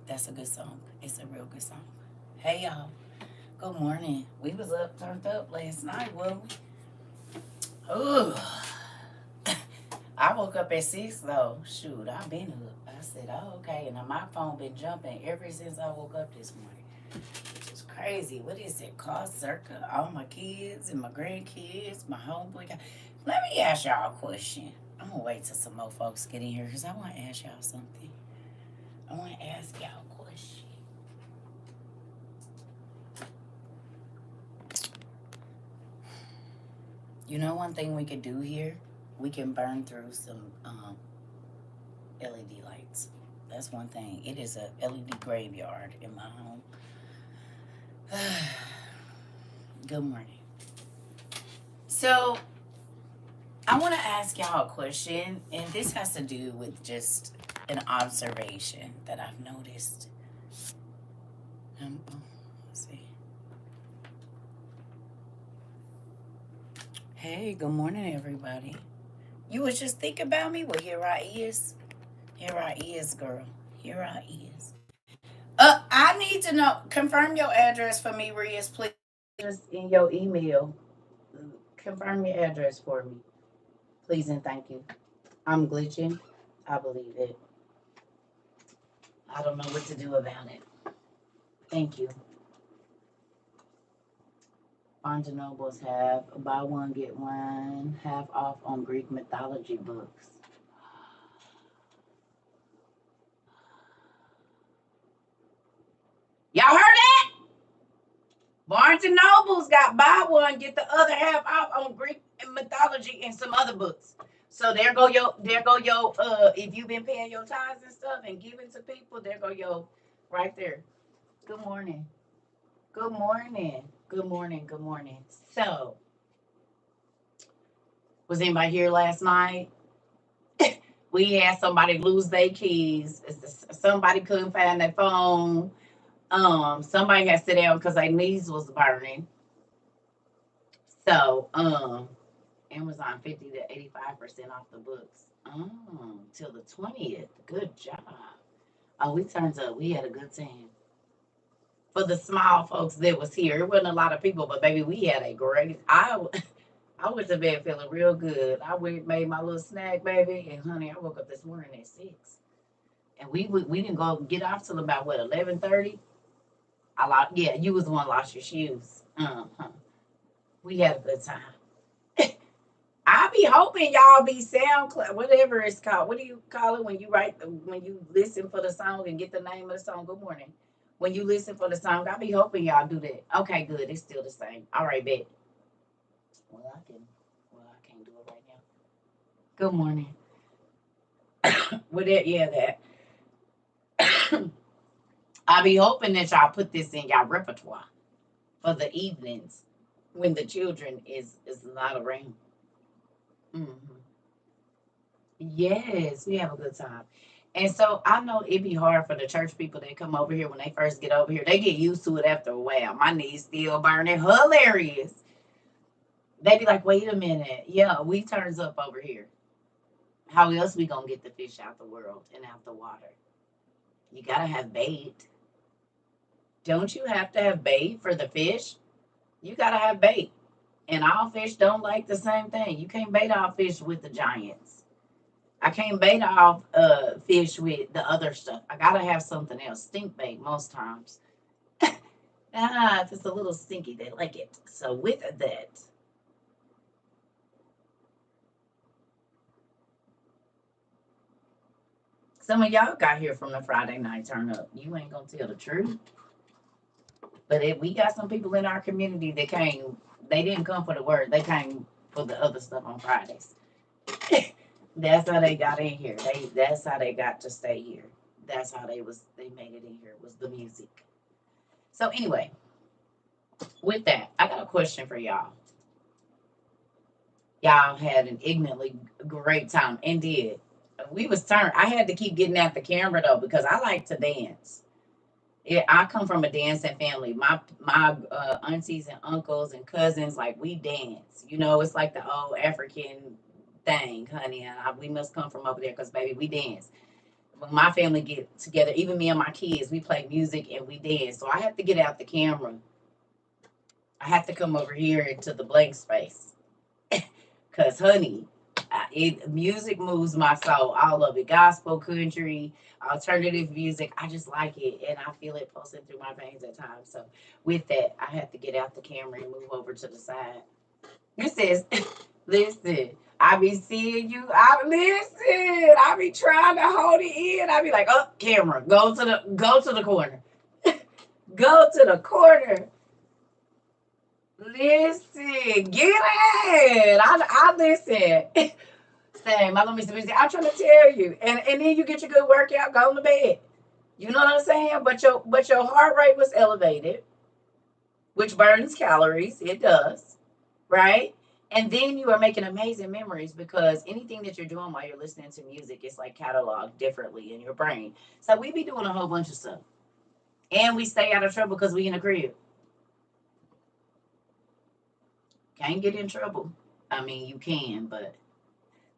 That's a good song. It's a real good song. Hey y'all. Good morning. We was up turned up last night, wasn't we? Ugh. I woke up at 6 though. Shoot, I've been up. I said, oh, okay. And my phone been jumping ever since I woke up this morning. It's crazy. What is it called? CERCA? All my kids and my grandkids, my homeboy. Let me ask y'all a question. I'm gonna wait till some more folks get in here because I want to ask y'all something. I want to ask y'all a question. You know, one thing we could do here, we can burn through some LED lights. That's one thing. It is a LED graveyard in my home. Good morning. So I want to ask y'all a question, and this has to do with just an observation that I've noticed. Let's see. Hey, good morning, everybody. You was just thinking about me? Well, here I is. Here I is, girl. Here I is. I need to know. Confirm your address for me, Rias, please. In your email. Confirm your address for me, please and thank you. I'm glitching. I believe it. I don't know what to do about it. Thank you. Barnes and Nobles have buy one get one half off on Greek mythology books. Y'all heard that? Barnes and Nobles got buy one get the other half off on Greek mythology and some other books. So there go your if you've been paying your tithes and stuff and giving to people, there go your right there. Good morning. Good morning. Good morning. Good morning. So, was anybody here last night? We had somebody lose their keys. Somebody couldn't find their phone. Somebody had to sit down because their knees was burning. So, Amazon 50 to 85% off the books. Till the 20th. Good job. Oh, we turned up. We had a good time. For the small folks that was here, it wasn't a lot of people, but baby, we had a great. I went to bed feeling real good. I went made my little snack, baby, and honey, I woke up this morning at 6, and we didn't go get off till about what 11:30. I lost. Yeah, you was the one lost your shoes. We had a good time. I be hoping y'all be SoundCloud, whatever it's called. What do you call it when you when you listen for the song and get the name of the song? Good morning. When you listen for the song, I be hoping y'all do that. Okay, good. It's still the same. All right, bet. Well, I can. Well, I can't do it right now. Good morning. With that, yeah, that. I be hoping that y'all put this in y'all repertoire for the evenings when the children is not around. Hmm. Yes, we have a good time. And so I know it'd be hard for the church people that come over here when they first get over here. They get used to it after a while. My knees still burning. Hilarious. They be like, wait a minute. Yeah, we turns up over here. How else we gonna get the fish out the world and out the water? You gotta have bait. Don't you have to have bait for the fish? You gotta have bait. And all fish don't like the same thing. You can't bait all fish with the giants. I can't bait off fish with the other stuff. I gotta have something else. Stink bait most times. If it's a little stinky, they like it. So with that, some of y'all got here from the Friday night turn up. You ain't gonna tell the truth. But if we got some people in our community that came, they didn't come for the word. They came for the other stuff on Fridays. That's how they got in here. That's how they got to stay here. That's how they made it in here was the music. So anyway, with that, I got a question for y'all. Y'all had an ignorantly great time and did. We was turned. I had to keep getting at the camera though because I like to dance. Yeah, I come from a dancing family. My aunties and uncles and cousins, like we dance. You know, it's like the old African thing, honey. And we must come from over there because baby, we dance. when my family get together, even me and my kids, we play music and we dance. So I have to get out the camera. I have to come over here into the blank space. Cause honey, music moves my soul. All of it, gospel, country, alternative music. I just like it, and I feel it pulsing through my veins at times. So with that, I have to get out the camera and move over to the side. It says, listen. I be seeing you. I be trying to hold it in. I be like, oh, camera, go to the corner, go to the corner. Listen, get it. I listen. Same. I love me some music. I'm trying to tell you, and then you get your good workout, go to bed. You know what I'm saying? But your heart rate was elevated, which burns calories. It does, right? And then you are making amazing memories because anything that you're doing while you're listening to music is like cataloged differently in your brain. So we be doing a whole bunch of stuff, and we stay out of trouble because we in the crib. Can't get in trouble. I mean, you can, but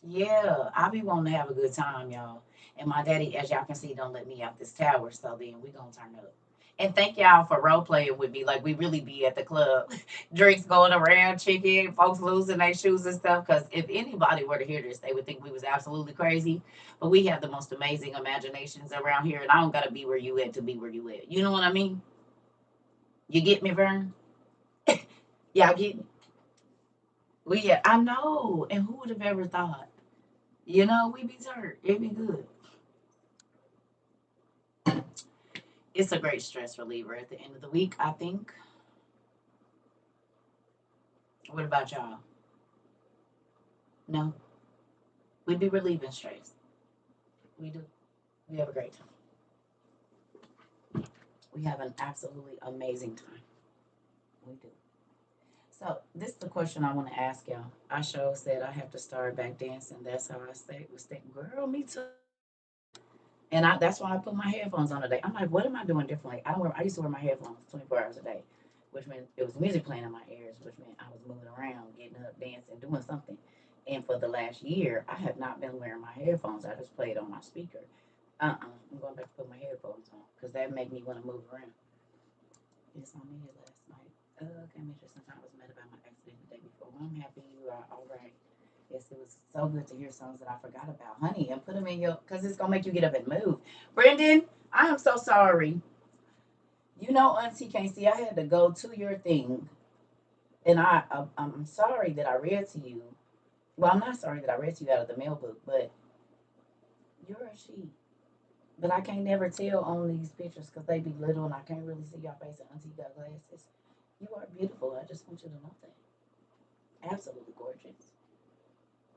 yeah, I be wanting to have a good time, y'all. And my daddy, as y'all can see, don't let me out this tower. So then we gonna turn up. And thank y'all for role playing with me. Like we really be at the club, drinks going around, chicken, folks losing their shoes and stuff. Because if anybody were to hear this, they would think we was absolutely crazy. But we have the most amazing imaginations around here, and I don't gotta be where you at to be where you at. You know what I mean? You get me, Vern? Y'all get me? I know. And who would have ever thought? You know, we be turned. It be good. It's a great stress reliever at the end of the week, I think. What about y'all? No, we be relieving stress. We do. We have a great time. We have an absolutely amazing time. We do. So this is the question I want to ask y'all. I sure said I have to start back dancing. That's how I was thinking, girl, me too. And that's why I put my headphones on today. I'm like, what am I doing differently? I used to wear my headphones 24 hours a day, which meant it was music playing in my ears, which meant I was moving around, getting up, dancing, doing something. And for the last year, I have not been wearing my headphones. I just played on my speaker. I'm going back to put my headphones on because that made me want to move around. Yes, I made it last night. Okay, make sure sometimes I was mad about my accident the day before. Well, I'm happy you are all right. Yes, it was so good to hear songs that I forgot about. Honey, and put them in your, because it's going to make you get up and move. Brendan, I am so sorry. You know, Auntie can't see. I had to go to your thing. And I'm sorry that I read to you. Well, I'm not sorry that I read to you out of the mail book, but you're a she. But I can't never tell on these pictures because they be little and I can't really see your face. And Auntie got glasses. You are beautiful. I just want you to know that. Absolutely gorgeous.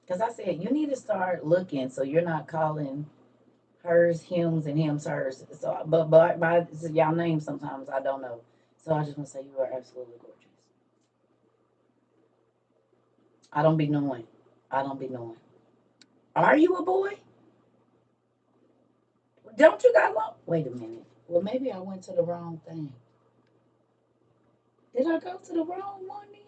Because I said, you need to start looking so you're not calling hers hims and hims hers. So, but by y'all names sometimes I don't know. So I just want to say you are absolutely gorgeous. I don't be knowing. I don't be knowing. Are you a boy? Don't you got long? Wait a minute. Well, maybe I went to the wrong thing. Did I go to the wrong one then?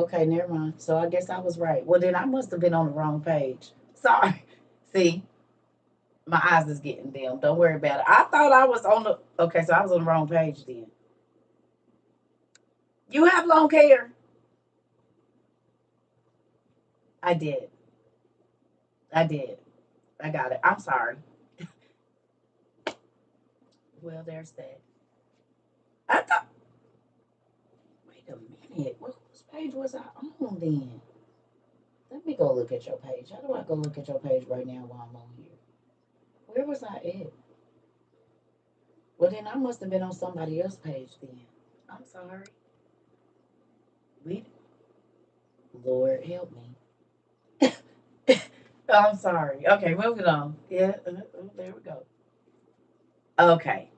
Okay, never mind. So I guess I was right. Well, then I must have been on the wrong page. Sorry. See, my eyes is getting dim. Don't worry about it. I thought I was on the. Okay, so I was on the wrong page then. You have long hair. I did. I did. I got it. I'm sorry. Well, there's that. I thought. Wait a minute. Well, whose page was I on then? Let me go look at your page. How do I go look at your page right now while I'm on here? Where was I at? Well, then I must have been on somebody else's page then. I'm sorry. We, Lord help me. I'm sorry. Okay, moving on. Yeah, there we go. Okay,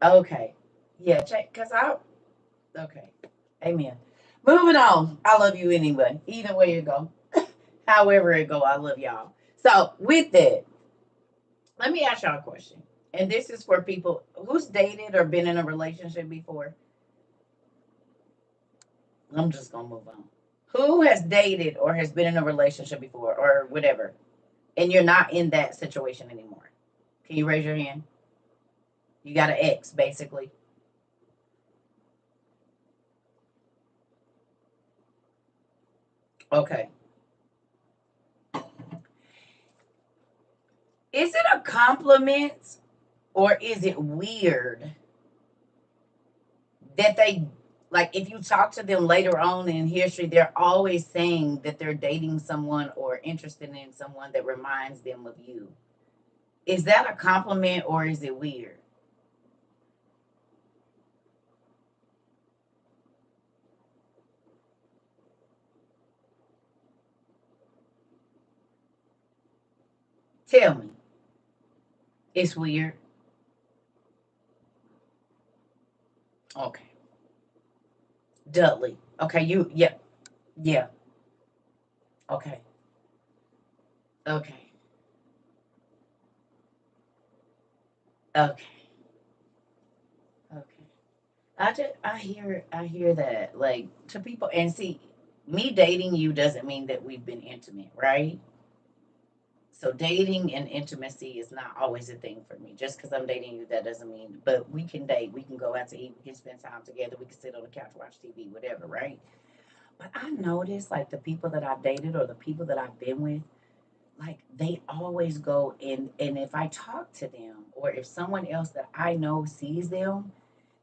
okay. Yeah, check, because okay. Amen. Moving on. I love you anyway. Either way it go. However it go, I love y'all. So with that, let me ask y'all a question. And this is for people who's dated or been in a relationship before. I'm just gonna move on. Who has dated or has been in a relationship before or whatever? And you're not in that situation anymore. Can you raise your hand? You got an X, basically. Okay. Is it a compliment or is it weird that they, like, if you talk to them later on in history, they're always saying that they're dating someone or interested in someone that reminds them of you? Is that a compliment or is it weird? Tell me. It's weird. Okay. Dudley. Okay, yeah, yeah. Okay. Okay. Okay. Okay. I hear that, like, to people. And see, me dating you doesn't mean that we've been intimate, right? So dating and intimacy is not always a thing for me. Just because I'm dating you, that doesn't mean. But we can date. We can go out to eat. We can spend time together. We can sit on the couch, watch TV, whatever, right? But I notice, like, the people that I've dated or the people that I've been with, like, they always go and if I talk to them or if someone else that I know sees them,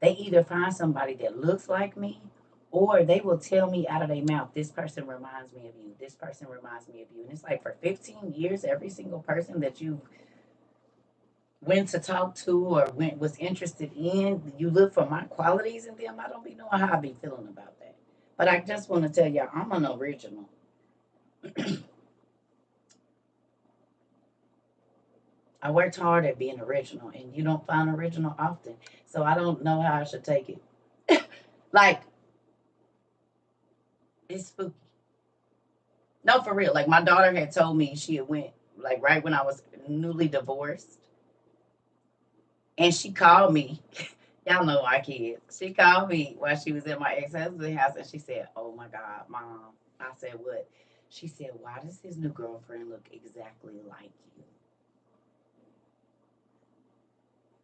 they either find somebody that looks like me or they will tell me out of their mouth, this person reminds me of you. This person reminds me of you. And it's like for 15 years, every single person that you went to talk to or was interested in, you look for my qualities in them. I don't be knowing how I be feeling about that. But I just want to tell y'all, I'm an original. I worked hard at being original, and you don't find original often. So I don't know how I should take it. Like, it's spooky. No, for real. Like, my daughter had told me she had went, like, right when I was newly divorced, and she called me. Y'all know my kids. She called me while she was at my ex-husband's house, and she said, "Oh my God, Mom." I said, "What?" She said, "Why does his new girlfriend look exactly like you?"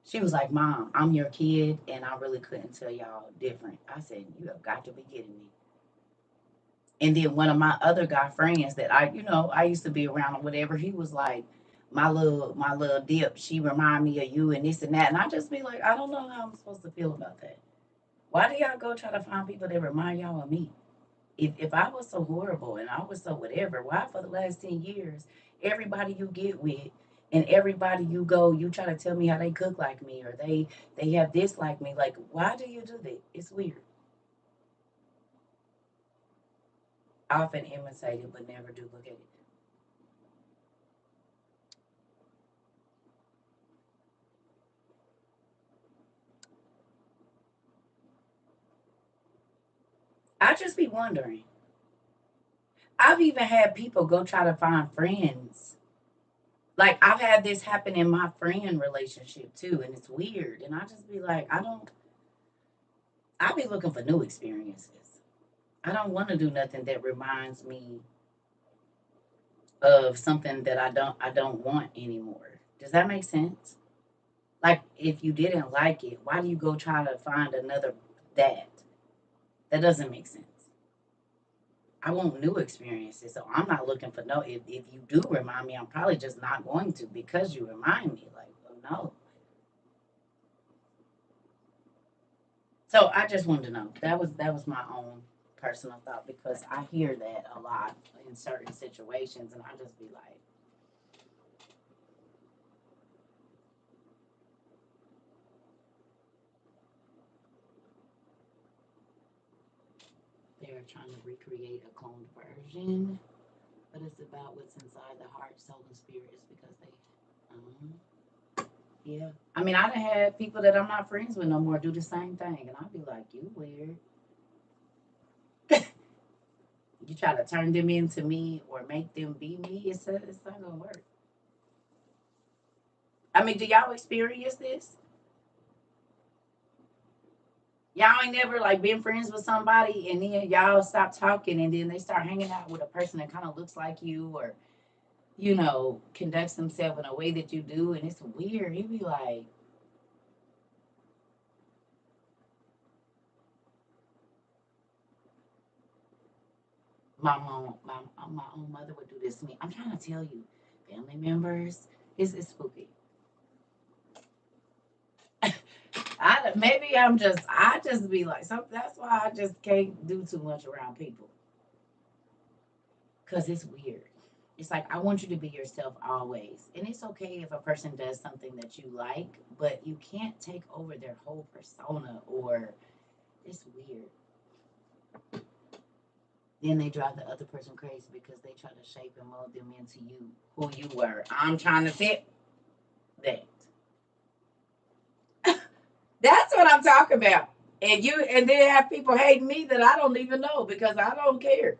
She was like, "Mom, I'm your kid, and I really couldn't tell y'all different." I said, "You have got to be kidding me." And then one of my other guy friends that I used to be around or whatever, he was like, my little dip, she remind me of you and this and that. And I just be like, I don't know how I'm supposed to feel about that. Why do y'all go try to find people that remind y'all of me? If I was so horrible and I was so whatever, why for the last 10 years, everybody you get with and everybody you go, you try to tell me how they cook like me or they have this like me. Like, why do you do that? It's weird. Often imitated but never duplicated. I just be wondering. I've even had people go try to find friends. Like, I've had this happen in my friend relationship too, and it's weird. And I just be like, I be looking for new experiences. I don't want to do nothing that reminds me of something that I don't want anymore. Does that make sense? Like, if you didn't like it, why do you go try to find another that? That doesn't make sense. I want new experiences. So I'm not looking for no. If you do remind me, I'm probably just not going to because you remind me. Like, oh no. So I just wanted to know. That was my own personal thought because I hear that a lot in certain situations, and I just be like, they're trying to recreate a cloned version, but it's about what's inside the heart, soul, and spirit. It's because they. Um, yeah. I mean, I done had people that I'm not friends with no more do the same thing, and I'd be like, you weird. You try to turn them into me or make them be me, it's not gonna work. I mean, do y'all experience this? Y'all ain't never like been friends with somebody and then y'all stop talking and then they start hanging out with a person that kind of looks like you or conducts themselves in a way that you do, and it's weird. You be like, my own mother would do this to me. I'm trying to tell you, family members, it's spooky. Maybe I just be like something. That's why I just can't do too much around people because it's weird. It's like I want you to be yourself always, and it's okay if a person does something that you like, but you can't take over their whole persona. Or it's weird. Then they drive the other person crazy because they try to shape and mold them into you, who you were. I'm trying to fit that. That's what I'm talking about. And then have people hating me that I don't even know because I don't care.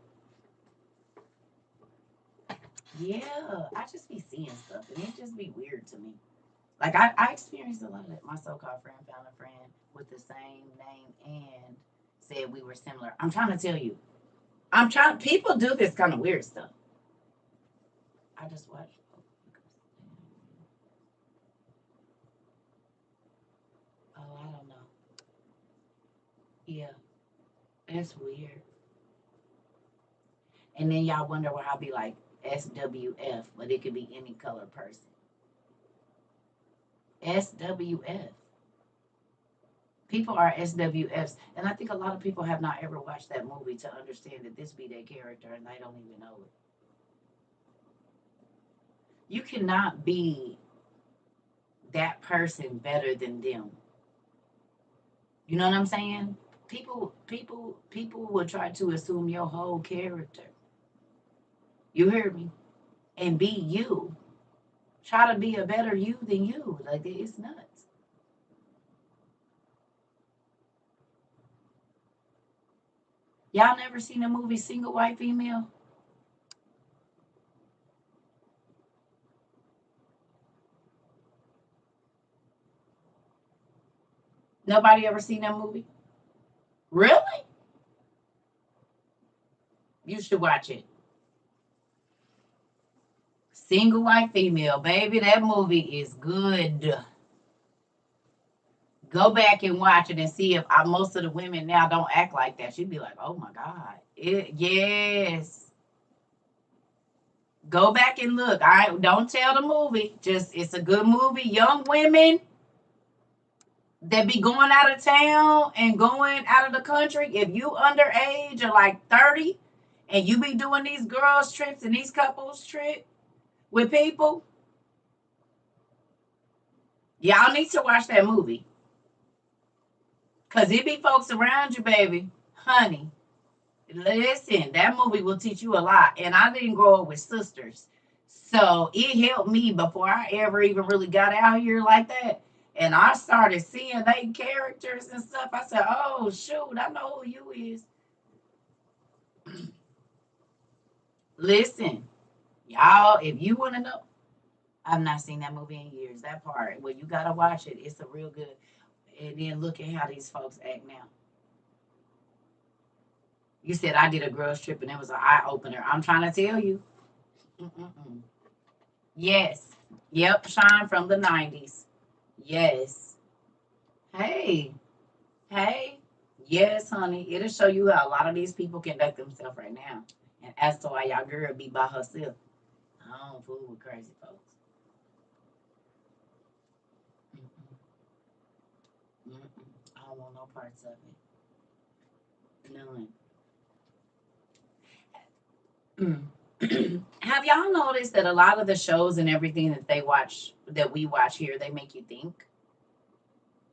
Yeah, I just be seeing stuff and it just be weird to me. Like I experienced a lot of that. My so-called friend found a friend with the same name and said we were similar. I'm trying to tell you. People do this kind of weird stuff. I just watch. Oh, I don't know. Yeah, that's weird. And then y'all wonder why I'll be like SWF, but it could be any color person. SWF. People are SWFs. And I think a lot of people have not ever watched that movie to understand that this be their character and they don't even know it. You cannot be that person better than them. You know what I'm saying? People will try to assume your whole character. You hear me? And be you. Try to be a better you than you. Like it's nuts. Y'all never seen the movie Single White Female? Nobody ever seen that movie? Really? You should watch it. Single White Female, baby. That movie is good. Go back and watch it and see if most of the women now don't act like that. You'd be like, oh my God. Yes. Go back and look. I don't tell the movie. Just it's a good movie. Young women that be going out of town and going out of the country. If you underage or like 30 and you be doing these girls trips and these couples trip with people, y'all need to watch that movie. Cause it be folks around you, baby. Honey, listen, that movie will teach you a lot. And I didn't grow up with sisters. So it helped me before I ever even really got out here like that. And I started seeing they characters and stuff. I said, oh shoot, I know who you is. Listen, y'all, if you want to know, I've not seen that movie in years. That part, well, you gotta watch it. It's a real good. And then look at how these folks act now. You said I did a girls trip and it was an eye opener. I'm trying to tell you. Mm-mm-mm. Yes. Yep. Shine from the 90s. Yes. Hey. Hey. Yes, honey. It'll show you how a lot of these people conduct themselves right now. And as to why y'all girl be by herself. I don't fool with crazy folks. Mm-mm. Mm-mm. I don't want no parts of it. None. Mm. Have y'all noticed that a lot of the shows and everything that we watch here, they make you think?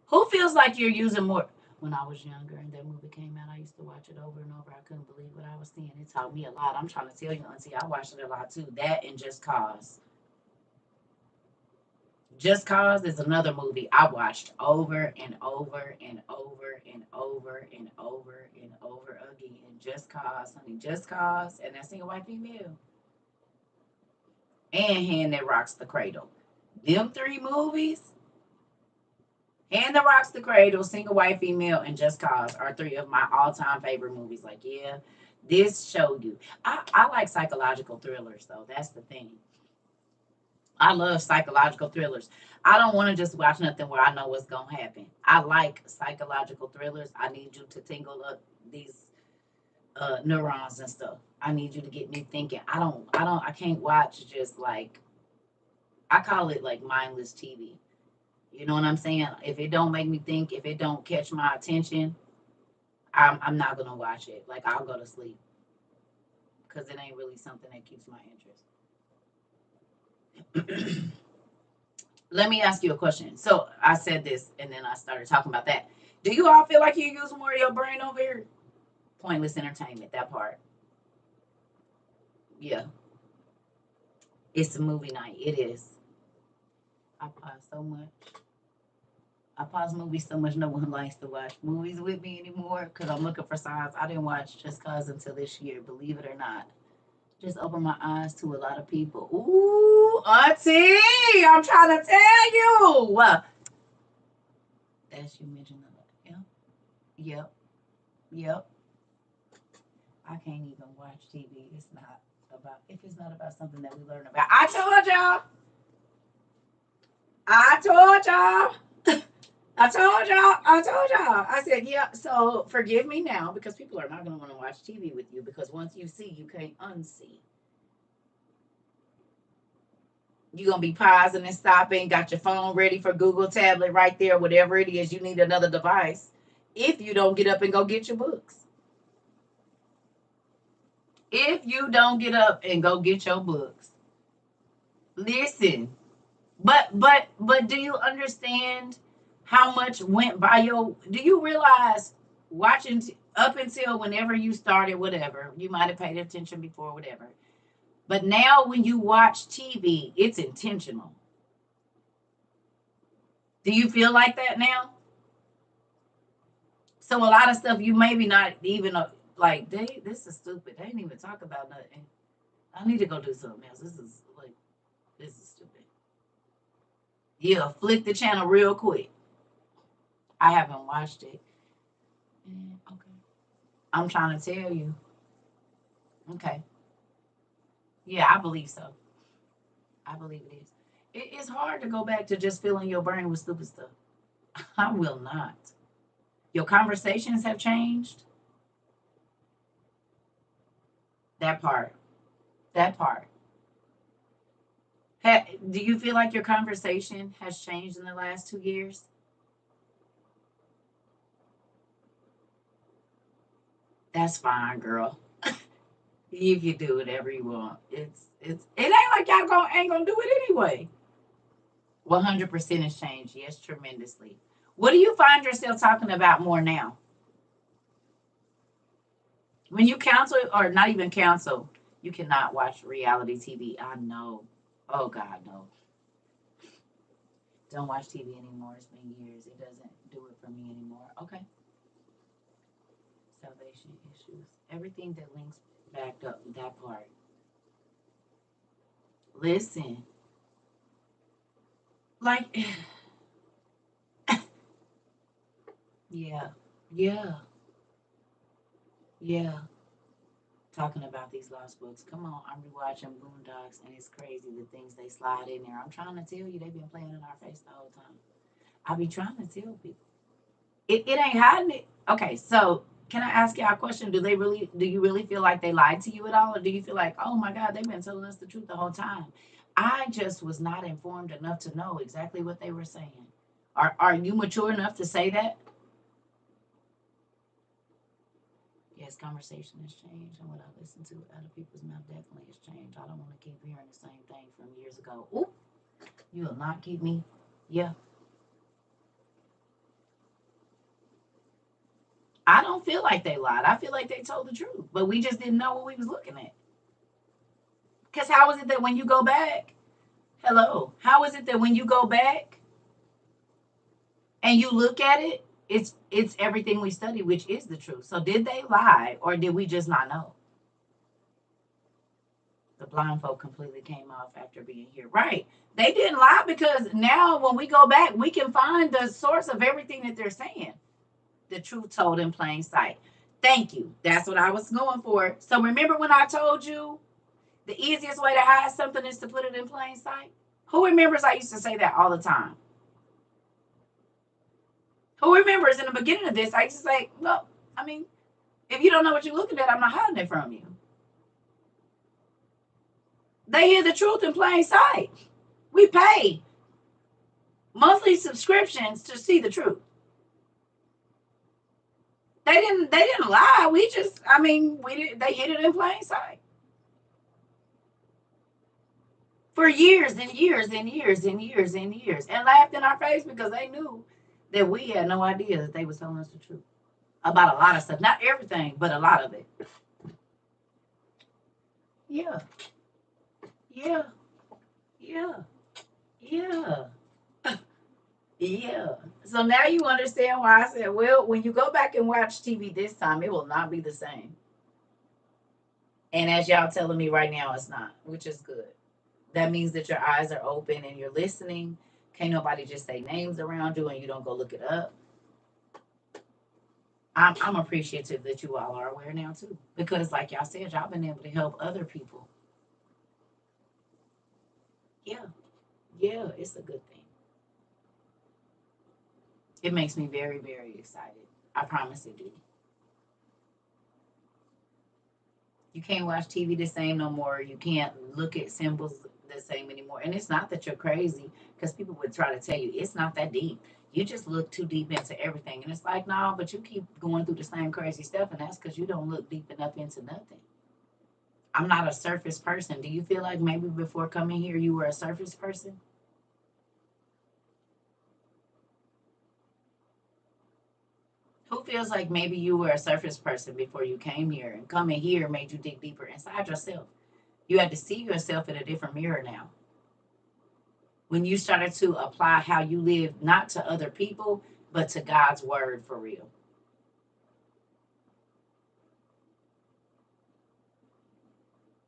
Who feels like you're using more? When I was younger and that movie came out, I used to watch it over and over. I couldn't believe what I was seeing. It taught me a lot. I'm trying to tell you, Auntie, I watched it a lot too. That and Just Cause. Just Cause is another movie I watched over and over and over and over and over and over again. Just Cause, honey. Just Cause and that single white female. And Hand That Rocks the Cradle. Them three movies, Hand That Rocks the Cradle, Single White Female, and Just Cause are three of my all-time favorite movies. Like, yeah, this showed you. I like psychological thrillers, though. That's the thing. I love psychological thrillers. I don't want to just watch nothing where I know what's gonna happen. I like psychological thrillers. I need you to tingle up these neurons and stuff. I need you to get me thinking. I can't watch just like, I call it like mindless TV. You know what I'm saying? If it don't make me think, if it don't catch my attention, I'm not gonna watch it. Like, I'll go to sleep because it ain't really something that keeps my interest. Let me ask you a question. So I said this and then I started talking about that. Do you all feel like you use more of your brain over here? Pointless entertainment, that part. Yeah, it's a movie night. It is. I pause so much. I pause movies so much no one likes to watch movies with me anymore because I'm looking for signs. I didn't watch Just Cause until this year, believe it or not. Just opened my eyes to a lot of people. Ooh, Auntie, I'm trying to tell you. As you mentioned, yeah, yep, yep. I can't even watch TV. It's not about, if it's not about something that we learn about. I told y'all. I told y'all. I told y'all. I told y'all. I said, yeah. So forgive me now because people are not going to want to watch TV with you because once you see, you can't unsee. You're going to be pausing and stopping, got your phone ready for Google tablet right there, whatever it is. You need another device if you don't get up and go get your books. If you don't get up and go get your books, listen. But do you understand how much went by your, do you realize watching up until whenever you started whatever, you might have paid attention before whatever. But now when you watch TV, it's intentional. Do you feel like that now? So a lot of stuff you maybe not even like, this is stupid. They didn't even talk about nothing. I need to go do something else. This is like, this is stupid. Yeah, flick the channel real quick. I haven't watched it. Okay. I'm trying to tell you. Okay. Yeah, I believe so. I believe it is. It's hard to go back to just filling your brain with stupid stuff. I will not. Your conversations have changed. That part. That part. Do you feel like your conversation has changed in the last 2 years? That's fine, girl. You can do whatever you want. It ain't like y'all ain't gonna do it anyway. 100% has changed. Yes, tremendously. What do you find yourself talking about more now? When you counsel, or not even counsel, you cannot watch reality TV. I know. Oh God, no. Don't watch TV anymore. It's been years. It doesn't do it for me anymore. Okay. Salvation issues. Everything that links back up that part. Listen, like, yeah, yeah, yeah. Talking about these lost books. Come on, I'm rewatching Boondocks, and it's crazy the things they slide in there. I'm trying to tell you, they've been playing in our face the whole time. I be trying to tell people. It ain't hiding it. Okay, so can I ask y'all a question? Do you really feel like they lied to you at all? Or do you feel like, oh my God, they've been telling us the truth the whole time? I just was not informed enough to know exactly what they were saying. Are you mature enough to say that? Yes, conversation has changed, and what I listen to out of people's mouth definitely has changed. I don't want to keep hearing the same thing from years ago. Oop, you will not keep me. Yeah, I don't feel like they lied. I feel like they told the truth, but we just didn't know what we was looking at. Because how is it that when you go back, hello, how is it that when you go back and you look at it, it's everything we study, which is the truth. So did they lie or did we just not know? The blindfold completely came off after being here. Right. They didn't lie because now when we go back, we can find the source of everything that they're saying. The truth told in plain sight. Thank you. That's what I was going for. So remember when I told you the easiest way to hide something is to put it in plain sight? Who remembers I used to say that all the time? Who remembers in the beginning of this, I used to say, well, I mean, if you don't know what you're looking at, I'm not hiding it from you. They hear the truth in plain sight. We pay monthly subscriptions to see the truth. They didn't lie. We just, I mean, they hid it in plain sight. For years and years and years and years and years, and laughed in our face because they knew that we had no idea that they was telling us the truth about a lot of stuff. Not everything, but a lot of it. Yeah, yeah, yeah, yeah, yeah. So now you understand why I said, well, when you go back and watch TV this time, it will not be the same. And as y'all telling me right now, it's not, which is good. That means that your eyes are open and you're listening. Can't nobody just say names around you and you don't go look it up. I'm appreciative that you all are aware now too, because like y'all said, y'all been able to help other people. Yeah, yeah, it's a good thing. It makes me very, very excited. I promise it do. You can't watch TV the same no more. You can't look at symbols the same anymore. And it's not that you're crazy, because people would try to tell you it's not that deep. You just look too deep into everything. And it's like, no, but you keep going through the same crazy stuff, and that's because you don't look deep enough into nothing. I'm not a surface person. Do you feel like maybe before coming here you were a surface person? Who feels like maybe you were a surface person before you came here, and coming here made you dig deeper inside yourself? You had to see yourself in a different mirror now. When you started to apply how you live, not to other people, but to God's word for real.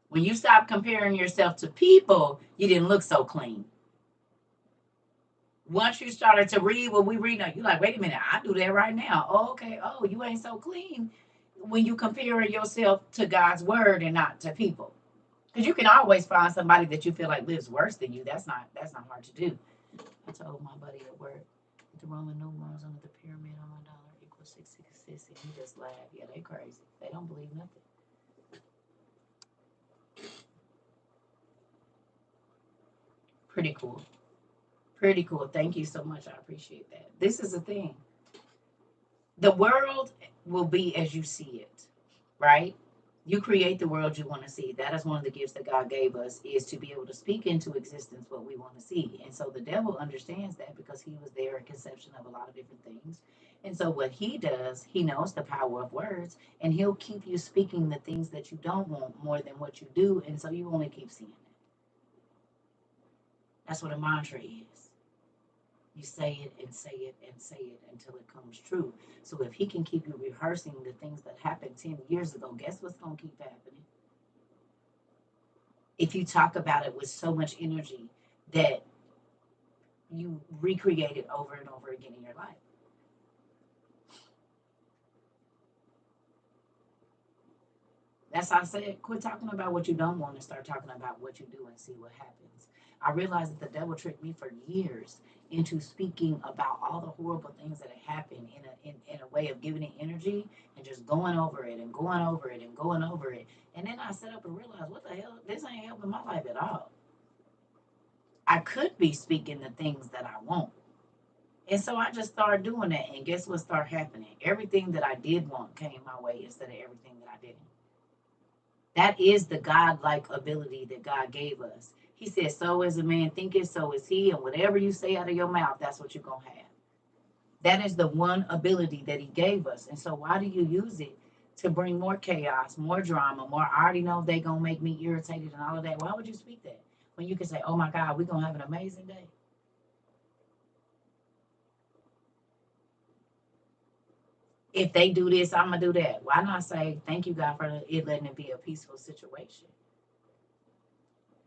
When you stopped comparing yourself to people, you didn't look so clean. Once you started to read what we read now, you're like, wait a minute, I do that right now. Oh, okay. Oh, you ain't so clean when you comparing yourself to God's word and not to people. Because you can always find somebody that you feel like lives worse than you. That's not hard to do. I told my buddy at work the Roman numerals under the pyramid on my dollar equals 666, and he just laughed. Yeah, they crazy. They don't believe nothing. Pretty cool. Pretty cool. Thank you so much. I appreciate that. This is the thing. The world will be as you see it, right? You create the world you want to see. That is one of the gifts that God gave us, is to be able to speak into existence what we want to see. And so the devil understands that because he was there in conception of a lot of different things. And so what he does, he knows the power of words, and he'll keep you speaking the things that you don't want more than what you do. And so you only keep seeing it. That's what a mantra is. You say it and say it and say it until it comes true. So if he can keep you rehearsing the things that happened 10 years ago, guess what's going to keep happening? If you talk about it with so much energy that you recreate it over and over again in your life. That's how I said, quit talking about what you don't want and start talking about what you do and see what happens. I realized that the devil tricked me for years into speaking about all the horrible things that had happened in a way of giving it energy and just going over it and going over it and going over it. And then I sat up and realized, what the hell? This ain't helping my life at all. I could be speaking the things that I want. And so I just started doing that. And guess what started happening? Everything that I did want came my way instead of everything that I didn't. That is the God-like ability that God gave us. He said, so as a man thinketh, so is he. And whatever you say out of your mouth, that's what you're going to have. That is the one ability that he gave us. And so why do you use it to bring more chaos, more drama, more, I already know they're going to make me irritated and all of that? Why would you speak that when you can say, oh my God, we're going to have an amazing day? If they do this, I'm going to do that. Why not say, thank you, God, for it letting it be a peaceful situation?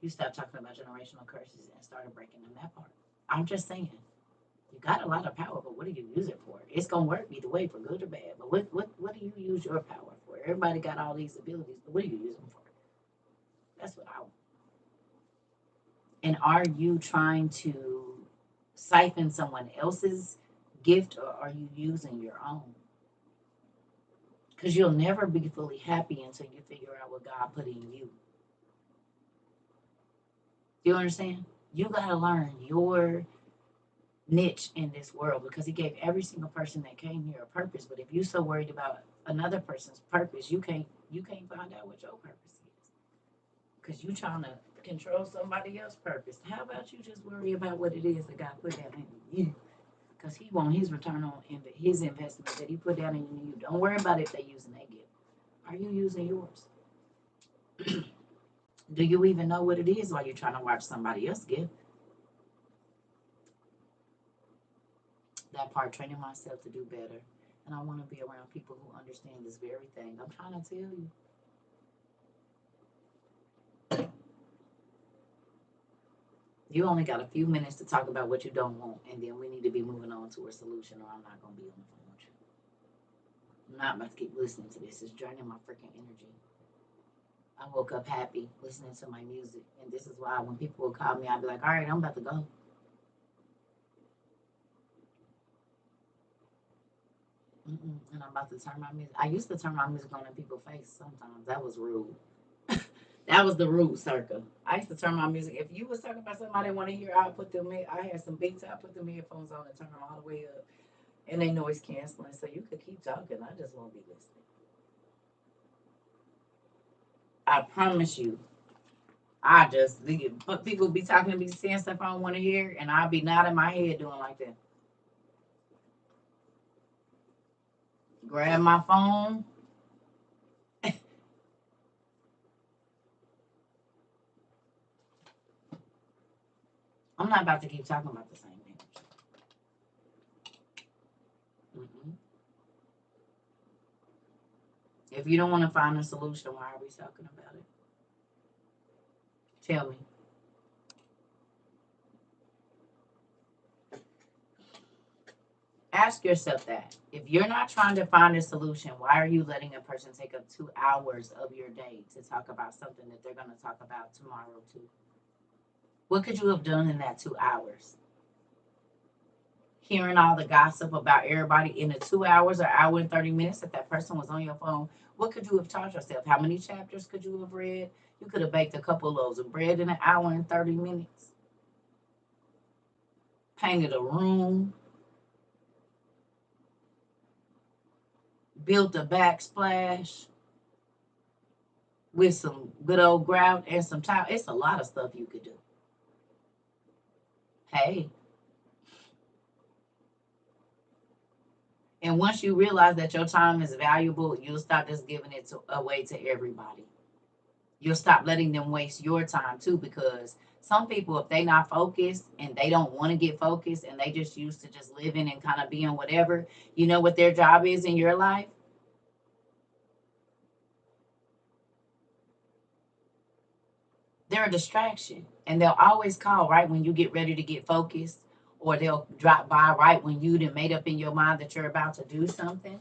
You stop talking about generational curses and started breaking them that part. I'm just saying, you got a lot of power, but what do you use it for? It's gonna work either way, for good or bad. But what do you use your power for? Everybody got all these abilities, but what do you use them for? That's what I want. And are you trying to siphon someone else's gift, or are you using your own? Because you'll never be fully happy until you figure out what God put in you. You understand? You got to learn your niche in this world, because He gave every single person that came here a purpose. But if you're so worried about another person's purpose, you can't find out what your purpose is, because you're trying to control somebody else's purpose. How about you just worry about what it is that God put down in you? Because He want His return on His investment that He put down in you. Don't worry about if they're using their gift. Are you using yours? Do you even know what it is while you're trying to watch somebody else give? That part, training myself to do better. And I want to be around people who understand this very thing. I'm trying to tell you. You only got a few minutes to talk about what you don't want, and then we need to be moving on to a solution, or I'm not going to be on the phone with you. I'm not about to keep listening to this. It's draining my freaking energy. I woke up happy listening to my music, and this is why when people will call me, I'll be like, all right, I'm about to go. And I'm about to turn my music. I used to turn my music on in people's face sometimes. That was rude. That was the rude circle. I used to turn my music. If you was talking about somebody I want to hear, I put them in. I had some beats. I put them headphones on and turn them all the way up, and they noise canceling, so you could keep talking. I just won't be listening. I promise you. People be talking to me, saying stuff I don't want to hear, and I'll be nodding my head doing like that. Grab my phone. I'm not about to keep talking about the same thing. Mm-mm. If you don't want to find a solution, why are we talking about it? Tell me. Ask yourself that. If you're not trying to find a solution, why are you letting a person take up 2 hours of your day to talk about something that they're going to talk about tomorrow too? What could you have done in that 2 hours? Hearing all the gossip about everybody in the 2 hours or hour and 30 minutes that that person was on your phone, what could you have taught yourself? How many chapters could you have read? You could have baked a couple loaves of bread in an hour and 30 minutes, painted a room, built a backsplash with some good old grout and some tile. It's a lot of stuff you could do. Hey, and once you realize that your time is valuable, you'll stop just giving it away to everybody. You'll stop letting them waste your time too, because some people, if they not focused and they don't want to get focused and they just used to just living and kind of being whatever, you know what their job is in your life? They're a distraction, and they'll always call right when you get ready to get focused, or they'll drop by right when you done made up in your mind that you're about to do something.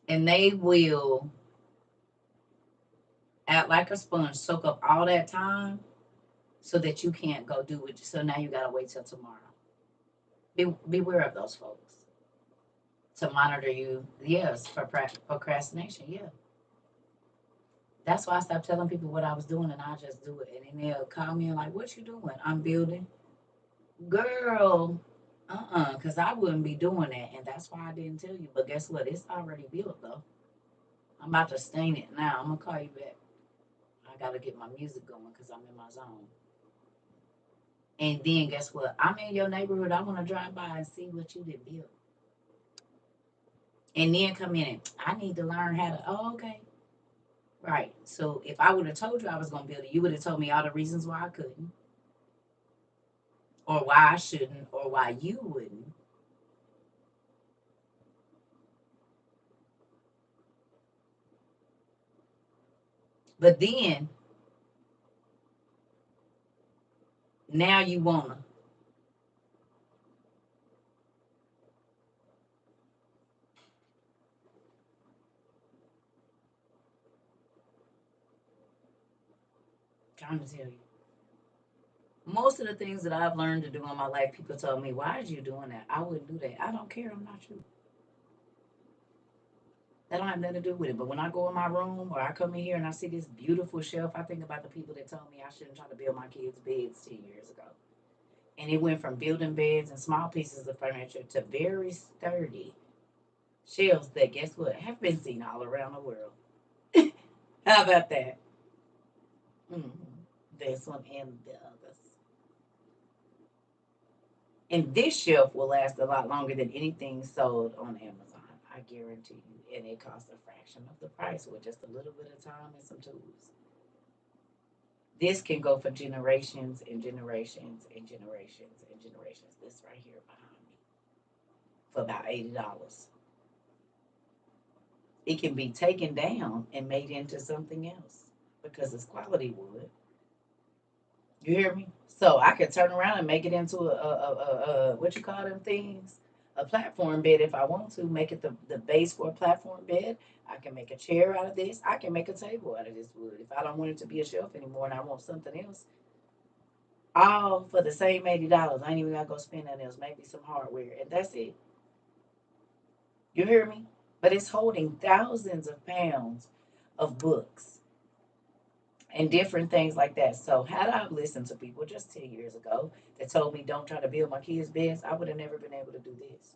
And they will act like a sponge, soak up all that time so that you can't go do it. So now you gotta wait till tomorrow. Beware of those folks to monitor you. Yes, for procrastination. Yeah, that's why I stopped telling people what I was doing, and I just do it. And then they'll call me and like, "What you doing?" I'm building. Girl, because I wouldn't be doing that, and that's why I didn't tell you. But guess what? It's already built though. I'm about to stain it now. I'm gonna call you back. I gotta get my music going because I'm in my zone. And then guess what? I'm in your neighborhood. I want to drive by and see what you did build. And then come in and I need to learn how to. Oh, okay. Right. So if I would have told you I was going to build it, you would have told me all the reasons why I couldn't, or why I shouldn't, or why you wouldn't. But then now you want to. Trying to tell you. Most of the things that I've learned to do in my life, people told me, why is you doing that? I wouldn't do that. I don't care. I'm not you. That don't have nothing to do with it. But when I go in my room or I come in here and I see this beautiful shelf, I think about the people that told me I shouldn't try to build my kids' beds 10 years ago. And it went from building beds and small pieces of furniture to very sturdy shelves that, guess what, have been seen all around the world. How about that? Mm-hmm. This one and the others. And this shelf will last a lot longer than anything sold on Amazon. I guarantee you. And it costs a fraction of the price with just a little bit of time and some tools. This can go for generations and generations and generations and generations. This right here behind me for about $80. It can be taken down and made into something else because it's quality wood. You hear me? So I could turn around and make it into a what you call them things? A platform bed if I want to. Make it the base for a platform bed. I can make a chair out of this. I can make a table out of this wood. If I don't want it to be a shelf anymore and I want something else, all for the same $80. I ain't even gotta go spend nothing else. Maybe some hardware, and that's it. You hear me? But it's holding thousands of pounds of books and different things like that. So had I listened to people just 10 years ago that told me don't try to build my kids' beds, I would have never been able to do this.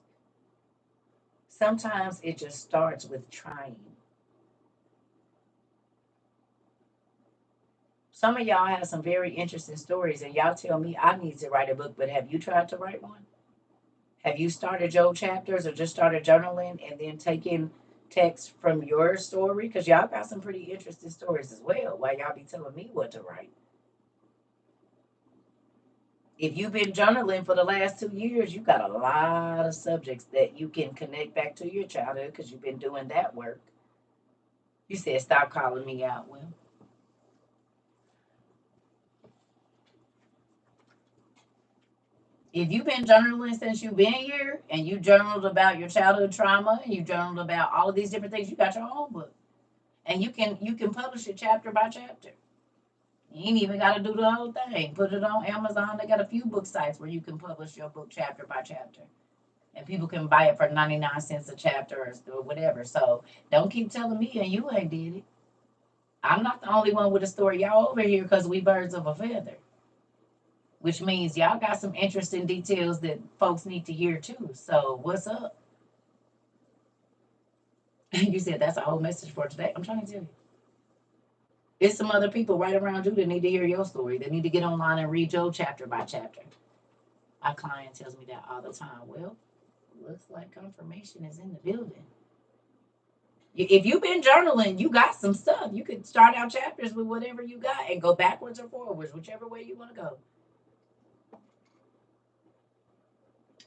Sometimes it just starts with trying. Some of y'all have some very interesting stories, and y'all tell me I need to write a book, but have you tried to write one? Have you started your chapters or just started journaling and then taking text from your story? Because y'all got some pretty interesting stories as well. Why y'all be telling me what to write? If you've been journaling for the last 2 years, you got a lot of subjects that you can connect back to your childhood because you've been doing that work. You said, stop calling me out. Well, if you've been journaling since you've been here and you journaled about your childhood trauma and you journaled about all of these different things, you got your own book. And you can publish it chapter by chapter. You ain't even got to do the whole thing. Put it on Amazon. They got a few book sites where you can publish your book chapter by chapter. And people can buy it for 99 cents a chapter or whatever. So don't keep telling me and you ain't did it. I'm not the only one with a story. Y'all over here because we birds of a feather. Which means y'all got some interesting details that folks need to hear too. So what's up? You said that's a whole message for today. I'm trying to tell you. There's some other people right around you that need to hear your story. They need to get online and read your chapter by chapter. My client tells me that all the time. Well, looks like confirmation is in the building. If you've been journaling, you got some stuff. You could start out chapters with whatever you got and go backwards or forwards, whichever way you want to go.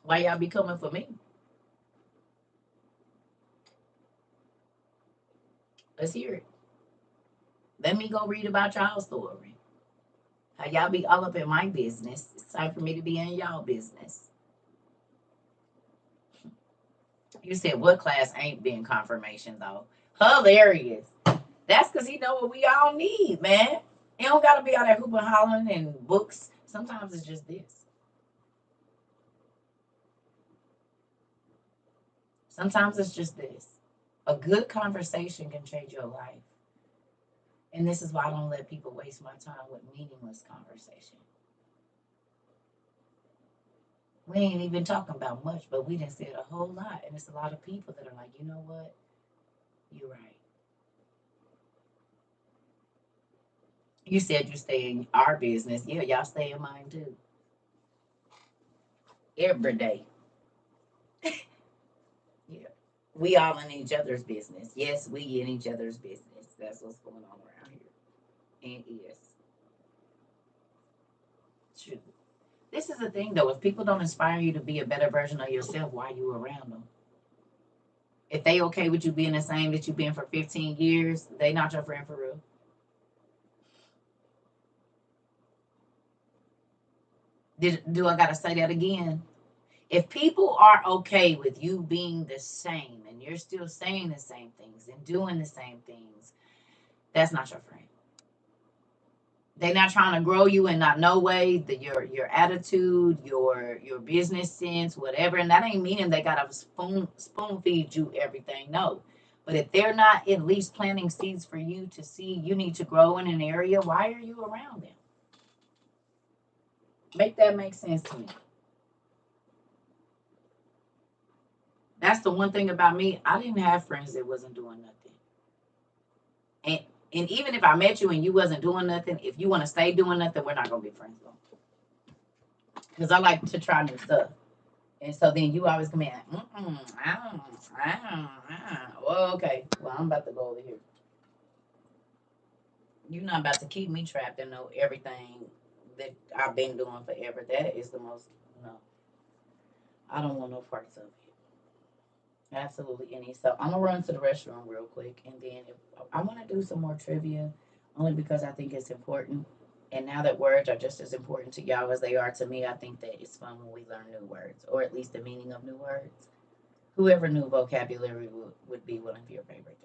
Why y'all be coming for me? Let's hear it. Let me go read about y'all story. How y'all be all up in my business. It's time for me to be in y'all business. You said what class ain't been confirmation though? Hilarious. That's because he know what we all need, man. It don't gotta be all that hooping hollering and books. Sometimes it's just this. Sometimes it's just this. A good conversation can change your life. And this is why I don't let people waste my time with meaningless conversation. We ain't even talking about much, but we done said a whole lot. And it's a lot of people that are like, you know what? You're right. You said you stay in our business. Yeah, y'all stay in mine too. Every day. Yeah. We all in each other's business. Yes, we in each other's business. That's what's going on around here. And yes. True. This is the thing though. If people don't inspire you to be a better version of yourself, why are you around them? If they okay with you being the same that you've been for 15 years, they not your friend for real. Do I gotta say that again? If people are okay with you being the same and you're still saying the same things and doing the same things, that's not your friend. They're not trying to grow you in not no way. Your attitude, your business sense, whatever. And that ain't meaning they gotta spoon feed you everything. No. But if they're not at least planting seeds for you to see you need to grow in an area, why are you around them? Make that make sense to me. That's the one thing about me. I didn't have friends that wasn't doing nothing. And and even if I met you and you wasn't doing nothing, if you want to stay doing nothing, we're not gonna be friends though. Because I like to try new stuff. And so then you always come in, well, okay. Well, I'm about to go over here. You're not about to keep me trapped and know everything that I've been doing forever. That is the most, no. I don't want no parts of it. Absolutely any. So I'm gonna run to the restroom real quick, and then if I want to do some more trivia, only because I think it's important. And now that words are just as important to y'all as they are to me, I think that it's fun when we learn new words, or at least the meaning of new words. Whoever knew vocabulary would be one of your favorite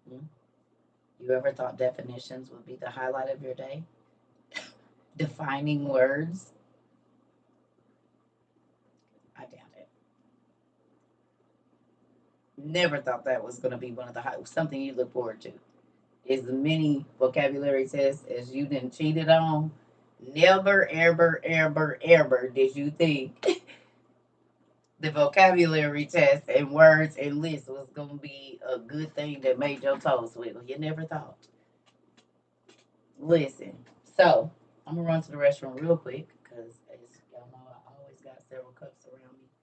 things. Hmm? You ever thought definitions would be the highlight of your day? Defining words? I doubt it. Never thought that was going to be one of the something you look forward to. Is the many vocabulary tests as you didn't cheated on. Never, ever, ever, ever did you think the vocabulary test and words and lists was going to be a good thing that made your toes wiggle. You never thought. Listen, so I'm going to run to the restroom real quick because, as y'all know, I always got several cups around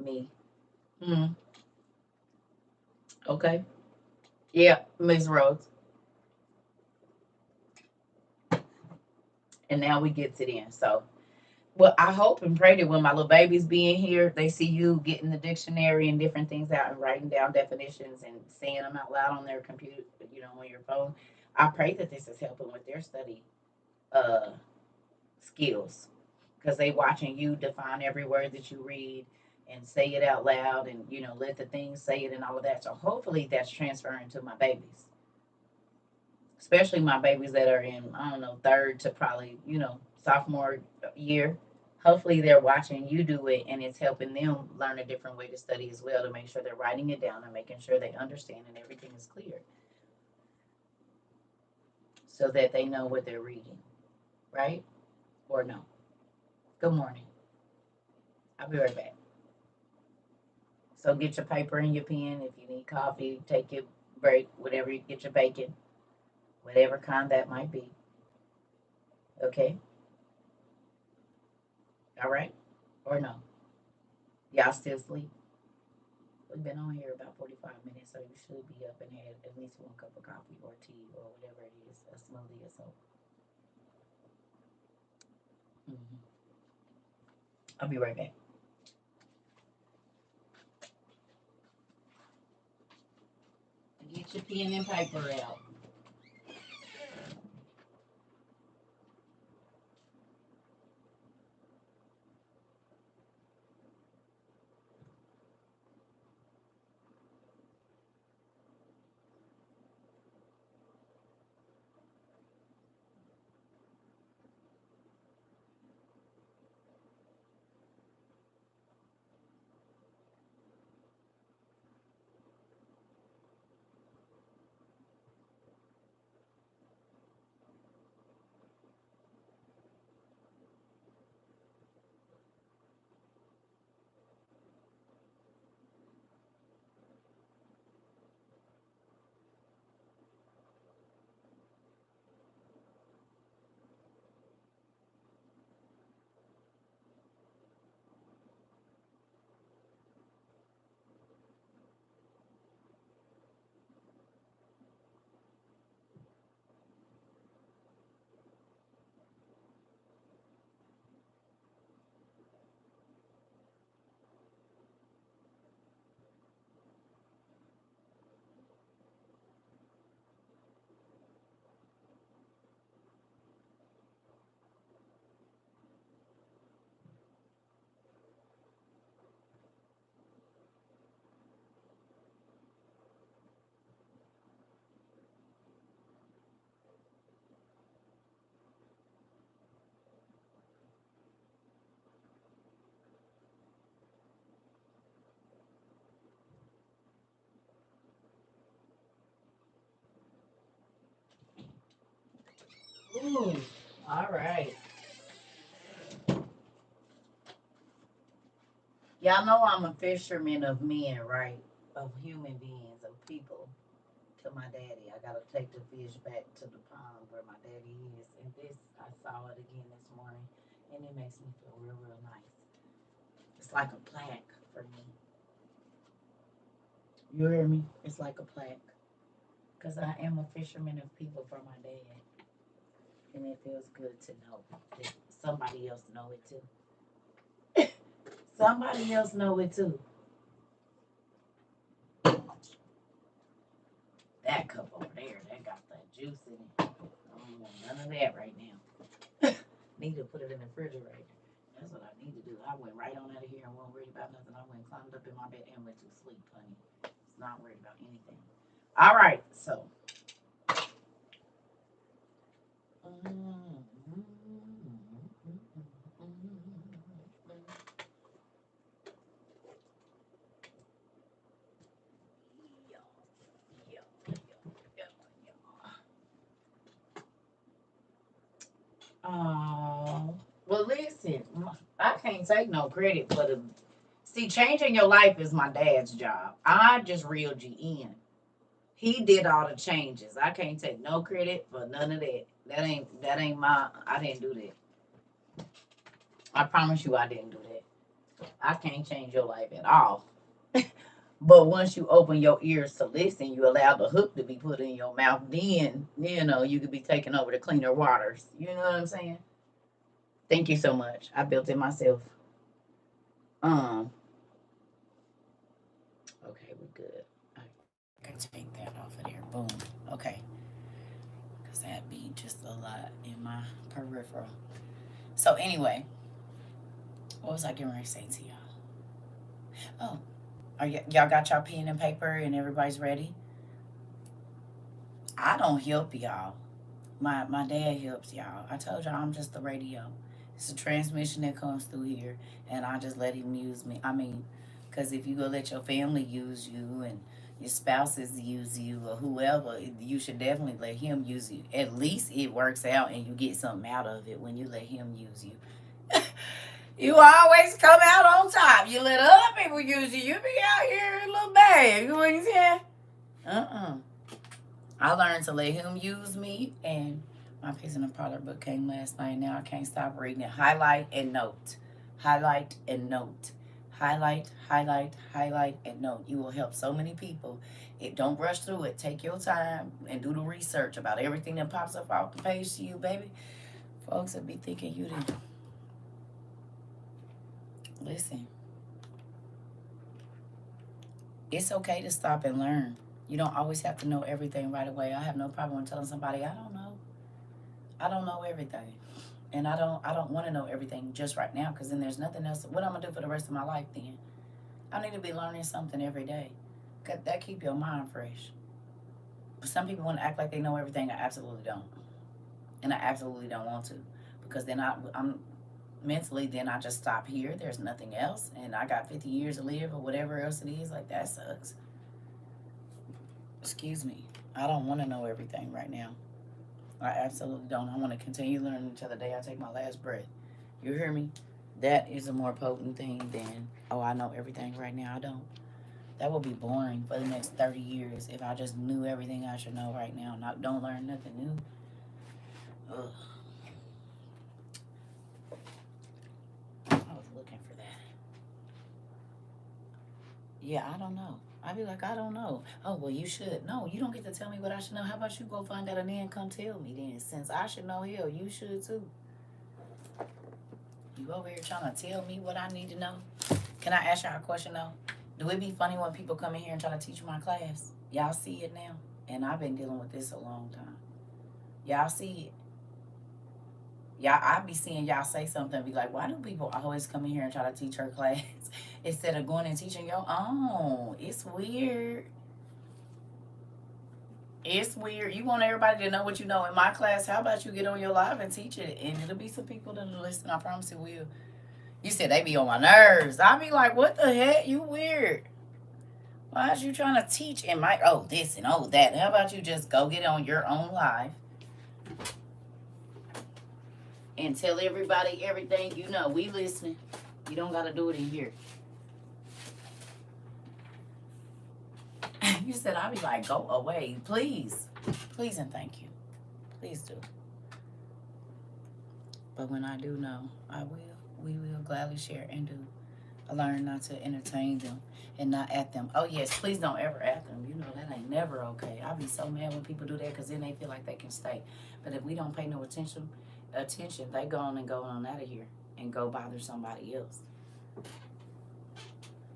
me. Hmm. Okay. Yeah, Miss Rhodes. And now we get to the end. So, well, I hope and pray that when my little babies be in here, they see you getting the dictionary and different things out and writing down definitions and saying them out loud on their computer, on your phone. I pray that this is helping with their study uh, skills because they watching you define every word that you read and say it out loud and let the things say it and all of that. So hopefully that's transferring to my babies, especially my babies that are in, I don't know, third to probably, sophomore year. Hopefully they're watching you do it and it's helping them learn a different way to study as well, to make sure they're writing it down and making sure they understand and everything is clear so that they know what they're reading, right? Or no. Good morning. I'll be right back. So get your paper and your pen. If you need coffee, take your break, whatever, you get your bacon, whatever kind that might be. Okay? All right? Or no? Y'all still sleep? We've been on here about 45 minutes, so you should be up and had at least one cup of coffee or tea or whatever it is, a smoothie or so. Hmm. I'll be right back. Get your pen and paper out. Ooh, all right. Y'all know I'm a fisherman of men, right? Of human beings, of people. To my daddy, I gotta take the fish back to the pond where my daddy is. And this, I saw it again this morning, and it makes me feel real, real nice. It's like a plaque for me. You hear me? It's like a plaque. Because I am a fisherman of people for my dad. And it feels good to know that somebody else know it too. Somebody else know it too. That cup over there, that got that juice in it. I don't want none of that right now. Need to put it in the refrigerator. That's what I need to do. I went right on out of here and wasn't worried about nothing. I went climbed up in my bed and went to sleep, honey. It's not worried about anything. All right, so. Oh, well, listen, I can't take no credit for the. See, changing your life is my dad's job. I just reeled you in. He did all the changes. I can't take no credit for none of that. That ain't my. I didn't do that. I promise you, I didn't do that. I can't change your life at all. But once you open your ears to listen, you allow the hook to be put in your mouth. Then you could be taking over the cleaner waters. You know what I'm saying? Thank you so much. I built it myself. Um. Okay, we're good. I can take that off of there. Boom. Okay. Because that be just a lot in my peripheral. So anyway, what was I getting ready to say to y'all? Oh, y'all got y'all pen and paper and everybody's ready? I don't help y'all. My dad helps y'all. I told y'all I'm just the radio. It's a transmission that comes through here, and I just let him use me. I mean, because if you go let your family use you and your spouses use you or whoever, you should definitely let him use you. At least it works out and you get something out of it when you let him use you. You always come out on top. You let other people use you. You be out here a little bad. You know what I'm saying? Uh-uh. I learned to let him use me, and my Piece in the Parlor book came last night. Now I can't stop reading it. Highlight and note. Highlight and note. Highlight, and note. You will help so many people. Don't rush through it. Take your time and do the research about everything that pops up off the page to you, baby. Folks will be thinking you didn't. Listen. It's okay to stop and learn. You don't always have to know everything right away. I have no problem telling somebody I don't know. I don't know everything. And I don't want to know everything just right now because then there's nothing else. What I'm gonna do for the rest of my life then? I need to be learning something every day. Cause that keep your mind fresh. Some people want to act like they know everything. I absolutely don't. And I absolutely don't want to. Because then I'm mentally, then I just stop here. There's nothing else. And I got 50 years to live or whatever else it is. Like, that sucks. Excuse me. I don't want to know everything right now. I absolutely don't. I want to continue learning until the day I take my last breath. You hear me? That is a more potent thing than, oh, I know everything right now. I don't. That would be boring for the next 30 years if I just knew everything I should know right now. Not don't learn nothing new. Ugh. I was looking for that. Yeah, I don't know. I'd be like, I don't know. Oh, well, you should. No, you don't get to tell me what I should know. How about you go find out and then come tell me then? Since I should know, hell, you should too. You over here trying to tell me what I need to know? Can I ask y'all a question though? Do it be funny when people come in here and try to teach my class? Y'all see it now? And I've been dealing with this a long time. Y'all see it? Y'all, I be seeing y'all say something and be like, why do people always come in here and try to teach her class instead of going and teaching your own? It's weird. It's weird. You want everybody to know what you know in my class. How about you get on your live and teach it? And it'll be some people that'll listen. I promise it will. You said they be on my nerves. I be like, what the heck? You weird. Why is you trying to teach in my, oh, this and oh, that? How about you just go get on your own live and tell everybody everything you know. We listening. You don't got to do it in here. You said I'll be like, go away. Please. Please and thank you. Please do. But when I do know, we will gladly share and do. I learn not to entertain them and not at them. Oh, yes, please don't ever at them. You know, that ain't never okay. I'll be so mad when people do that because then they feel like they can stay. But if we don't pay no attention, they go on out of here and go bother somebody else.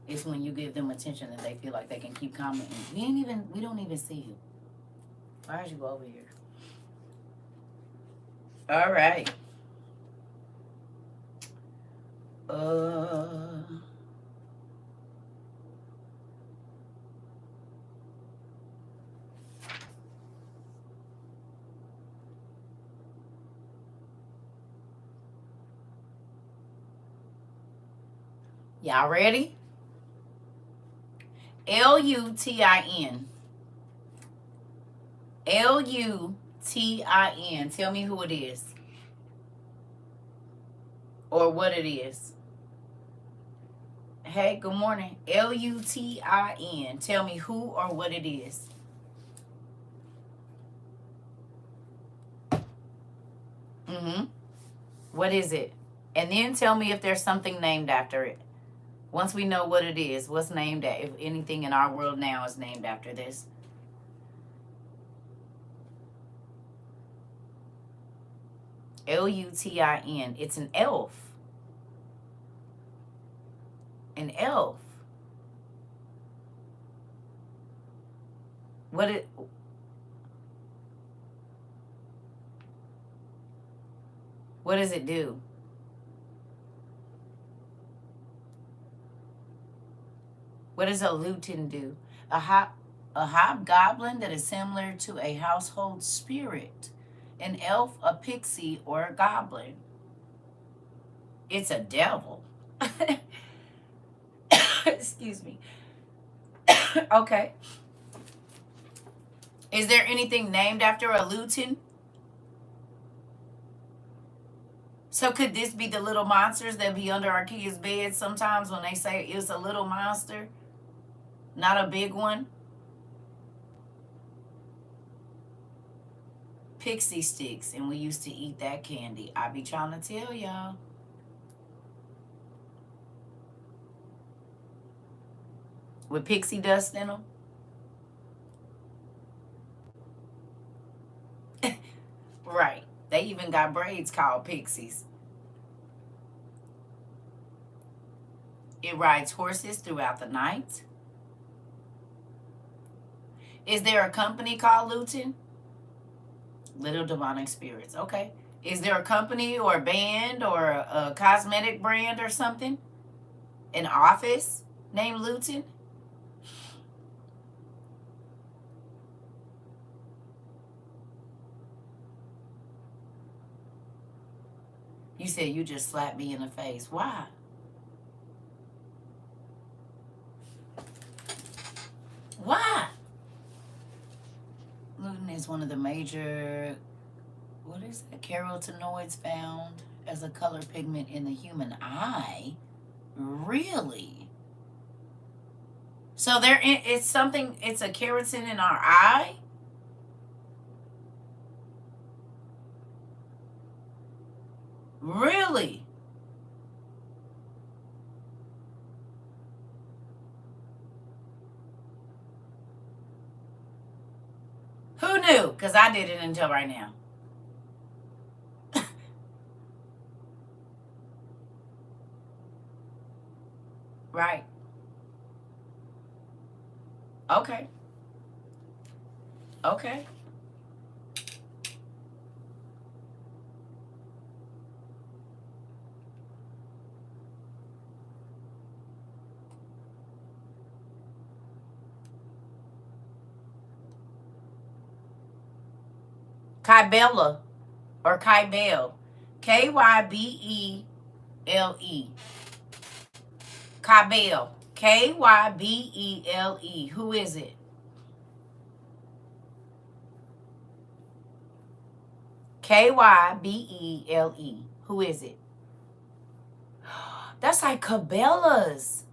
It's when you give them attention that they feel like they can keep commenting. We don't even see you. Why is you over here? All right. Y'all ready? Lutin. Lutin. Tell me who it is. Or what it is. Hey, good morning. Lutin. Tell me who or what it is. What is it? And then tell me if there's something named after it. Once we know what it is, what's named if anything in our world now is named after this. Lutin. It's an elf. An elf. What does it do? What does a lutin do? A hobgoblin that is similar to a household spirit. An elf, a pixie, or a goblin. It's a devil. Excuse me. Okay. Is there anything named after a lutin? So could this be the little monsters that be under our kids' beds sometimes when they say it's a little monster? Not a big one? Pixie sticks, and we used to eat that candy. I be trying to tell y'all. With pixie dust in them? Right. They even got braids called pixies. It rides horses throughout the night. Is there a company called Lutin? Little demonic spirits. Okay. Is there a company or a band or a cosmetic brand or something? An office named Lutin? You said you just slapped me in the face. Why? Why? Lutin is one of the major, what is it? Carotenoids found as a color pigment in the human eye. Really? So it's something, it's a keratin in our eye? Really? Who knew? Because I didn't until right now. Right. Okay. Okay. Kybele or Kybele. Kybele. Kybele. Kybele. Who is it? Kybele. Who is it? That's like Cabela's.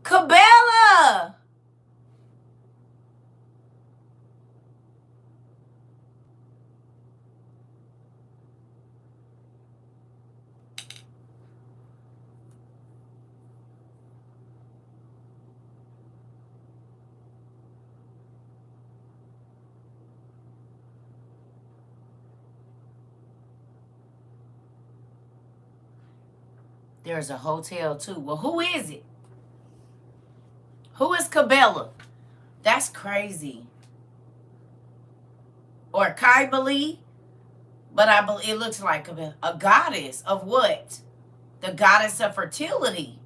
Cabela! There's a hotel too. Well, who is it? Who is Cabela? That's crazy. Or Kybali, but I believe it looks like a goddess of what? The goddess of fertility.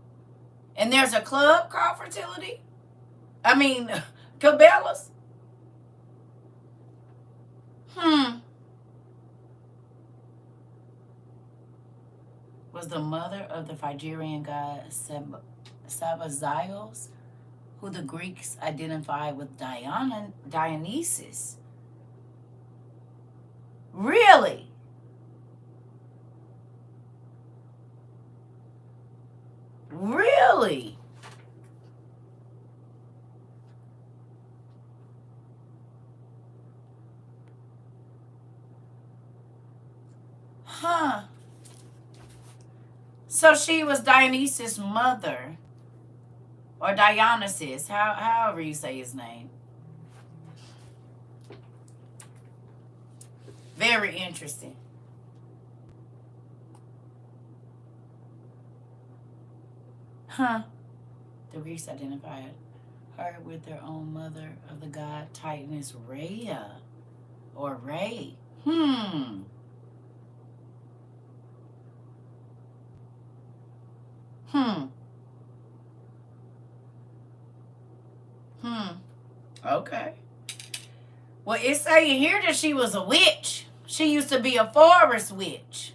And there's a club called Fertility? I mean, Cabela's? Was the mother of the Phrygian god Sabazios, who the Greeks identified with Dionysus. Really? Really? Huh. So she was Dionysus' mother. Or Dionysus, however you say his name. Very interesting. Huh. The Greeks identified her with their own mother of the god Titaness Rhea. Or Ray. Okay. Well, it's saying here that she was a witch. She used to be a forest witch.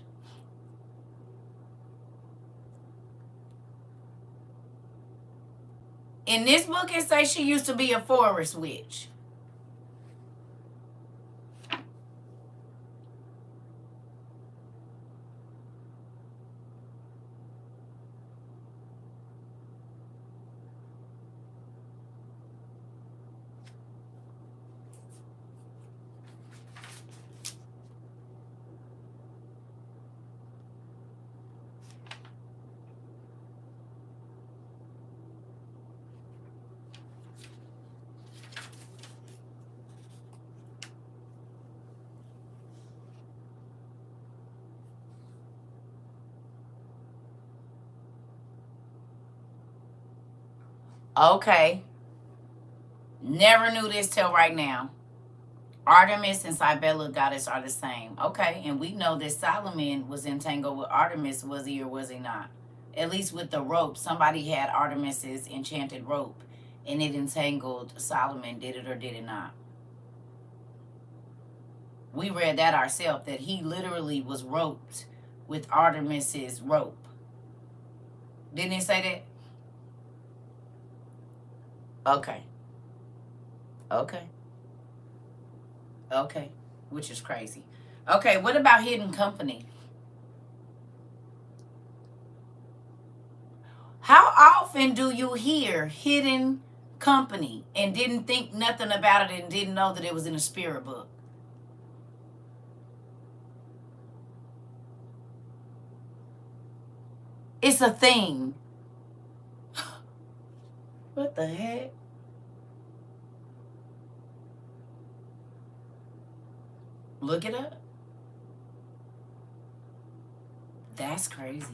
In this book, it says she used to be a forest witch. Okay. Never knew this till right now. Artemis and Cybele goddess are the same. Okay, and we know that Solomon was entangled with Artemis, was he or was he not? At least with the rope. Somebody had Artemis's enchanted rope and it entangled Solomon. Did it or did it not? We read that ourselves, that he literally was roped with Artemis's rope. Didn't it say that? Okay. Okay. Okay. Which is crazy. Okay, what about hidden company? How often do you hear hidden company and didn't think nothing about it and didn't know that it was in a spirit book? It's a thing. What the heck? Look it up. That's crazy.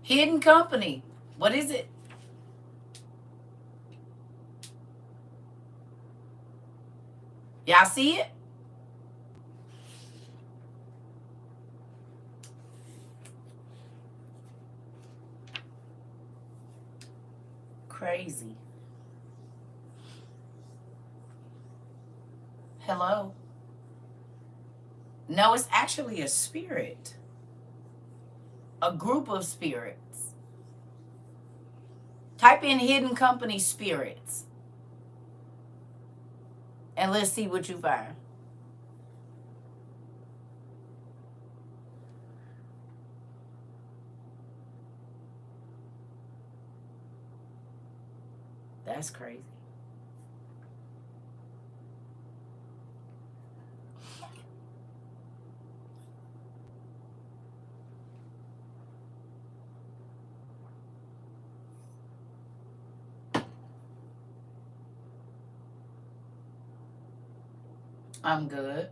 Hidden company. What is it? Y'all see it? Crazy. Hello? No, it's actually a spirit. A group of spirits. Type in hidden company spirits. And let's see what you find. That's crazy. I'm good.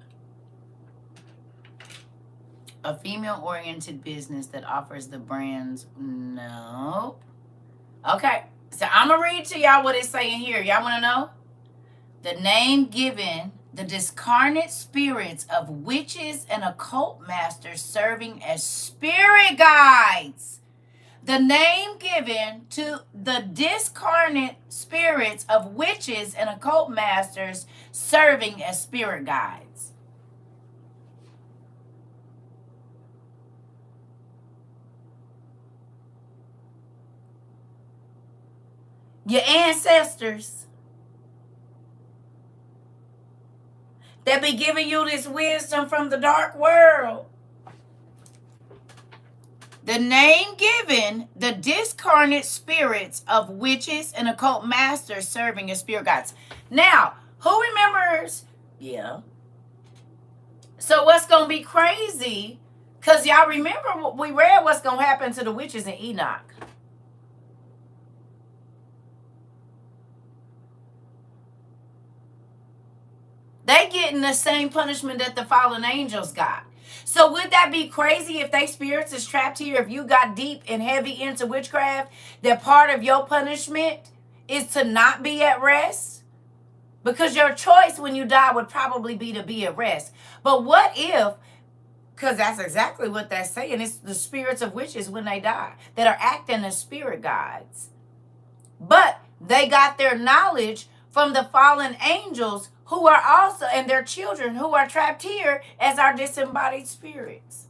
A female-oriented business that offers the brands. Nope. Okay. So I'm going to read to y'all what it's saying here. Y'all want to know? The name given the discarnate spirits of witches and occult masters serving as spirit guides. The name given to the discarnate spirits of witches and occult masters serving as spirit guides. Your ancestors that be giving you this wisdom from the dark world. The name given the discarnate spirits of witches and occult masters serving as spirit guides. Now, who remembers? Yeah. So what's going to be crazy, because y'all remember what we read, what's going to happen to the witches in Enoch. They getting the same punishment that the fallen angels got. So would that be crazy if they spirits is trapped here? If you got deep and heavy into witchcraft, that part of your punishment is to not be at rest? Because your choice when you die would probably be to be at rest. But what if, because that's exactly what that's saying, it's the spirits of witches when they die that are acting as spirit guides. But they got their knowledge from the fallen angels who are also, and their children who are trapped here as our disembodied spirits.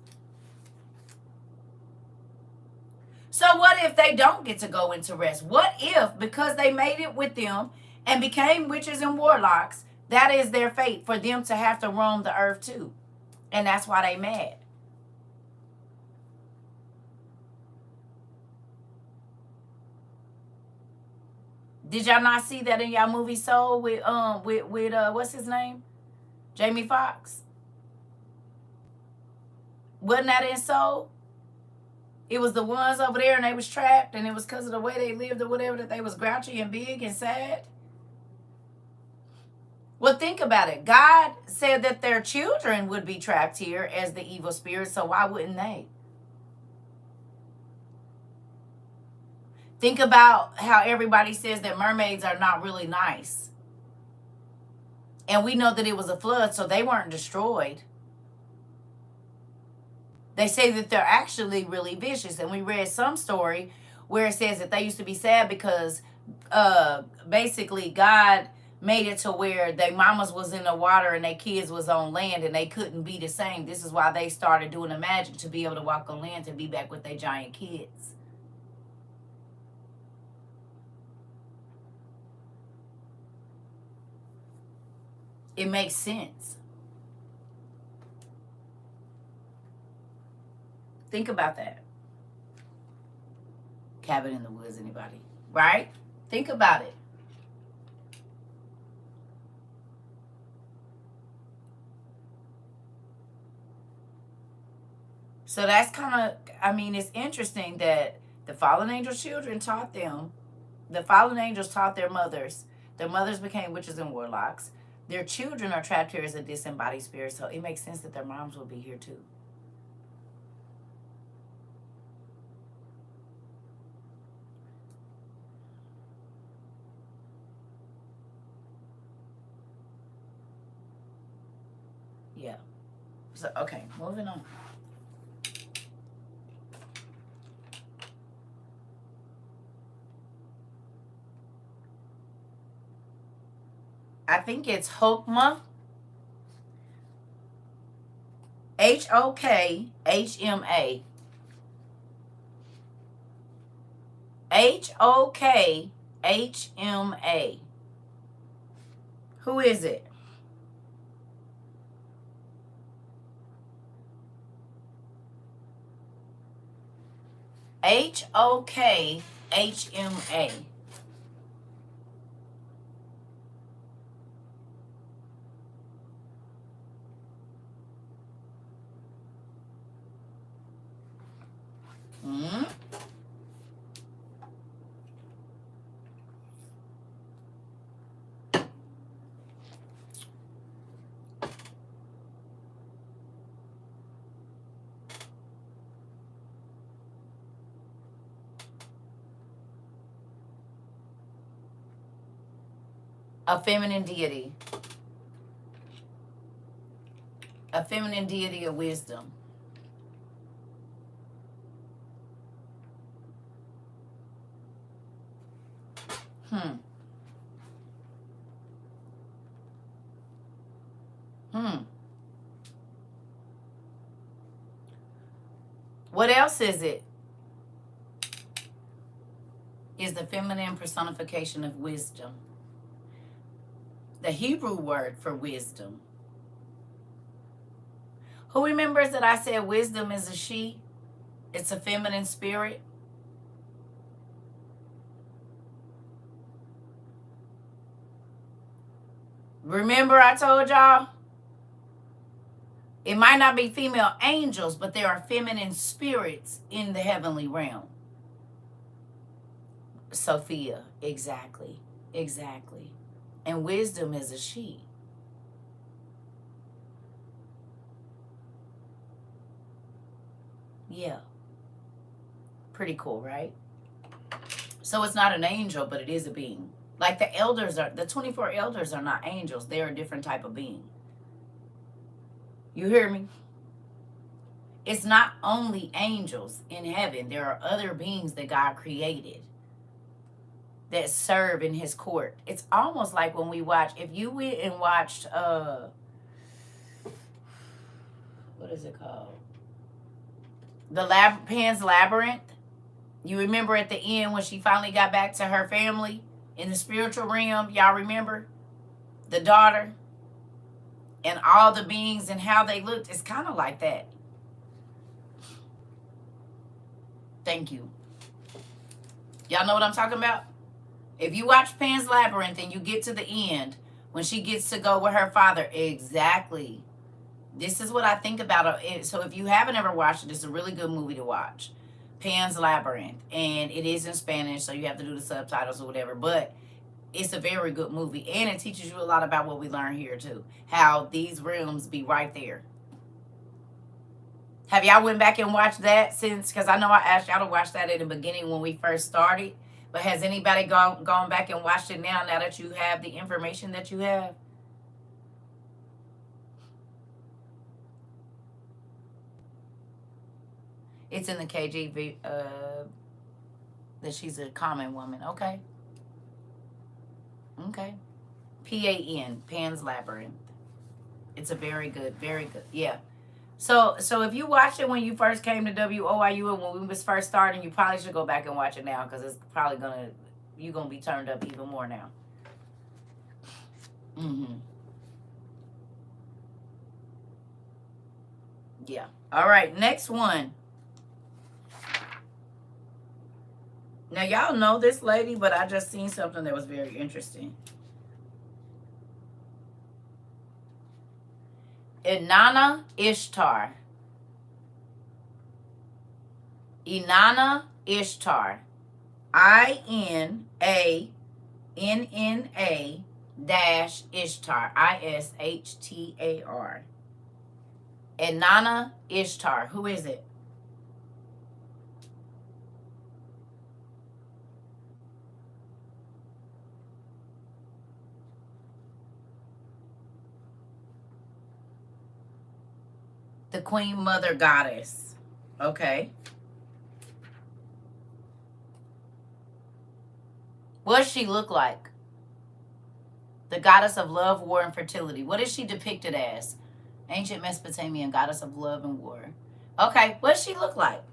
So what if they don't get to go into rest? What if, because they made it with them and became witches and warlocks, that is their fate, for them to have to roam the earth too? And that's why they mad. Did y'all not see that in y'all movie Soul with what's his name? Jamie Foxx? Wasn't that in Soul? It was the ones over there and they was trapped, and it was because of the way they lived or whatever, that they was grouchy and big and sad. Well, think about it. God said that their children would be trapped here as the evil spirits, so why wouldn't they? Think about how everybody says that mermaids are not really nice. And we know that it was a flood, so they weren't destroyed. They say that they're actually really vicious. And we read some story where it says that they used to be sad because basically God made it to where their mamas was in the water and their kids was on land and they couldn't be the same. This is why they started doing the magic to be able to walk on land, to be back with their giant kids. It makes sense. Think about that. Cabin in the woods, anybody? Right? Think about it. So that's kind of, I mean, it's interesting that the fallen angels' children taught them, the fallen angels taught their mothers became witches and warlocks. Their children are trapped here as a disembodied spirit, so it makes sense that their moms will be here too. Yeah. So, okay, moving on. I think it's Hokma. Hokhma. HOKHMA. Who is it? HOKHMA. Hmm? A feminine deity. A feminine deity of wisdom. Hmm. What else is it? Is the feminine personification of wisdom. The Hebrew word for wisdom. Who remembers that I said wisdom is a she? It's a feminine spirit. Remember I told y'all? It might not be female angels, but there are feminine spirits in the heavenly realm. Sophia, exactly. Exactly. And wisdom is a she. Yeah. Pretty cool, right? So it's not an angel, but it is a being. Like the elders are, the 24 elders are not angels. They're a different type of being. You hear me? It's not only angels in heaven. There are other beings that God created that serve in his court. It's almost like when we watch, if you went and watched, what is it called? Pan's Labyrinth. You remember at the end when she finally got back to her family in the spiritual realm? Y'all remember? The daughter and all the beings and how they looked. It's kind of like that. Thank you. Y'all know what I'm talking about? If you watch Pan's Labyrinth and you get to the end, when she gets to go with her father, exactly. This is what I think about it. So if you haven't ever watched it, it's a really good movie to watch. Pan's Labyrinth. And it is in Spanish, so you have to do the subtitles or whatever. But it's a very good movie. And it teaches you a lot about what we learn here, too. How these realms be right there. Have y'all went back and watched that since? Because I know I asked y'all to watch that in the beginning when we first started. But has anybody gone back and watched it now that you have the information that you have? It's in the KJV that she's a common woman. Okay. Okay. PAN, Pan's Labyrinth. It's a very good, yeah. So if you watched it when you first came to WOIU and when we was first starting, you probably should go back and watch it now because it's probably you're gonna be turned up even more now. Mm-hmm. Yeah. All right, next one. Now y'all know this lady, but I just seen something that was very interesting. Inanna Ishtar. Inanna Ishtar. INANNA dash Ishtar. ISHTAR. Inanna Ishtar. Who is it? The Queen Mother Goddess. Okay. What does she look like? The goddess of love, war, and fertility. What is she depicted as? Ancient Mesopotamian goddess of love and war. Okay, what does she look like?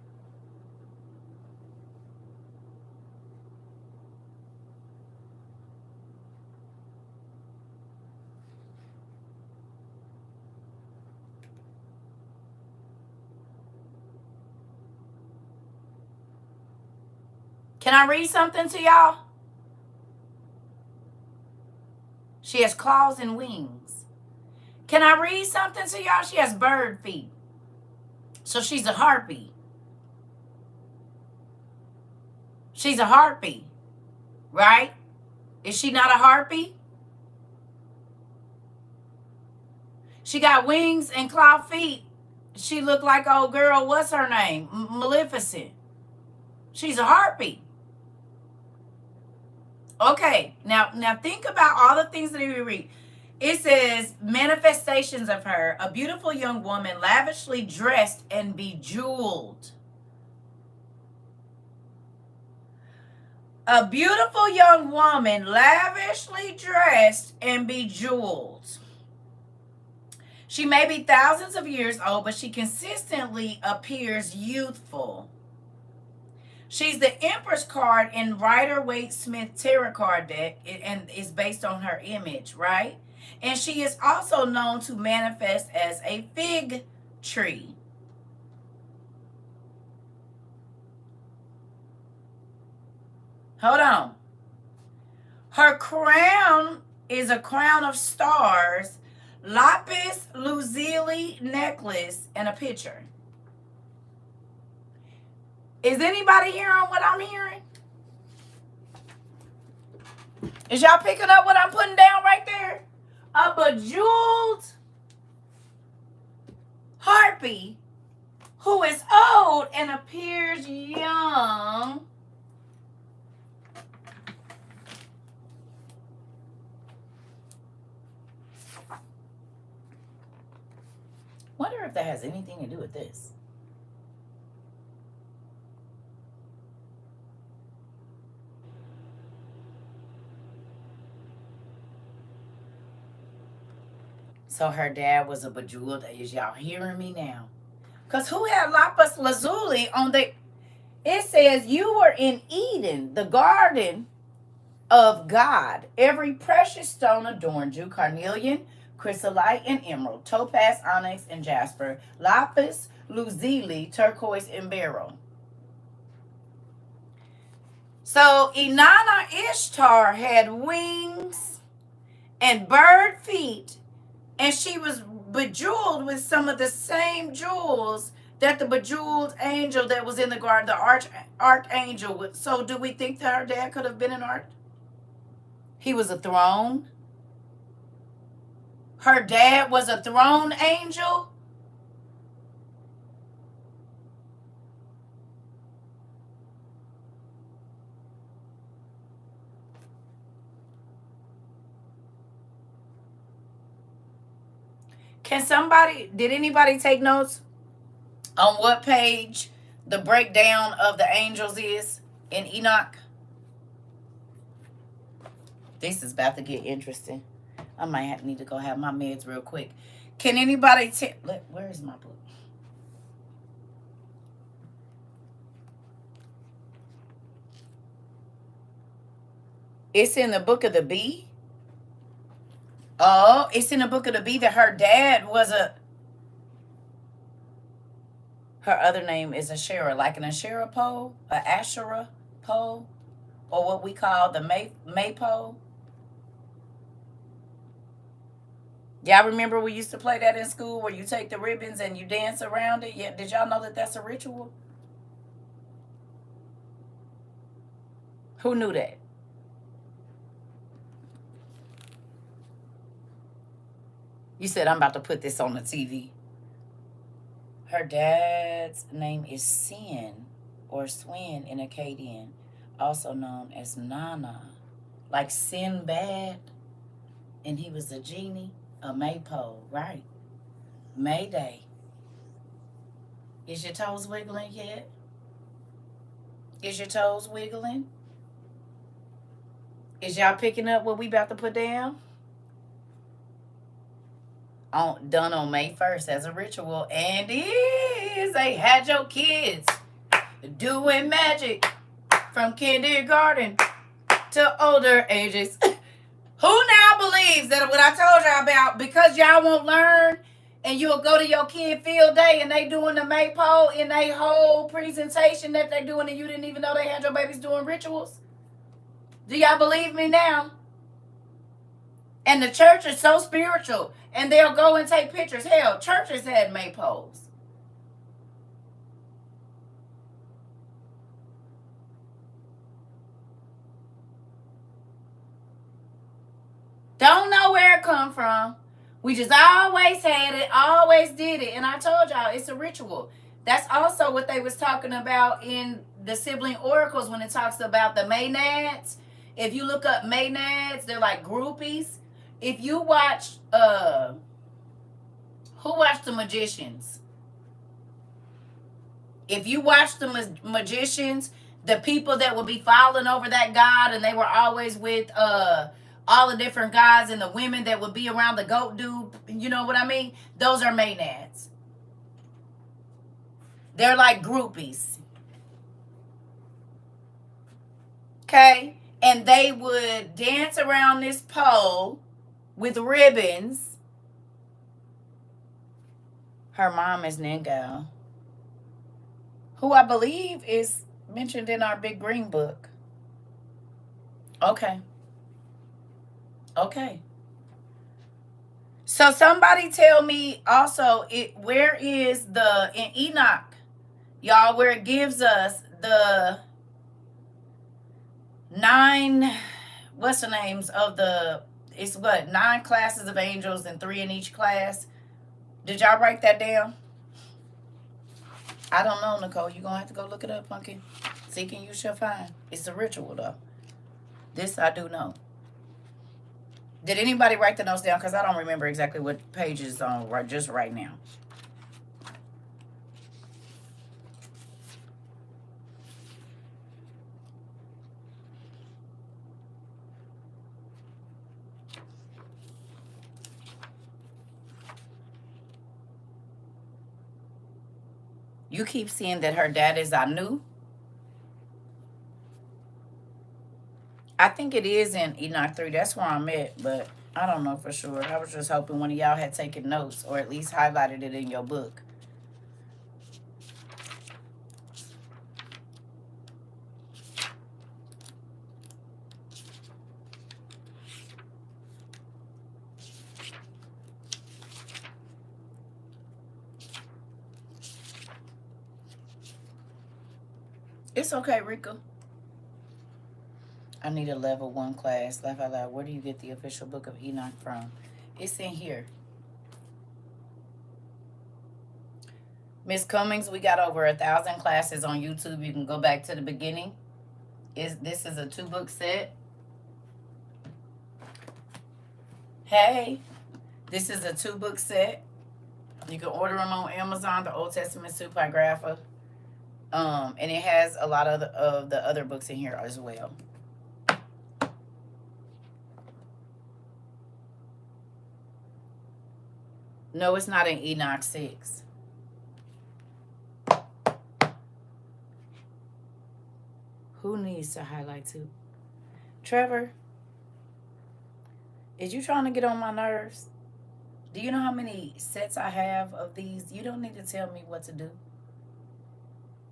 Can I read something to y'all? She has claws and wings. Can I read something to y'all? She has bird feet. So she's a harpy. She's a harpy, right? Is she not a harpy? She got wings and claw feet. She looked like old girl, what's her name? Maleficent. She's a harpy. Okay, now think about all the things that we read. It says manifestations of her, a beautiful young woman, lavishly dressed and bejeweled. A beautiful young woman, lavishly dressed and bejeweled. She may be thousands of years old, but she consistently appears youthful. She's the Empress card in Rider-Waite-Smith Tarot card deck, and is based on her image, right? And she is also known to manifest as a fig tree. Hold on. Her crown is a crown of stars, lapis lazuli necklace, and a picture. Is anybody hearing what I'm hearing? Is y'all picking up what I'm putting down right there? A bejeweled harpy who is old and appears young. Wonder if that has anything to do with this. So her dad was a bejeweled. Is y'all hearing me now? Because who had lapis lazuli on the... It says you were in Eden, the garden of God. Every precious stone adorned you. Carnelian, chrysolite, and emerald. Topaz, onyx, and jasper. Lapis lazuli, turquoise, and beryl. So Inanna Ishtar had wings and bird feet, and she was bejeweled with some of the same jewels that the bejeweled angel that was in the garden, the archangel. So do we think that her dad could have been an arch? He was a throne. Her dad was a throne angel. Did anybody take notes on what page the breakdown of the angels is in Enoch? This is about to get interesting. I might need to go have my meds real quick. Can anybody where is my book? It's in the book of the bee. Oh, it's in the book of the bee that her dad was her other name is Asherah, like an Asherah pole, an Asherah pole, or what we call the maypole. Y'all remember we used to play that in school where you take the ribbons and you dance around it? Yeah, did y'all know that that's a ritual? Who knew that? You said, I'm about to put this on the TV. Her dad's name is Sin or Swin in Akkadian, also known as Nana, like Sinbad, and he was a genie, a maypole, right? Mayday. Is your toes wiggling yet? Is your toes wiggling? Is y'all picking up what we about to put down? Done on May 1st as a ritual, and they had your kids doing magic from kindergarten to older ages. Who now believes that what I told y'all about, because y'all won't learn And you'll go to your kid field day and they doing the maypole in their whole presentation that they doing and you didn't even know they had your babies doing rituals? Do y'all believe me now? And the church is so spiritual and they'll go and take pictures. Hell, churches had maypoles. Don't know where it come from. We just always had it, always did it. And I told y'all, it's a ritual. That's also what they was talking about in the sibling oracles when it talks about the Maenads. If you look up Maenads, they're like groupies. If you watch, who watched The Magicians? If you watch The Magicians, the people that would be falling over that god and they were always with all the different gods and the women that would be around the goat dude, you know what I mean? Those are Maenads. They're like groupies. Okay? And they would dance around this pole with ribbons. Her mom is Ningal, who I believe is mentioned in our Big Green Book. Okay. Okay. So somebody tell me also, where is in Enoch, y'all, where it gives us the 9, what's the names of it's what, 9 classes of angels and 3 in each class? Did y'all write that down? I don't know, Nicole. You're going to have to go look it up, Pumpkin. Seeking you shall find. It's a ritual, though. This I do know. Did anybody write the notes down? Because I don't remember exactly what page is on just right now. You keep seeing that her dad is Anu. I think it is in Enoch 3. That's where I'm at, but I don't know for sure. I was just hoping one of y'all had taken notes or at least highlighted it in your book. It's okay, Rika. I need a level 1 class. Laugh out loud. Where do you get the official book of Enoch from? It's in here. Miss Cummings, we got over 1,000 classes on YouTube. You can go back to the beginning. This is a 2-book set. Hey, this is a 2-book set. You can order them on Amazon, the Old Testament Supergrapha. And it has a lot of the other books in here as well. No, it's not in Enoch 6. Who needs to highlight too? Trevor, is you trying to get on my nerves? Do you know how many sets I have of these? You don't need to tell me what to do.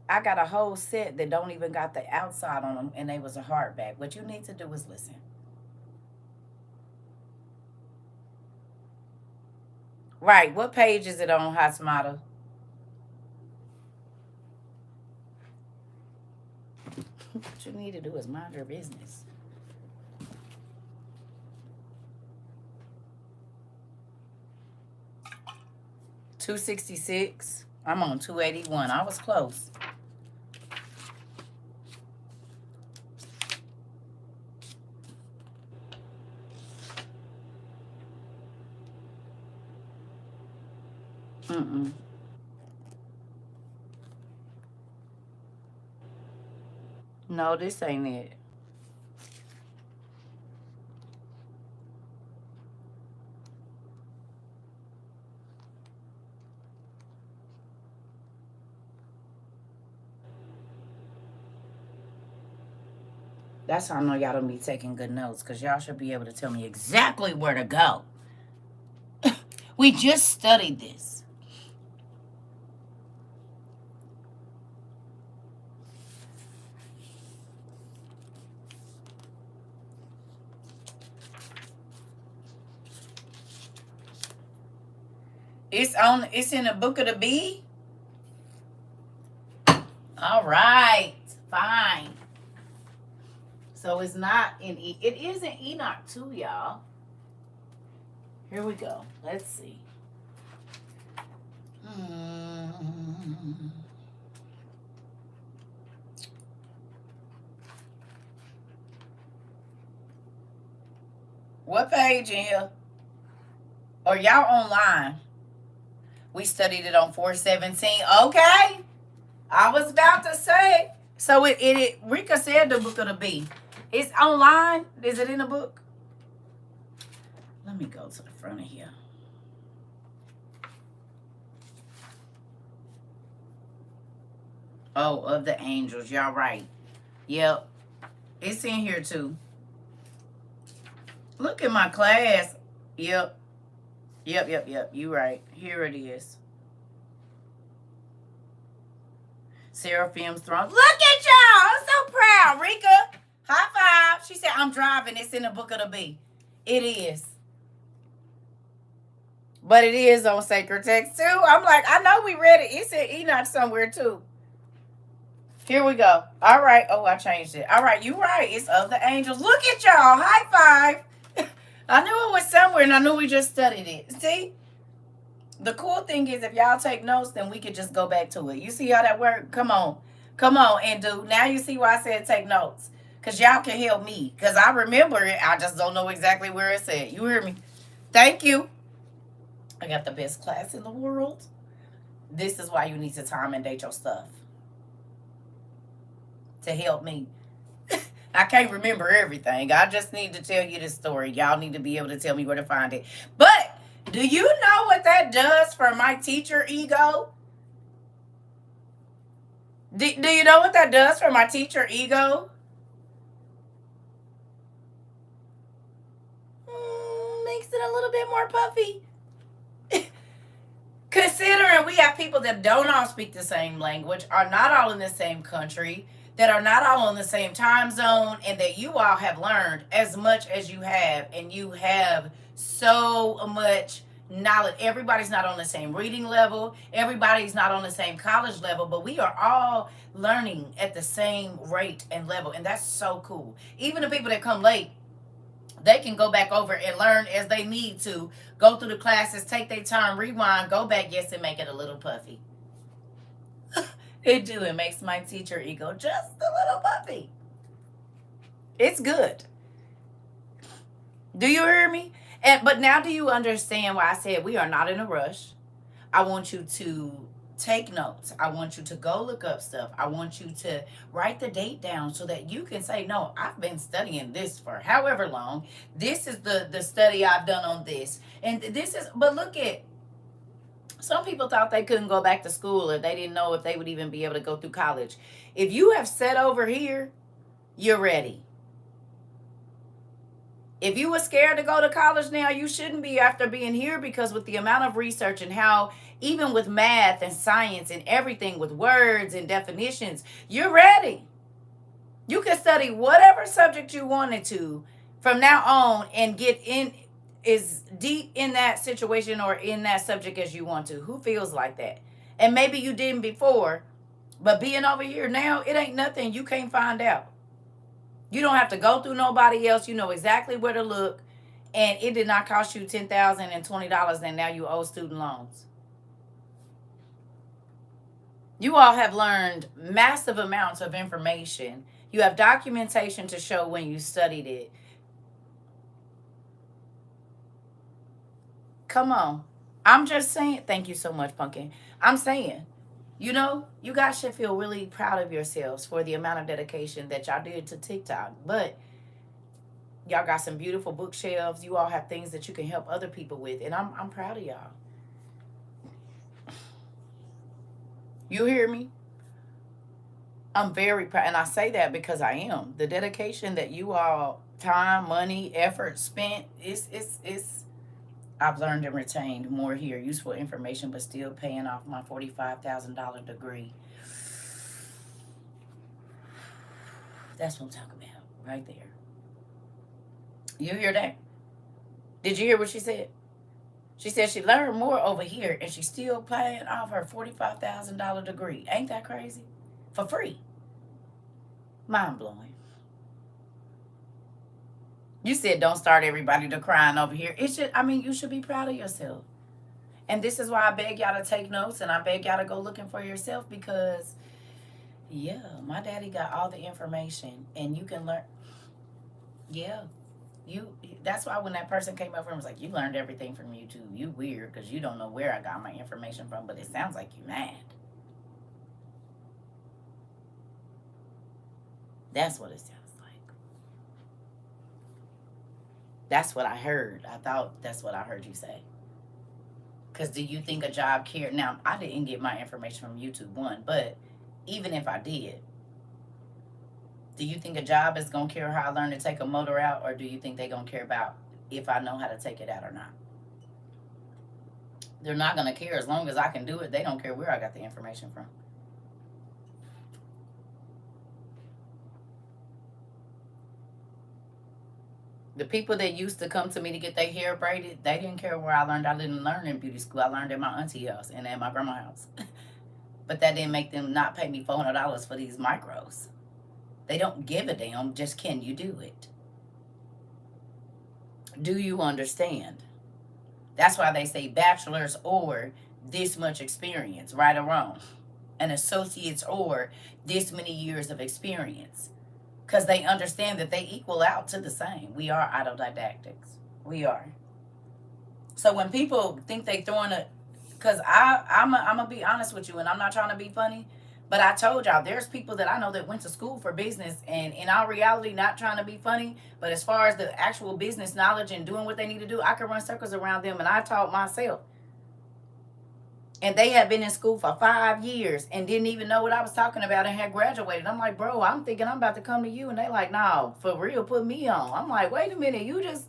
I got a whole set that don't even got the outside on them, and they was a hardback. What you need to do is listen. Right. What page is it on, Hatsumata? What you need to do is mind your business. $266. I'm on $281. I was close. Mm-mm. No, this ain't it. That's how I know y'all don't be taking good notes, because y'all should be able to tell me exactly where to go. We just studied this. It's in the book of the bee. All right, fine. So it's not in it is in Enoch too, y'all. Here we go. Let's see. What page in here? Or y'all online? We studied it on 417. Okay. I was about to say. So it Rika said the book of the bee. It's online. Is it in the book? Let me go to the front of here. Oh, of the angels. Y'all right. Yep. It's in here too. Look at my class. Yep. Yep. You right. Here it is. Seraphim's throne. Look at y'all. I'm so proud. Rika, high five. She said, I'm driving. It's in the book of the bee. It is. But it is on sacred text too. I'm like, I know we read it. It's in Enoch somewhere too. Here we go. All right. Oh, I changed it. All right. You right. It's of the angels. Look at y'all. High five. I knew it was somewhere and I knew we just studied it. See? The cool thing is if y'all take notes, then we could just go back to it. You see how that works? Come on. Come on, and do. Now you see why I said take notes. Because y'all can help me. Because I remember it. I just don't know exactly where it said. You hear me? Thank you. I got the best class in the world. This is why you need to time and date your stuff. To help me. I can't remember everything. I just need to tell you the story. Y'all need to be able to tell me where to find it. But do you know what that does for my teacher ego? Do you know what that does for my teacher ego? Makes it a little bit more puffy. Considering we have people that don't all speak the same language, are not all in the same country, that are not all in the same time zone, and that you all have learned as much as you have, and you have so much knowledge. Everybody's not on the same reading level. Everybody's not on the same college level, but we are all learning at the same rate and level, and that's so cool. Even the people that come late, they can go back over and learn as they need to, go through the classes, take their time, rewind, go back, yes, and make it a little puffy. It do. It makes my teacher ego just a little puffy. It's good. Do you hear me? But now do you understand why I said we are not in a rush? I want you to take notes. I want you to go look up stuff. I want you to write the date down so that you can say, no, I've been studying this for however long. This is the study I've done on this. And this is, but look at, some people thought they couldn't go back to school or they didn't know if they would even be able to go through college. If you have sat over here, you're ready. If you were scared to go to college now, you shouldn't be after being here, because with the amount of research and how, even with math and science and everything with words and definitions, you're ready. You can study whatever subject you wanted to from now on and get in as deep in that situation or in that subject as you want to. Who feels like that? And maybe you didn't before, but being over here now, it ain't nothing you can't find out. You don't have to go through nobody else. You know exactly where to look. And it did not cost you $10,020 and now you owe student loans. You all have learned massive amounts of information. You have documentation to show when you studied it. Come on. I'm just saying. Thank you so much, Pumpkin. I'm saying, you know, you guys should feel really proud of yourselves for the amount of dedication that y'all did to TikTok. But y'all got some beautiful bookshelves. You all have things that you can help other people with. And I'm proud of y'all. You hear me? I'm very proud. And I say that because I am. The dedication that you all, time, money, effort spent, I've learned and retained more here. Useful information, but still paying off my $45,000 degree. That's what I'm talking about right there. You hear that? Did you hear what she said? She said she learned more over here and she's still paying off her $45,000 degree. Ain't that crazy? For free. Mind blowing. You said don't start everybody to crying over here. It should, I mean, you should be proud of yourself. And this is why I beg y'all to take notes and I beg y'all to go looking for yourself because, yeah, my daddy got all the information and you can learn. Yeah. That's why when that person came over and was like, you learned everything from YouTube. You weird because you don't know where I got my information from, but it sounds like you mad. That's what it sounds like. That's what I heard. I thought that's what I heard you say. Because do you think a job care? Now, I didn't get my information from YouTube, one, but even if I did, do you think a job is going to care how I learn to take a motor out, or do you think they're going to care about if I know how to take it out or not? They're not going to care as long as I can do it. They don't care where I got the information from. The people that used to come to me to get their hair braided, they didn't care where I learned. I didn't learn in beauty school. I learned at my auntie house and at my grandma's house. But that didn't make them not pay me $400 for these micros. They don't give a damn, just can you do it? Do you understand? That's why they say bachelor's or this much experience, right or wrong. An associate's or this many years of experience. Because they understand that they equal out to the same. We are autodidactics. We are. So when people think they throwing a... Because I'm going to be honest with you, and I'm not trying to be funny, but I told y'all, there's people that I know that went to school for business, and in our reality, not trying to be funny, but as far as the actual business knowledge and doing what they need to do, I could run circles around them, and I taught myself. And they had been in school for 5 years and didn't even know what I was talking about and had graduated. I'm like, bro, I'm thinking I'm about to come to you. And they like, no, for real, put me on. I'm like, wait a minute, you just...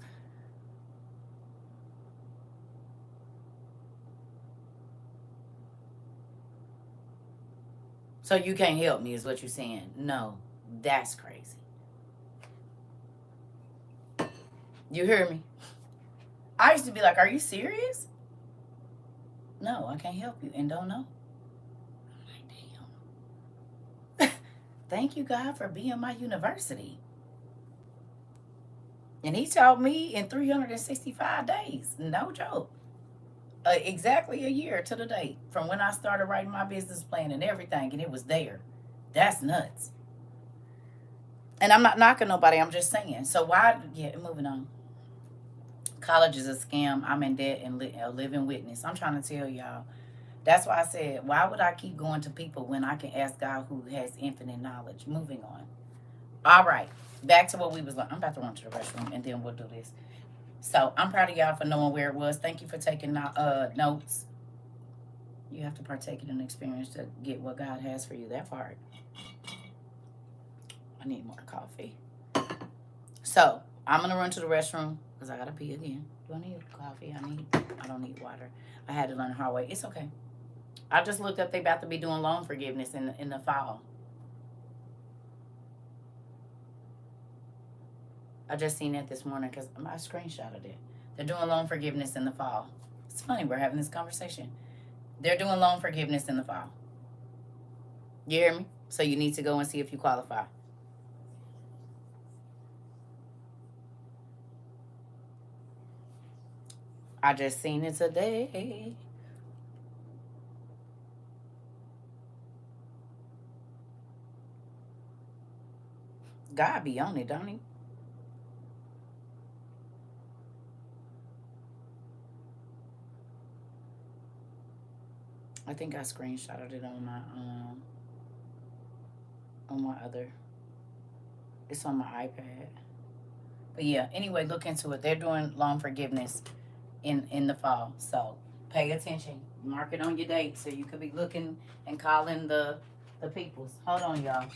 So you can't help me is what you're saying. No, that's crazy. You hear me? I used to be like, are you serious? No, I can't help you and don't know. I'm like, damn. Thank you, God, for being my university. And he taught me in 365 days. No joke. Exactly a year to the date from when I started writing my business plan and everything, and it was there. That's nuts. And I'm not knocking nobody. I'm just saying. So why? Yeah, moving on. College is a scam. I'm in debt and a living witness. I'm trying to tell y'all. That's why I said, why would I keep going to people when I can ask God who has infinite knowledge? Moving on. All right. Back to what we was like. I'm about to run to the restroom and then we'll do this. So I'm proud of y'all for knowing where it was. Thank you for taking notes. You have to partake in an experience to get what God has for you. That part. I need more coffee. So I'm gonna run to the restroom because I gotta pee again. Do I need coffee? I don't need water. I had to learn the hard way. It's okay. I just looked up. They about to be doing loan forgiveness in the fall. I just seen that this morning because I screenshotted it. They're doing loan forgiveness in the fall. It's funny we're having this conversation. They're doing loan forgiveness in the fall. You hear me? So you need to go and see if you qualify. I just seen it today. God be on it, don't he? I think I screenshotted it on my other. It's on my iPad. But yeah, anyway, look into it. They're doing loan forgiveness in the fall. So pay attention. Mark it on your date so you could be looking and calling the peoples. Hold on, y'all.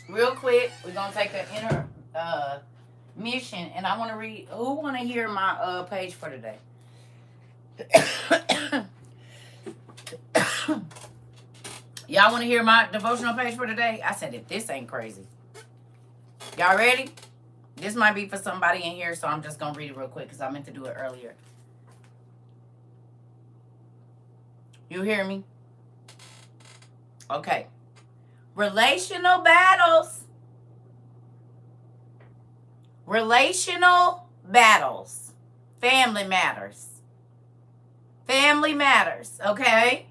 Real quick, we're gonna take an inner mission, and I want to read. Who want to hear my page for today? Y'all want to hear my devotional page for today? I said, if this ain't crazy. Y'all ready? This might be for somebody in here, so I'm just going to read it real quick because I meant to do it earlier. You hear me? Okay. Relational battles. Relational battles. Family matters. Family matters, okay?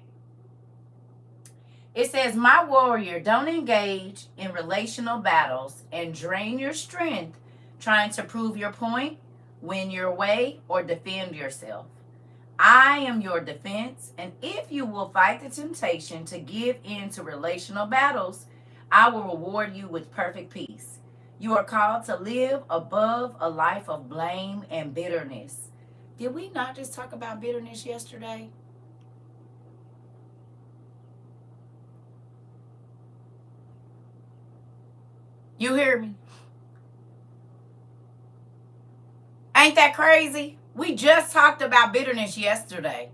It says, my warrior, don't engage in relational battles and drain your strength trying to prove your point, win your way, or defend yourself. I am your defense, and if you will fight the temptation to give in to relational battles, I will reward you with perfect peace. You are called to live above a life of blame and bitterness. Did we not just talk about bitterness yesterday? You hear me? Ain't that crazy? We just talked about bitterness yesterday.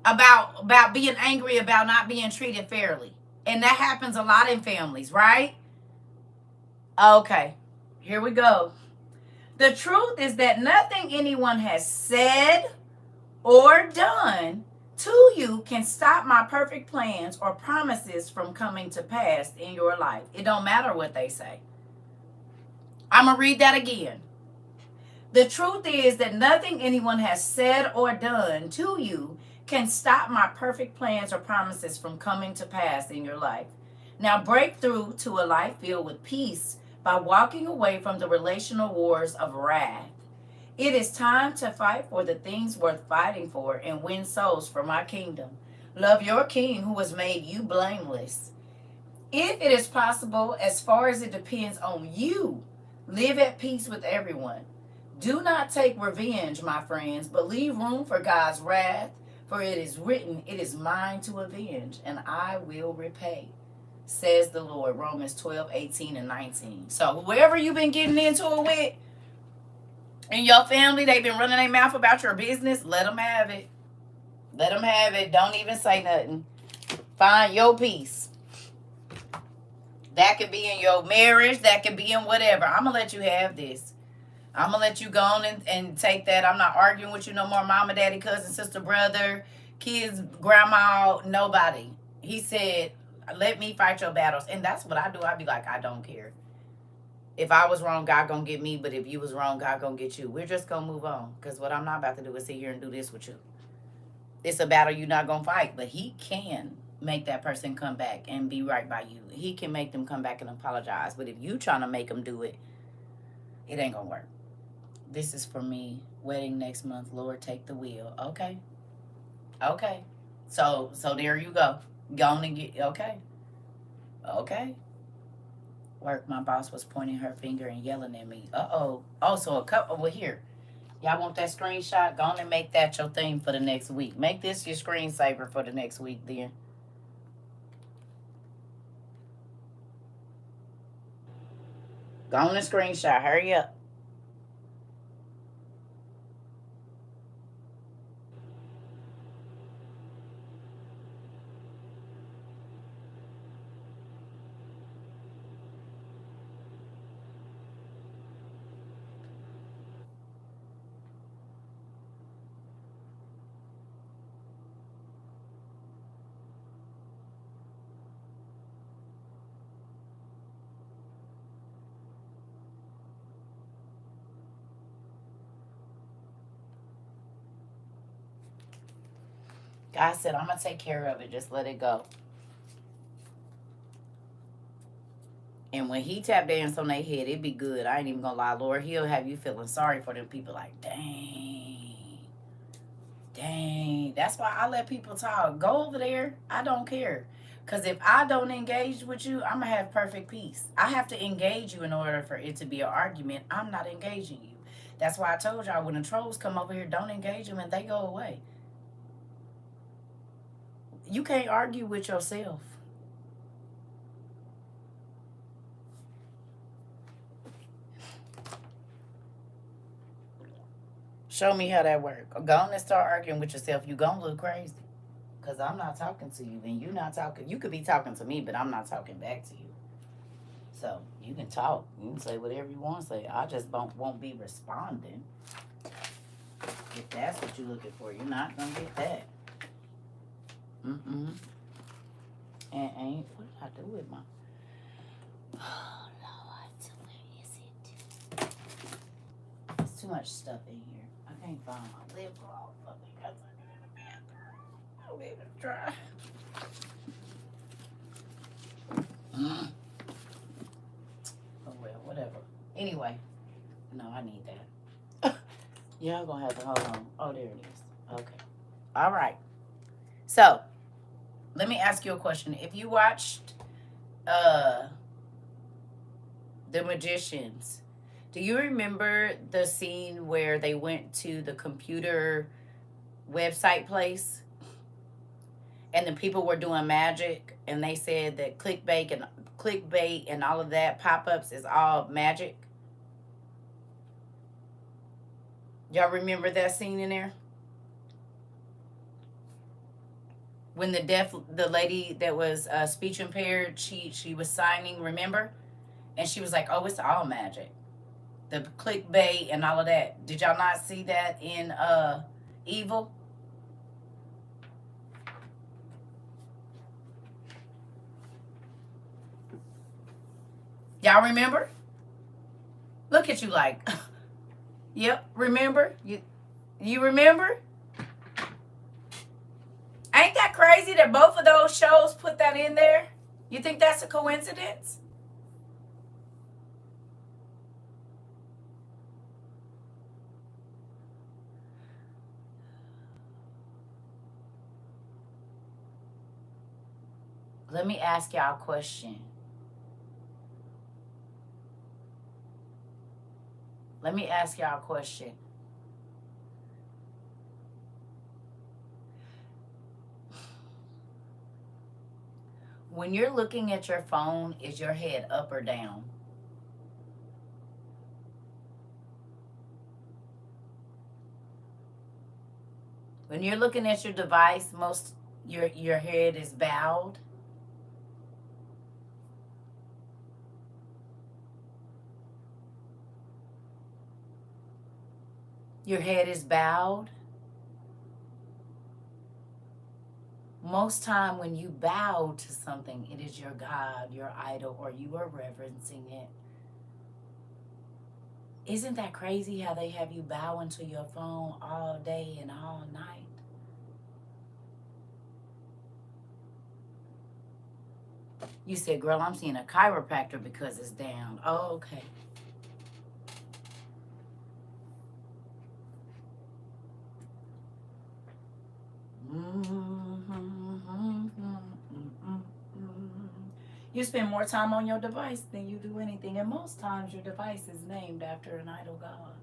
About being angry about not being treated fairly. And that happens a lot in families, right? Okay. Here we go. The truth is that nothing anyone has said or done to you can stop my perfect plans or promises from coming to pass in your life. It don't matter what they say. I'm going to read that again. The truth is that nothing anyone has said or done to you can stop my perfect plans or promises from coming to pass in your life. Now break through to a life filled with peace by walking away from the relational wars of wrath. It is time to fight for the things worth fighting for and win souls for my kingdom. Love your king who has made you blameless. If it is possible, as far as it depends on you, live at peace with everyone. Do not take revenge, my friends, but leave room for God's wrath, for it is written, it is mine to avenge, and I will repay, says the Lord. Romans 12:18-19. So whoever you've been getting into it with, in your family, they've been running their mouth about your business, let them have it. Let them have it. Don't even say nothing. Find your peace. That could be in your marriage. That could be in whatever. I'm going to let you have this. I'm going to let you go on and take that. I'm not arguing with you no more. Mama, daddy, cousin, sister, brother, kids, grandma, nobody. He said, let me fight your battles. And that's what I do. I be like, I don't care. If I was wrong, God gonna get me. But if you was wrong, God gonna get you. We're just gonna move on. Because what I'm not about to do is sit here and do this with you. It's a battle you're not gonna fight. But he can make that person come back and be right by you. He can make them come back and apologize. But if you trying to make them do it, it ain't gonna work. This is for me. Wedding next month. Lord, take the wheel. Okay. Okay. So there you go. Go on and get, okay. Okay. Work. My boss was pointing her finger and yelling at me. Uh-oh. Oh, so a couple, well, here. Y'all want that screenshot? Go on and make that your thing for the next week. Make this your screensaver for the next week then. Go on and screenshot. Hurry up. God said, I'm going to take care of it. Just let it go. And when he tap dance on their head, it be good. I ain't even going to lie. Lord, he'll have you feeling sorry for them people like, dang. Dang. That's why I let people talk. Go over there. I don't care. Because if I don't engage with you, I'm going to have perfect peace. I have to engage you in order for it to be an argument. I'm not engaging you. That's why I told y'all when the trolls come over here, don't engage them and they go away. You can't argue with yourself. Show me how that works. Go on and start arguing with yourself. You gonna look crazy. Because I'm not talking to you, and you not talking. You could be talking to me, but I'm not talking back to you. So you can talk. You can say whatever you want to say. I just won't be responding. If that's what you're looking for, you're not gonna get that. Mm-mm. And ain't what did I do with my? Oh Lord, where is it? There's too much stuff in here. I can't find my lip gloss. I think I took it in the bathroom. I'll be able to try. Oh well, whatever. Anyway, no, I need that. Y'all gonna have to hold on. Oh, there it is. Okay. All right. So, let me ask you a question. If you watched The Magicians, do you remember the scene where they went to the computer website place and the people were doing magic and they said that clickbait and all of that pop-ups is all magic? Y'all remember that scene in there? When the lady that was speech impaired, she was signing, remember? And she was like, "Oh, it's all magic." The clickbait and all of that. Did y'all not see that in Evil? Y'all remember? Look at you like, yep, remember? You remember? Ain't that crazy that both of those shows put that in there? You think that's a coincidence? Let me ask y'all a question. Let me ask y'all a question. When you're looking at your phone, is your head up or down? When you're looking at your device, your head is bowed. Your head is bowed. Most time when you bow to something, it is your God, your idol, or you are reverencing it. Isn't that crazy how they have you bowing to your phone all day and all night? You said, girl, I'm seeing a chiropractor because it's down. Oh, okay. You spend more time on your device than you do anything, and most times your device is named after an idol god.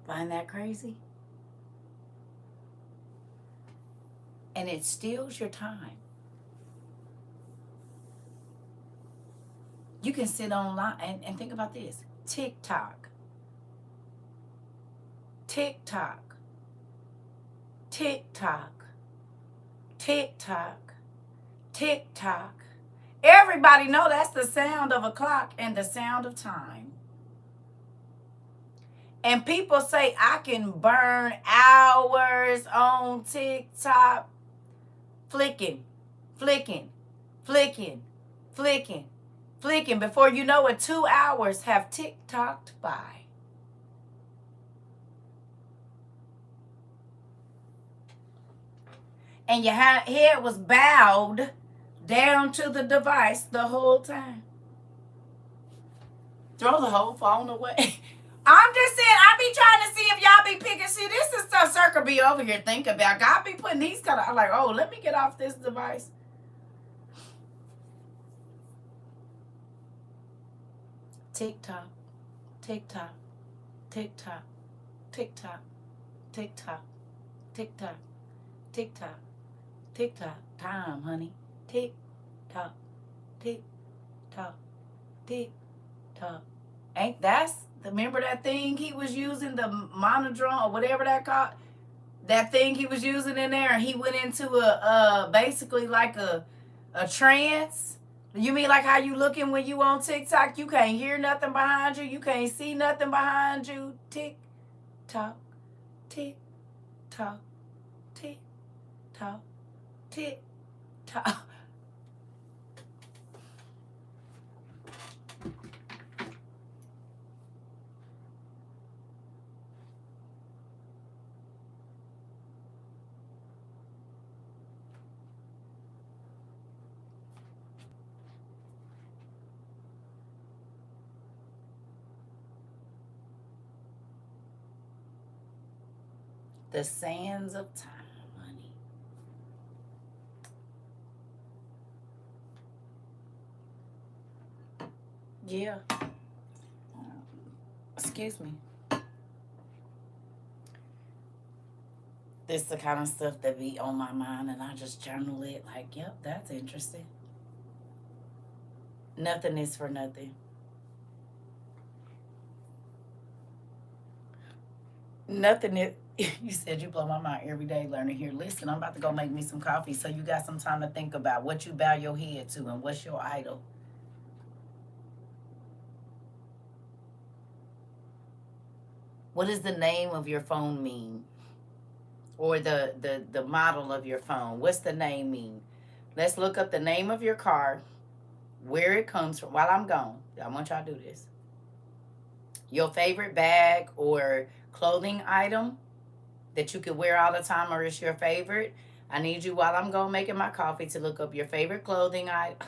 Find that crazy? And it steals your time. You can sit online and think about this. TikTok. TikTok. TikTok. TikTok. TikTok. Everybody know that's the sound of a clock and the sound of time. And people say I can burn hours on TikTok. Flicking, flicking, flicking, flicking, flicking. Before you know it, 2 hours have tick-tocked by. And your head was bowed down to the device the whole time. Throw the whole phone away. I'm just saying, I be trying to see if y'all be picking. See, this is stuff CERCA be over here thinking about. God be putting these kind of, I'm like, oh, let me get off this device. Tick tock, tick tock, tick tock, tick tock, tick tock, tick tock, tick tock, tick tock. Time, honey. Tick tock, tick tock, tick tock. Ain't that's remember that thing he was using, the monodrome or whatever that called? That thing he was using in there, and he went into a basically like a trance. You mean like how you looking when you on TikTok? You can't hear nothing behind you. You can't see nothing behind you. Tick tock, tick tock, tick tock, tick tock. The sands of time, honey. Yeah. Excuse me. This is the kind of stuff that be on my mind, and I just journal it like, yep, that's interesting. Nothing is for nothing. Nothing is. You said you blow my mind every day learning here. Listen, I'm about to go make me some coffee so you got some time to think about what you bow your head to and what's your idol. What does the name of your phone mean? Or the model of your phone. What's the name mean? Let's look up the name of your car, where it comes from. While I'm gone, I want y'all to do this. Your favorite bag or clothing item that you could wear all the time, or it's your favorite. I need you, while I'm gone making my coffee, to look up your favorite clothing item.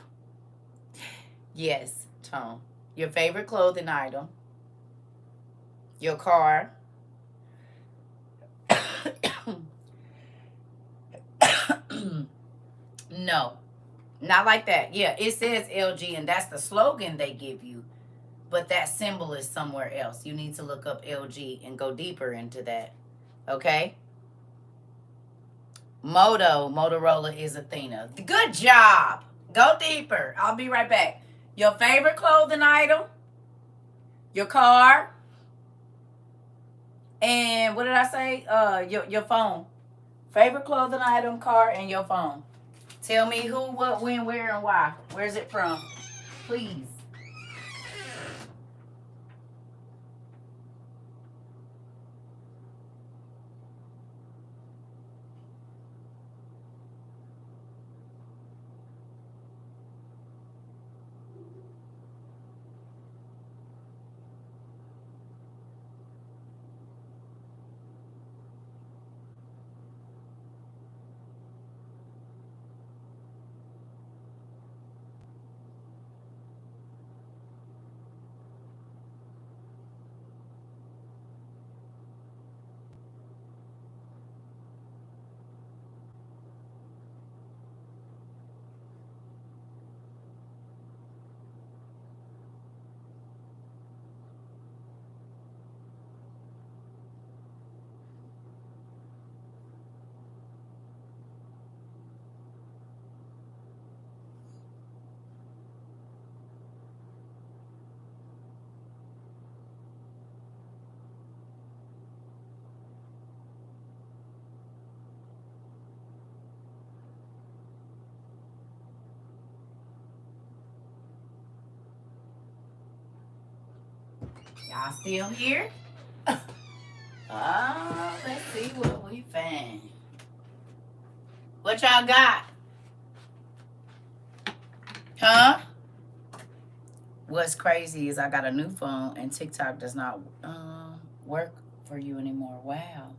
Yes, Tom. Your favorite clothing item. Your car. No, not like that. Yeah, it says LG, and that's the slogan they give you. But that symbol is somewhere else. You need to look up LG and go deeper into that. Okay? Motorola is Athena. Good job. Go deeper. I'll be right back. Your favorite clothing item, your car, and what did I say? Your phone. Favorite clothing item, car, and your phone. Tell me who, what, when, where, and why. Where's it from? Please. Y'all still here? Let's see what we found. What y'all got? Huh? What's crazy is I got a new phone and TikTok does not work for you anymore. Wow.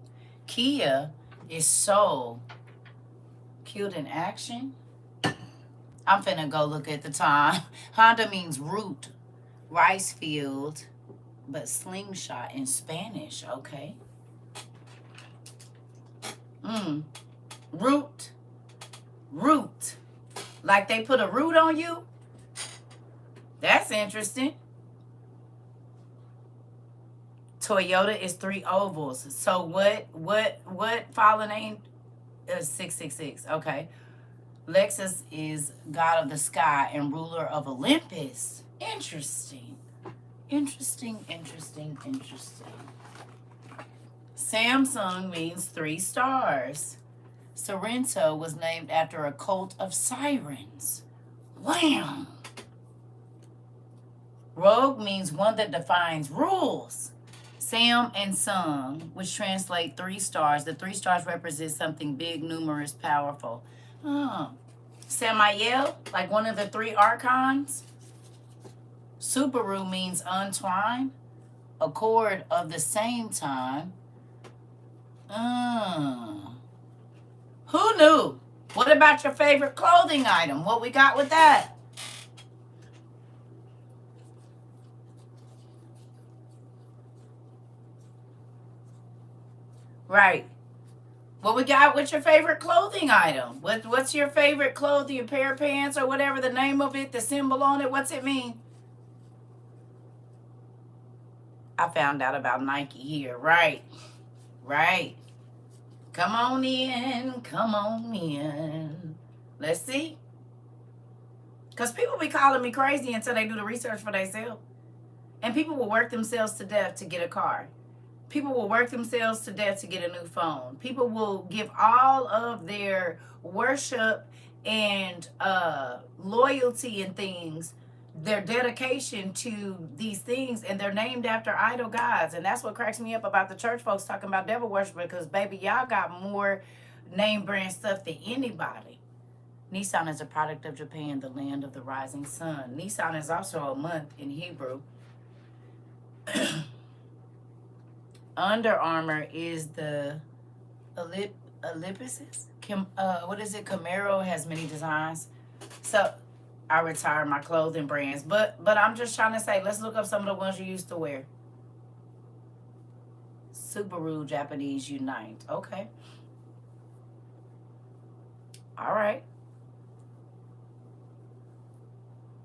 Kia is so cute in action. I'm finna go look at the time. Honda means root, rice field, but slingshot in Spanish. Okay. Root. Root. Like they put a root on you? That's interesting. Toyota is 3 ovals. So what fallen name is 666? Okay. Lexus is god of the sky and ruler of Olympus. Interesting. Interesting. Samsung means 3 stars. Sorrento was named after a cult of sirens. Wham! Rogue means one that defines rules. Sam and Sung, which translate 3 stars. The 3 stars represent something big, numerous, powerful. Oh. Samael, like one of the 3 archons. Subaru means untwined, a cord of the same time. Who knew? What about your favorite clothing item? What we got with that? Right. What we got with your favorite clothing item? What's your favorite clothing, a pair of pants or whatever the name of it, the symbol on it? What's it mean? I found out about Nike here. Right. Come on in. Let's see. Because people be calling me crazy until they do the research for themselves. And people will work themselves to death to get a car. People will work themselves to death to get a new phone. People will give all of their worship and loyalty and things, their dedication to these things, and they're named after idol gods. And that's what cracks me up about the church folks talking about devil worship, because baby, y'all got more name brand stuff than anybody. Nissan is a product of Japan, the land of the rising sun. Nissan is also a month in Hebrew. Under Armour is the Ellipsis. What is it? Camaro has many designs. So I retired my clothing brands, but I'm just trying to say, let's look up some of the ones you used to wear. Subaru Japanese Unite. Okay. All right.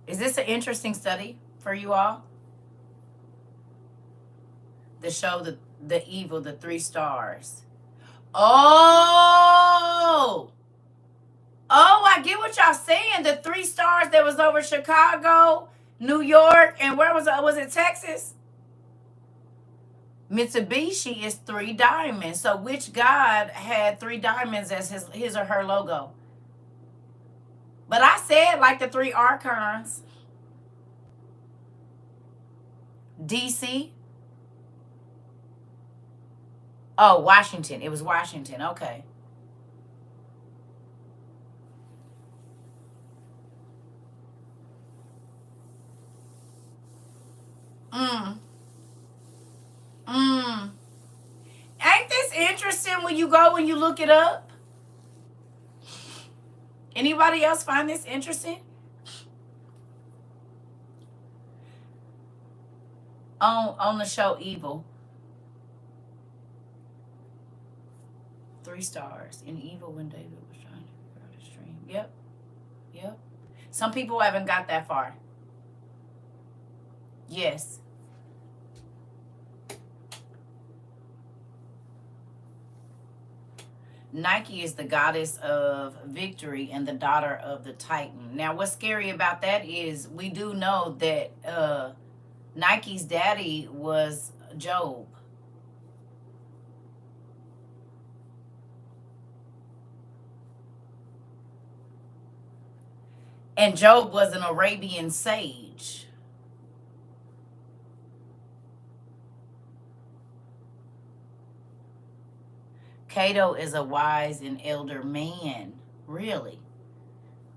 Is this an interesting study for you all? The show the evil, the 3 stars. Oh, I get what y'all saying. The 3 stars that was over Chicago, New York, and where was it? Was it Texas? Mitsubishi is 3 diamonds. So which god had 3 diamonds as his or her logo? But I said like the 3 archons. DC. Oh, Washington. It was Washington. Okay. Ain't this interesting when you go and you look it up? Anybody else find this interesting? On the show Evil. 3 stars in Evil when David was trying to figure out his dream. Yep. Some people haven't got that far. Yes. Nike is the goddess of victory and the daughter of the Titan. Now, what's scary about that is we do know that Nike's daddy was Job. And Job was an Arabian sage. Cato is a wise and elder man. Really?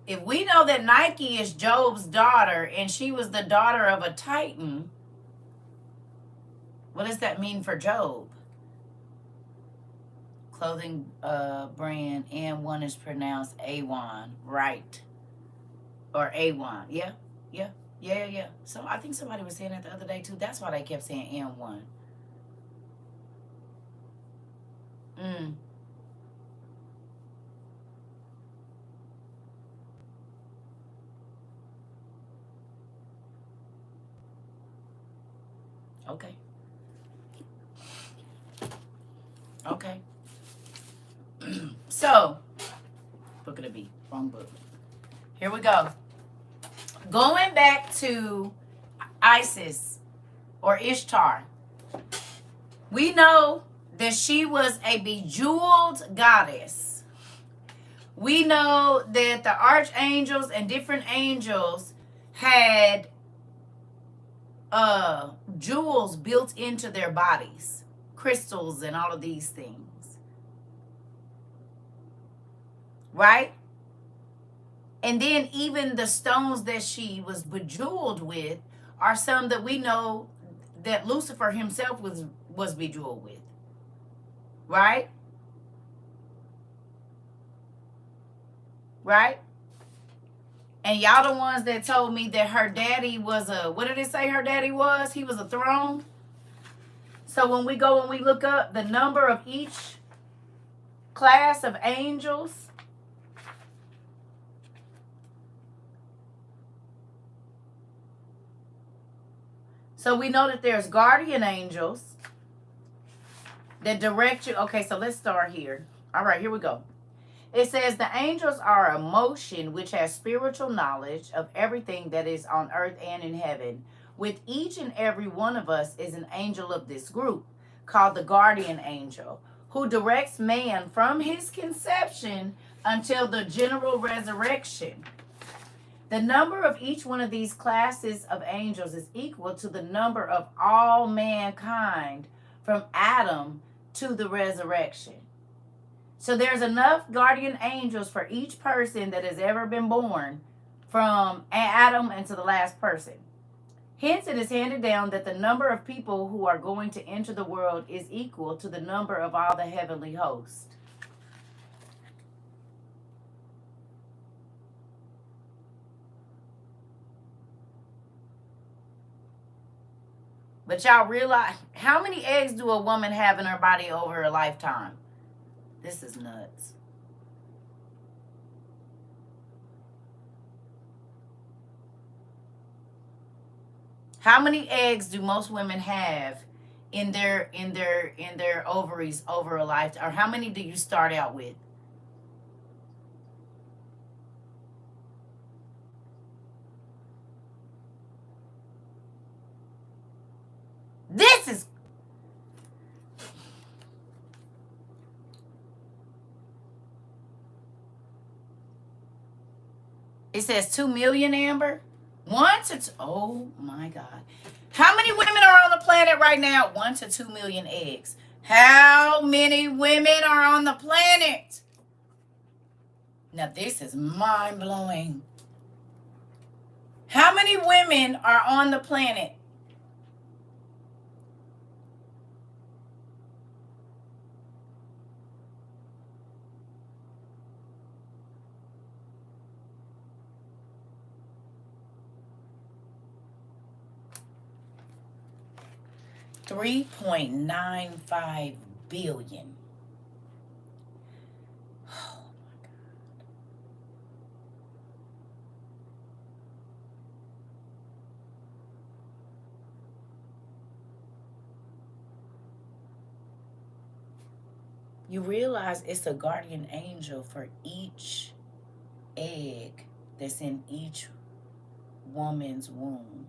If we know that Nike is Job's daughter and she was the daughter of a Titan, what does that mean for Job? Clothing brand, and one is pronounced Awan, right? Or Awan. Yeah. So I think somebody was saying that the other day too. That's why they kept saying N1. Okay. Okay. So, book of the beat. Wrong book. Here we go. Going back to Isis or Ishtar, we know that she was a bejeweled goddess. We know that the archangels and different angels had jewels built into their bodies, crystals and all of these things, right? And then even the stones that she was bejeweled with are some that we know that Lucifer himself was bejeweled with, right? Right? And y'all the ones that told me that her daddy was what did it say her daddy was? He was a throne. So when we go and we look up the number of each class of angels, so we know that there's guardian angels that direct you. Okay, so let's start here. All right, here we go. It says the angels are a motion which has spiritual knowledge of everything that is on earth and in heaven. With each and every one of us is an angel of this group called the guardian angel, who directs man from his conception until the general resurrection. The number of each one of these classes of angels is equal to the number of all mankind from Adam to the resurrection. So there's enough guardian angels for each person that has ever been born from Adam and to the last person. Hence, it is handed down that the number of people who are going to enter the world is equal to the number of all the heavenly host. But y'all realize, how many eggs do a woman have in her body over a lifetime? This is nuts. How many eggs do most women have in their ovaries over a lifetime? Or how many do you start out with? This is it says 2 million, Amber. 1 to 2. Oh my God. How many women are on the planet right now? 1 to 2 million eggs. How many women are on the planet? Now this is mind blowing. How many women are on the planet? $3.95 billion. Oh my God. You realize it's a guardian angel for each egg that's in each woman's womb.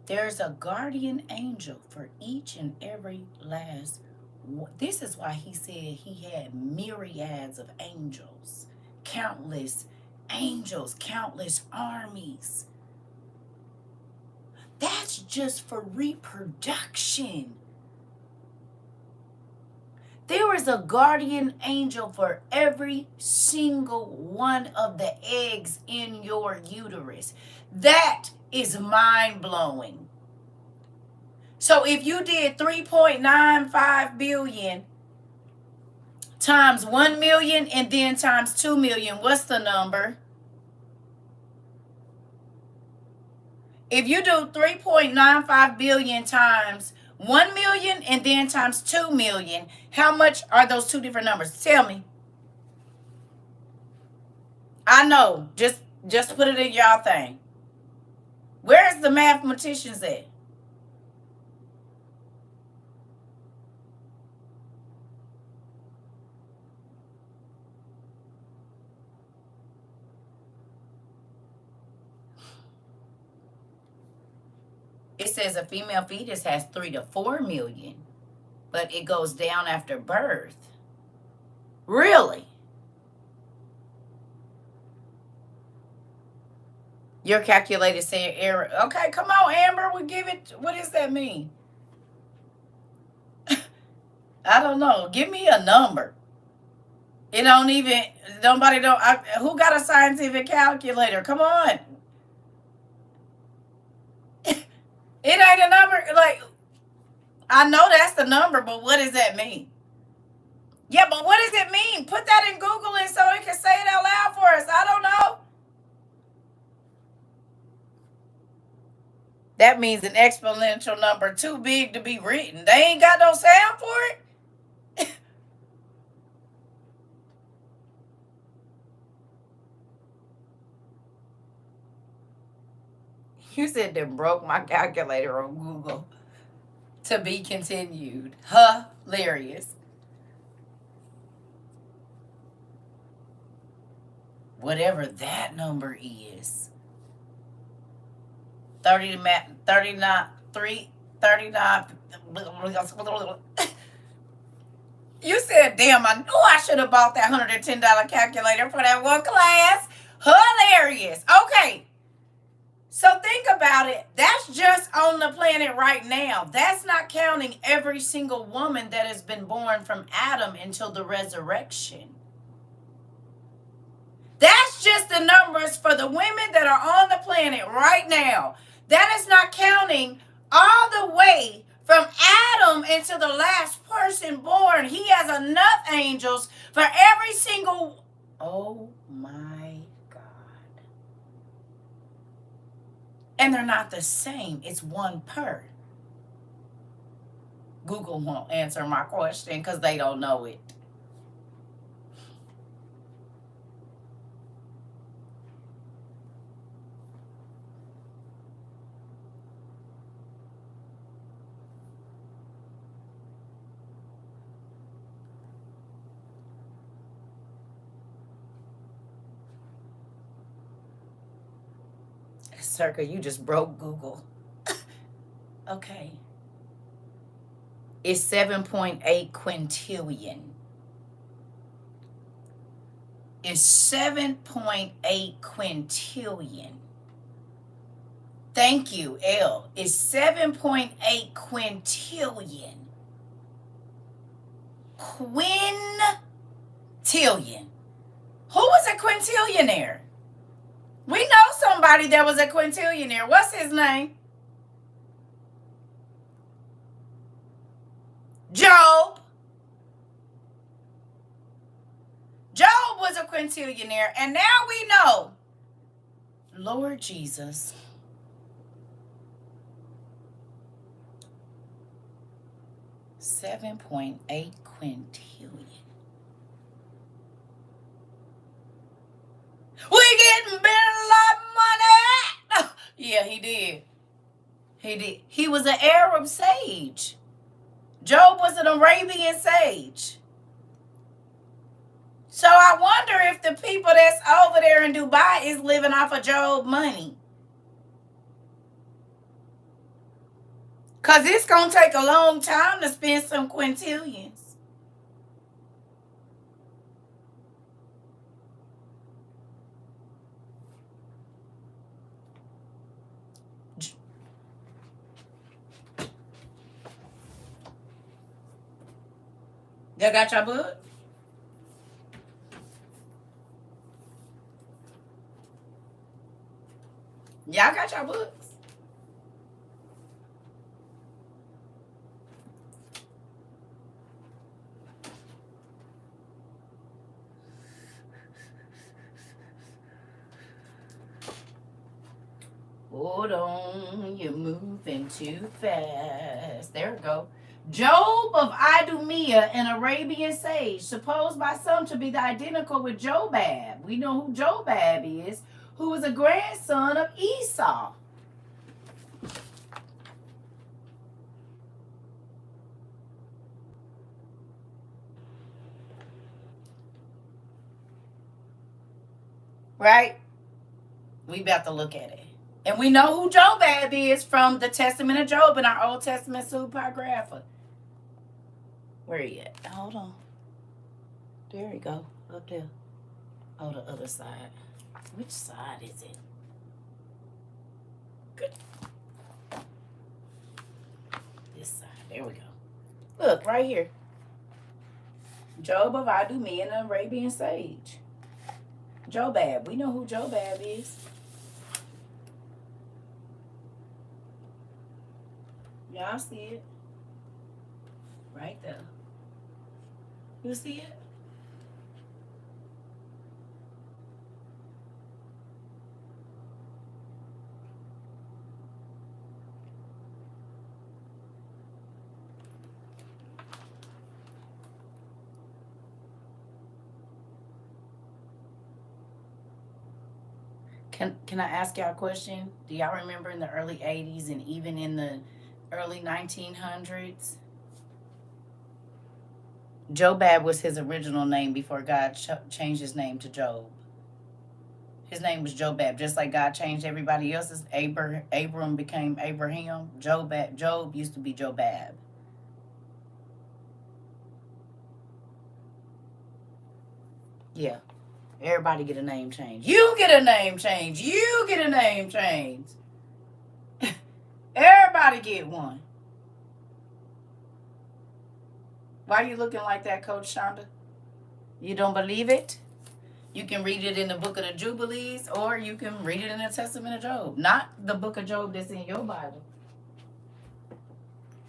There's a guardian angel for each and every last one. This is why he said he had myriads of angels, countless angels, countless armies. That's just for reproduction. There is a guardian angel for every single one of the eggs in your uterus. That is mind-blowing. So if you did 3.95 billion times 1 million and then times 2 million, what's the number? If you do 3.95 billion times 1 million and then times 2 million, how much are those two different numbers? Tell me. I know, just Just put it in y'all thing. Where's the mathematicians at? It says a female fetus has 3 to 4 million, but it goes down after birth. Really? Your calculator saying error. Okay, come on, Amber. We'll give it. What does that mean? I don't know. Give me a number. It don't even. Nobody don't. Who got a scientific calculator? Come on. It ain't a number. Like, I know that's the number, but what does that mean? Yeah, but what does it mean? Put that in Google and so it can say it out loud for us. I don't know. That means an exponential number too big to be written. They ain't got no sound for it. You said that broke my calculator on Google. To be continued. Hilarious. Whatever that number is. 39. You said, damn, I knew I should have bought that $110 calculator for that one class. Hilarious. Okay. So think about it. That's just on the planet right now. That's not counting every single woman that has been born from Adam until the resurrection. That's just the numbers for the women that are on the planet right now. That is not counting all the way from Adam into the last person born. He has enough angels for every single... Oh my God. And they're not the same. It's one per. Google won't answer my question because they don't know it. CERCA, you just broke Google. Okay. It's 7.8 quintillion. It's 7.8 quintillion. Thank you, L. It's 7.8 quintillion. Quintillion. Who was a quintillionaire? We know somebody that was a quintillionaire. What's his name? Job. Job was a quintillionaire. And now we know. Lord Jesus. $7.8 quintillion. We getting been a lot of money. Yeah, he did. He did. He was an Arab sage. Job was an Arabian sage. So I wonder if the people that's over there in Dubai is living off of Job money. Because it's going to take a long time to spend some quintillions. Y'all got your book? Y'all got your books? Hold on, you're moving too fast. There we go. Job of Idumea, an Arabian sage, supposed by some to be identical with Jobab. We know who Jobab is, who was a grandson of Esau. Right? We about to look at it. And we know who Jobab is from the Testament of Job in our Old Testament supergrapha. Where he at? Hold on. There you go. Up there. Oh, the other side. Which side is it? Good. This side. There we go. Look, right here. Job of Idumea and the Arabian sage. Jobab. We know who Jobab is. Y'all see it? Right there. You see it? Can I ask y'all a question? Do y'all remember in the early 80s and even in the early 1900s? Jobab was his original name before God changed his name to Job. His name was Jobab, just like God changed everybody else's. Abram became Abraham. Job used to be Jobab. Yeah. Everybody get a name change. You get a name change. You get a name change. Everybody get one. Why are you looking like that, Coach Shonda? You don't believe it? You can read it in the book of the Jubilees, or you can read it in the Testament of Job. Not the book of Job that's in your Bible.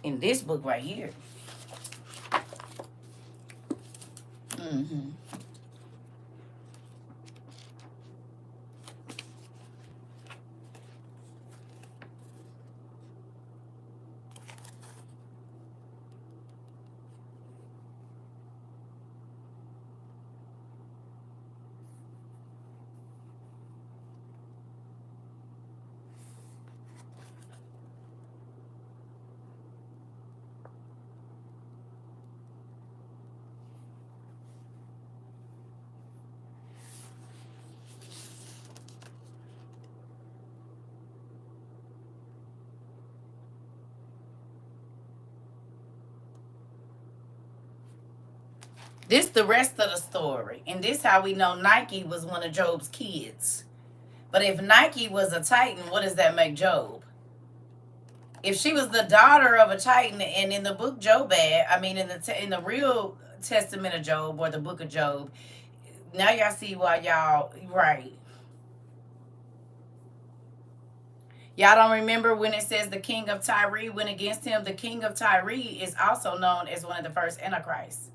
In this book right here. Mm-hmm. This the rest of the story. And this how we know Nike was one of Job's kids. But if Nike was a Titan, what does that make Job? If she was the daughter of a Titan, and in the book Jobab, I mean in the real Testament of Job or the book of Job, now y'all see why y'all right. Y'all don't remember when it says the king of Tyre went against him? The king of Tyre is also known as one of the first antichrists.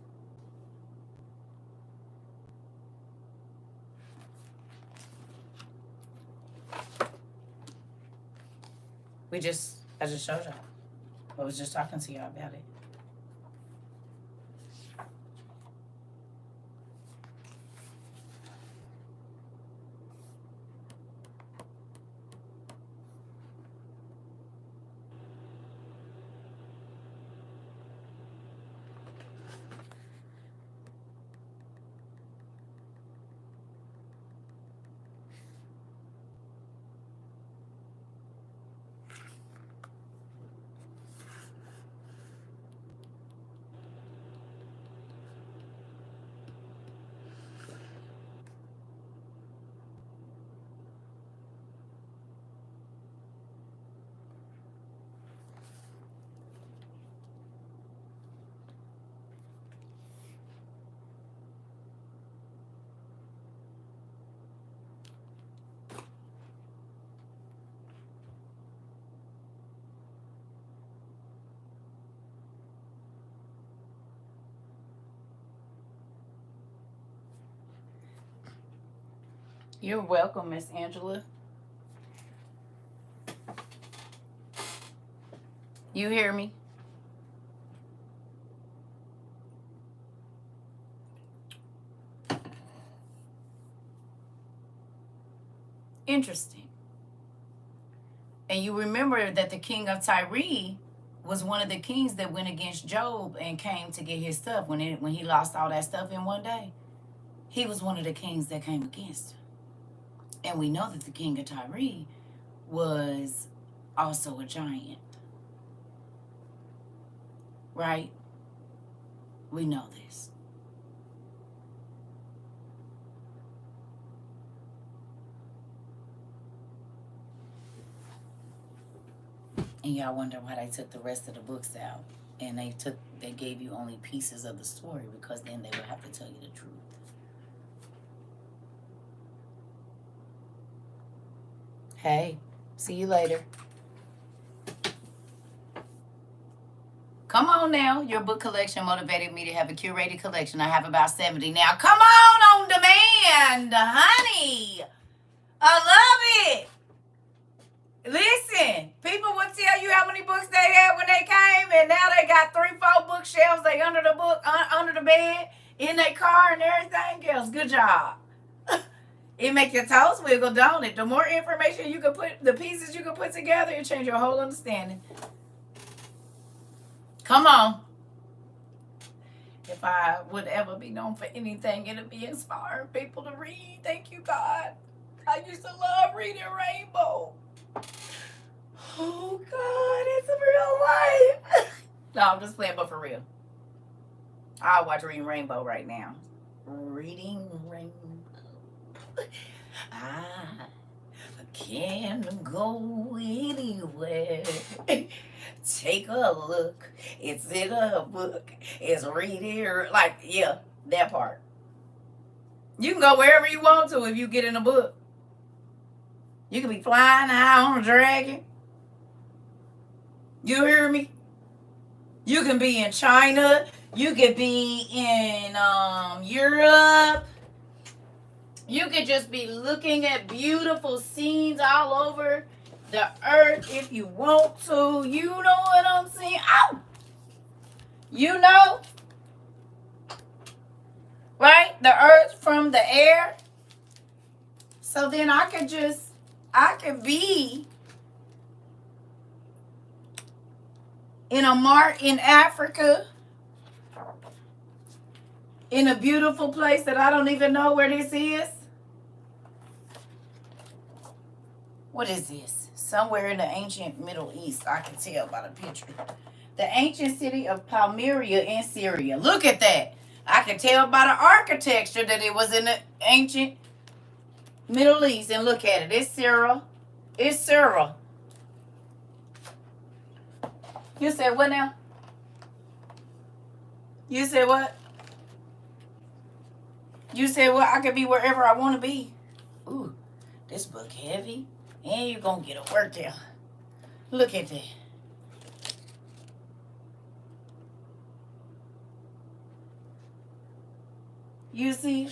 I just showed y'all. I was just talking to y'all about it. You're welcome, Miss Angela. You hear me? Interesting. And you remember that the king of Tyre was one of the kings that went against Job and came to get his stuff when he lost all that stuff in one day. He was one of the kings that came against him. And we know that the king of Tyre was also a giant. Right? We know this. And y'all wonder why they took the rest of the books out. And they gave you only pieces of the story, because then they would have to tell you the truth. Hey, see you later. Come on now. Your book collection motivated me to have a curated collection. I have about 70 now. Come on demand, honey. I love it. Listen, people will tell you how many books they had when they came, and now they got 3-4 bookshelves. They under the bed, in their car, and everything else. Good job. It make your toes wiggle, don't it? The more information you can put, the pieces you can put together, it change your whole understanding. Come on. If I would ever be known for anything, it'd be inspiring people to read. Thank you, God. I used to love reading Rainbow. Oh, God, it's real life. No, I'm just playing, but for real. I'll watch Reading Rainbow right now. Reading Rainbow. I can go anywhere. Take a look. It's in a book. It's reading. Like, yeah, that part. You can go wherever you want to if you get in a book. You can be flying high on a dragon. You hear me? You can be in China. You could be in Europe. You could just be looking at beautiful scenes all over the earth if you want to. You know what I'm saying? Ow! You know? Right? The earth from the air. So then I could be in a mart in Africa, in a beautiful place that I don't even know where this is. What is this? Somewhere in the ancient Middle East, I can tell by the picture. The ancient city of Palmyra in Syria. Look at that. I can tell by the architecture that it was in the ancient Middle East. And look at it. It's Cyril. It's Cyril. You said what now? You said what? You said what? I could be wherever I want to be. Ooh, this book heavy. And you're going to get a workout. Look at that. You see?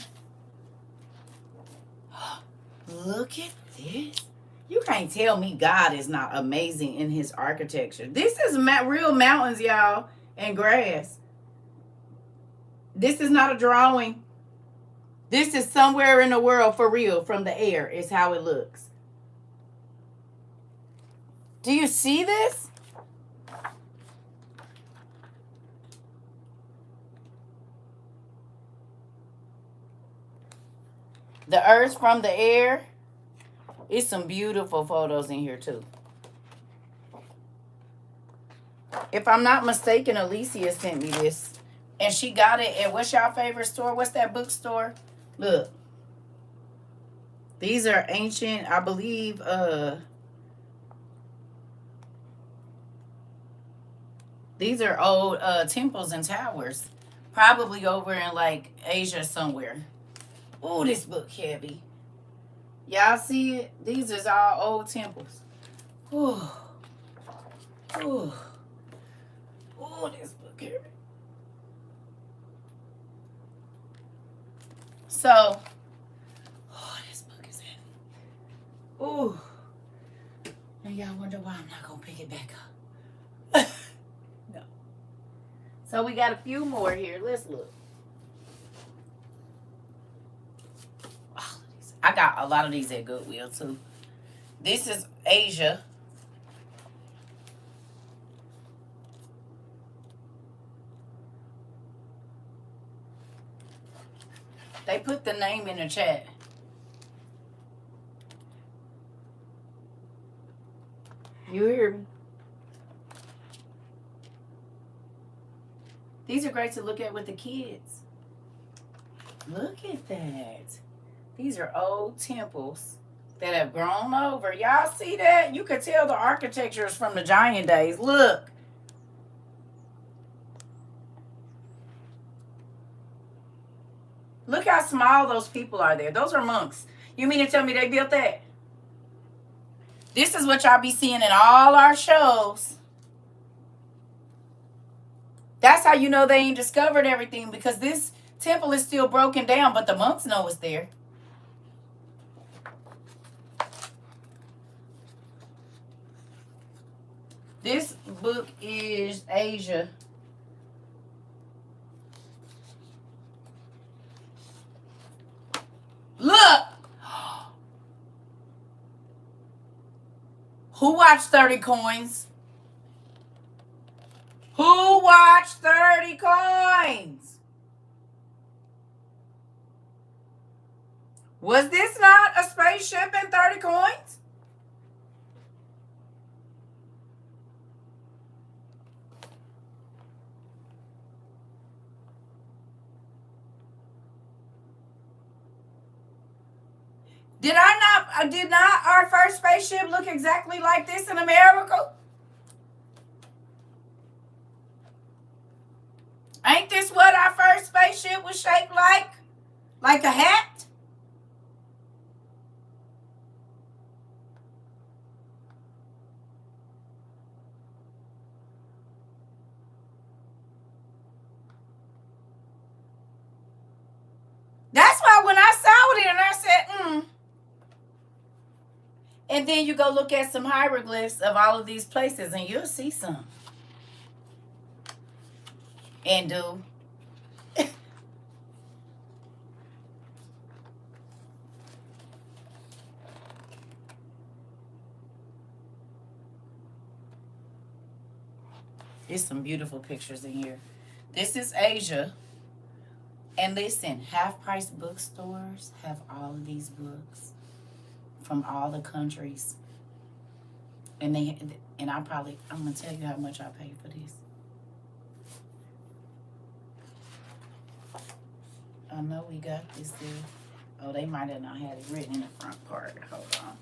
Look at this. You can't tell me God is not amazing in his architecture. This is real mountains, y'all, and grass. This is not a drawing. This is somewhere in the world for real, from the air, is how it looks. Do you see this? The earth from the air. It's some beautiful photos in here too. If I'm not mistaken, Alicia sent me this. And she got it at, what's y'all favorite store? What's that bookstore? Look. These are ancient, I believe, these are old temples and towers. Probably over in like Asia somewhere. Oh, this book heavy. Y'all see it? These is all old temples. Ooh. Ooh. Ooh, this book heavy. So, oh, this book is heavy. Ooh. Now y'all wonder why I'm not going to pick it back up. No. So we got a few more here. Let's look. I got a lot of these at Goodwill too. This is Asia. They put the name in the chat. You hear me? These are great to look at with the kids. Look at that. These are old temples that have grown over. Y'all see that? You could tell the architecture is from the giant days. Look. Look how small those people are there. Those are monks. You mean to tell me they built that? This is what y'all be seeing in all our shows. That's how you know they ain't discovered everything, because this temple is still broken down, but the monks know it's there. This book is Asia. Look! Who watched 30 Coins? Who watched 30 Coins? Was this not a spaceship in 30 Coins? Did not our first spaceship look exactly like this in America? Ain't this what our first spaceship was shaped like? Like a hat? That's why when I saw it and I said, And then you go look at some hieroglyphs of all of these places and you'll see some. And do. There's some beautiful pictures in here. This is Asia. And listen, half-price bookstores have all of these books from all the countries. And I'm gonna tell you how much I paid for this. I know we got this there. Oh, they might have not had it written in the front part. Hold on.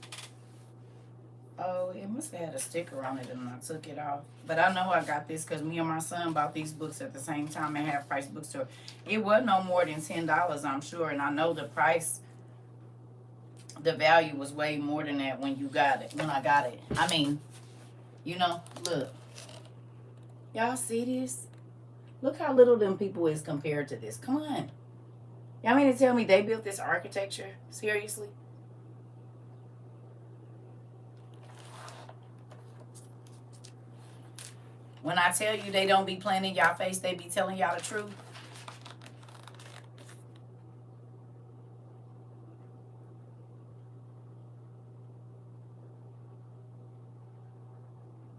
Oh, it must have had a sticker on it and I took it off. But I know I got this because me and my son bought these books at the same time at Half Price Bookstore. It was no more than $10, I'm sure. And I know the price, the value was way more than that when I got it. I mean, look. Y'all see this? Look how little them people is compared to this. Come on. Y'all mean to tell me they built this architecture? Seriously? When I tell you they don't be playing in y'all face, they be telling y'all the truth.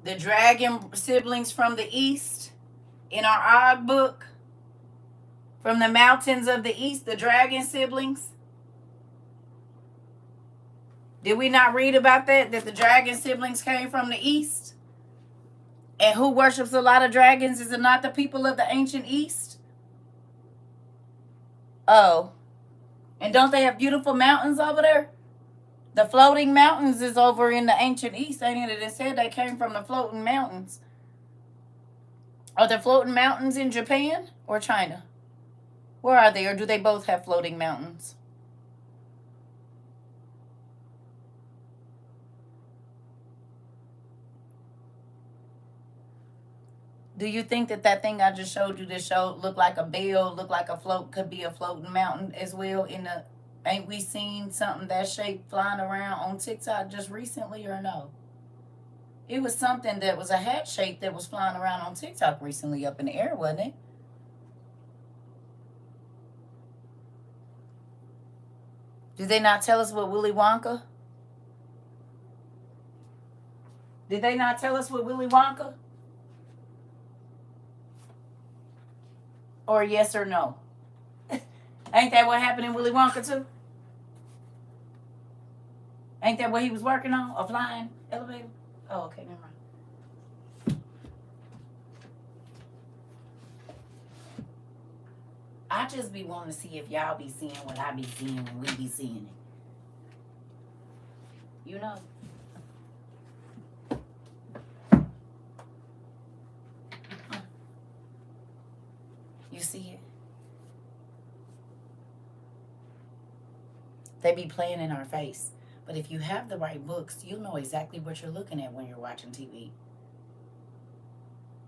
The dragon siblings from the east in our odd book. From the mountains of the east, the dragon siblings. Did we not read about that? That the dragon siblings came from the east? And who worships a lot of dragons? Is it not the people of the ancient east? Oh. And don't they have beautiful mountains over there? The floating mountains is over in the ancient east, ain't it? It said they came from the floating mountains. Are the floating mountains in Japan or China? Where are they? Or do they both have floating mountains? Do you think that thing I just showed you, this show, looked like a bell, looked like a float, could be a floating mountain as well? Ain't we seen something that shape flying around on TikTok just recently, or no? It was something that was a hat shape that was flying around on TikTok recently up in the air, wasn't it? Did they not tell us what Willy Wonka? Did they not tell us what Willy Wonka? Or yes or no? Ain't that what happened in Willy Wonka too? Ain't that what he was working on? A flying elevator? Oh, okay, never mind. I just be wanting to see if y'all be seeing what I be seeing when we be seeing it. You know? You see it? They be playing in our face. But if you have the right books, you'll know exactly what you're looking at when you're watching TV.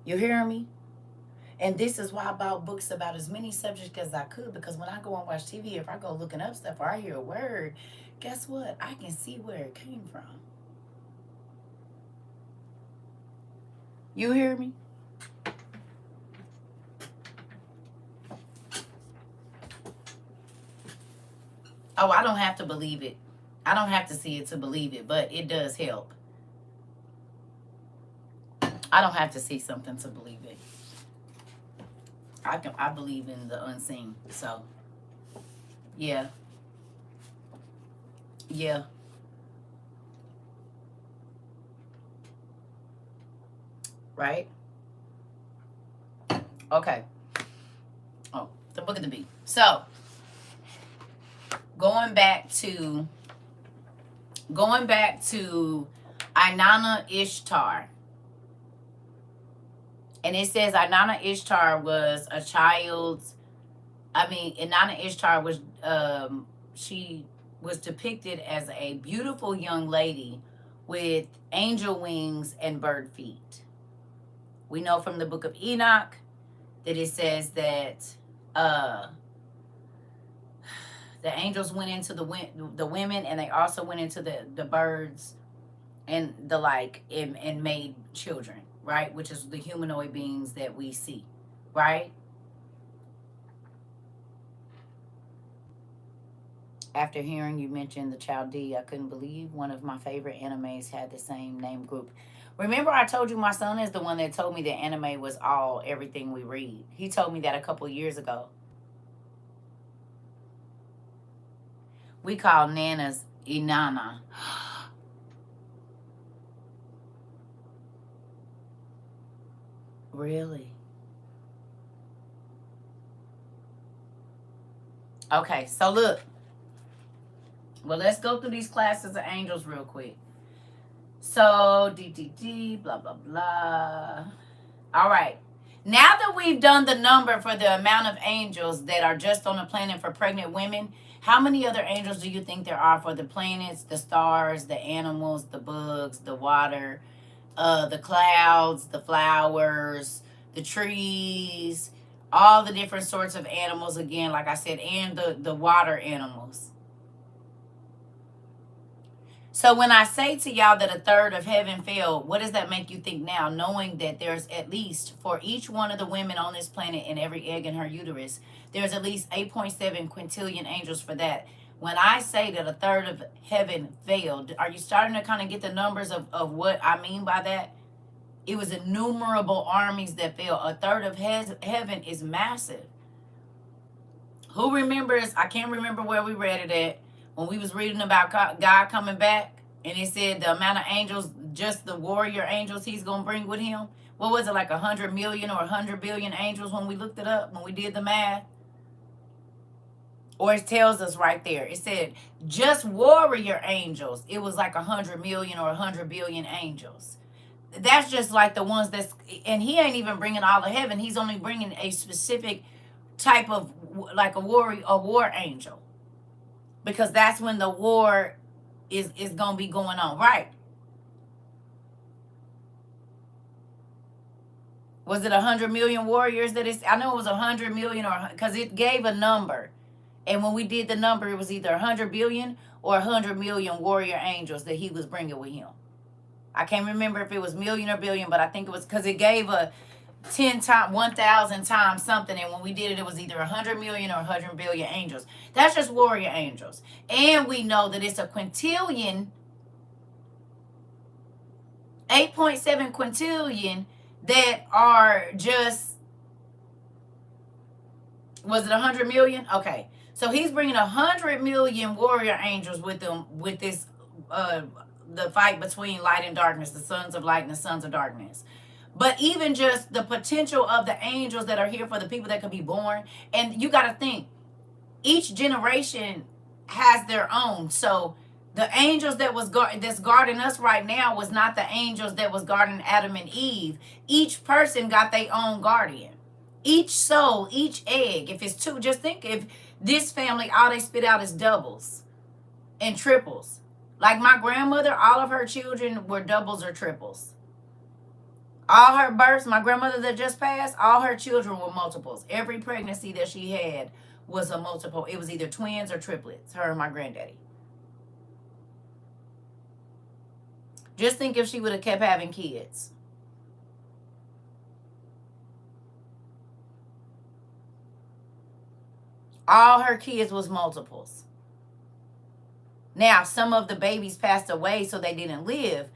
You hearing me? And this is why I bought books about as many subjects as I could, because when I go and watch TV, if I go looking up stuff or I hear a word, guess what? I can see where it came from. You hear me? Oh, I don't have to believe it. I don't have to see it to believe it, but it does help. I don't have to see something to believe it. I believe in the unseen. So, yeah. Yeah. Right? Okay. Oh, the book of the bee. So, going back to Inanna Ishtar. And it says Inanna Ishtar was a child's, Inanna Ishtar was, she was depicted as a beautiful young lady with angel wings and bird feet. We know from the book of Enoch that it says that the angels went into the women, and they also went into the birds and the like, and made children, right? Which is the humanoid beings that we see, right? After hearing you mention the Chaldee, I couldn't believe one of my favorite animes had the same name group. Remember I told you my son is the one that told me that anime was everything we read. He told me that a couple years ago. We call Nana's Inanna. Really? Okay, so look. Well, let's go through these classes of angels real quick. So, DDD, blah, blah, blah. All right. Now that we've done the number for the amount of angels that are just on the planet for pregnant women, how many other angels do you think there are for the planets, the stars, the animals, the bugs, the water, the clouds, the flowers, the trees, all the different sorts of animals, again, like I said, and the water animals? So when I say to y'all that a third of heaven fell, what does that make you think now, knowing that there's at least, for each one of the women on this planet and every egg in her uterus, there's at least 8.7 quintillion angels for that? When I say that a third of heaven failed, are you starting to kind of get the numbers of what I mean by that? It was innumerable armies that fell. A third of heaven is massive. Who remembers, I can't remember where we read it at, when we was reading about God coming back, and it said the amount of angels, just the warrior angels he's going to bring with him. What was it, like 100 million or 100 billion angels when we looked it up, when we did the math? Or it tells us right there. It said just warrior angels. It was like 100 million or 100 billion angels. That's just like the ones that's, and he ain't even bringing all of heaven. He's only bringing a specific type of, like a war angel. Because that's when the war is going to be going on, right? Was it 100 million warriors that is? I know it was 100 million, or because it gave a number. And when we did the number, it was either 100 billion or 100 million warrior angels that he was bringing with him. I can't remember if it was million or billion, but I think it was, because it gave a, 10 times, 1,000 times something. And when we did it, it was either 100 million or 100 billion angels. That's just warrior angels. And we know that it's a quintillion, 8.7 quintillion that are just, was it 100 million? Okay. So he's bringing 100 million warrior angels with them, with this, the fight between light and darkness, the sons of light and the sons of darkness. But even just the potential of the angels that are here for the people that could be born. And you got to think, each generation has their own. So the angels that was that's guarding us right now was not the angels that was guarding Adam and Eve. Each person got their own guardian. Each soul, each egg. If it's two, just think if this family, all they spit out is doubles and triples. Like my grandmother, all of her children were doubles or triples. All her births, my grandmother that just passed, all her children were multiples. Every pregnancy that she had was a multiple. It was either twins or triplets, her and my granddaddy. Just think if she would have kept having kids. All her kids was multiples. Now, some of the babies passed away, so they didn't live,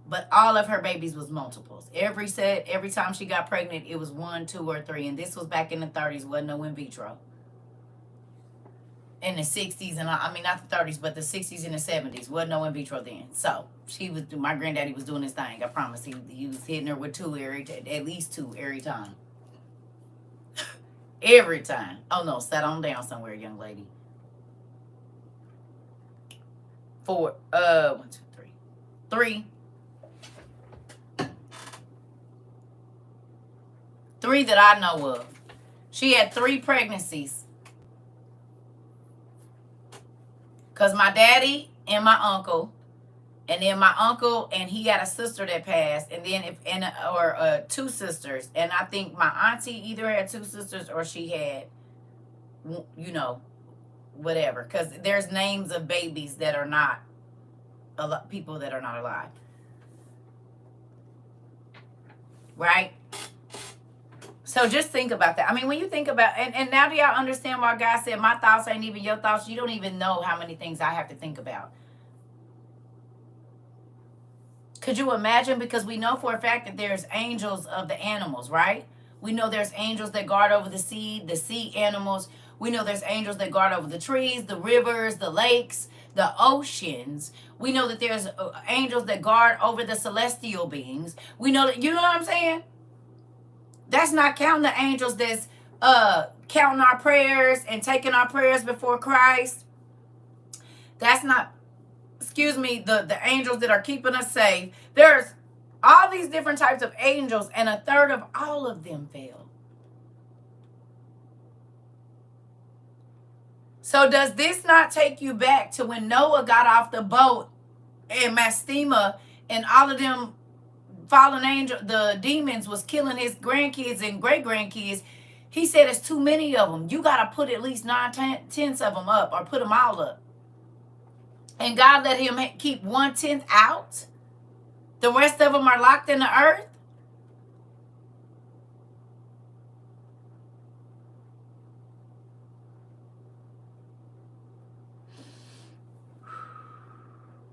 but all of her babies was multiples. Every time she got pregnant, it was 1, 2, or 3. And this was back in the 30s, wasn't no in vitro. In the 60s, and I mean, not the 30s, but the 60s and the 70s, wasn't no in vitro then. So my granddaddy was doing his thing. I promise. He was hitting her with 2 at least 2 every time. Every time. Oh no, sat on down somewhere, young lady. 4, 1, 2, 3. 3. 3 that I know of. She had 3 pregnancies. Because my daddy and my uncle, and then my uncle, and he had a sister that passed, and then 2 sisters. And I think my auntie either had 2 sisters or she had, whatever. Because there's names of babies that are not, people that are not alive. Right? So just think about that. I mean, when you think about, and now do y'all understand why God said, my thoughts ain't even your thoughts? You don't even know how many things I have to think about. Could you imagine? Because we know for a fact that there's angels of the animals, right? We know there's angels that guard over the sea animals. We know there's angels that guard over the trees, the rivers, the lakes, the oceans. We know that there's angels that guard over the celestial beings. We know that, you know what I'm saying? That's not counting the angels that's counting our prayers and taking our prayers before Christ. That's not, the angels that are keeping us safe. There's all these different types of angels, and a third of all of them fail. So does this not take you back to when Noah got off the boat and Mastema and all of them fallen angel, the demons was killing his grandkids and great-grandkids? He said it's too many of them. You got to put at least 9/10 of them up, or put them all up. And God let him keep 1/10 out. The rest of them are locked in the earth.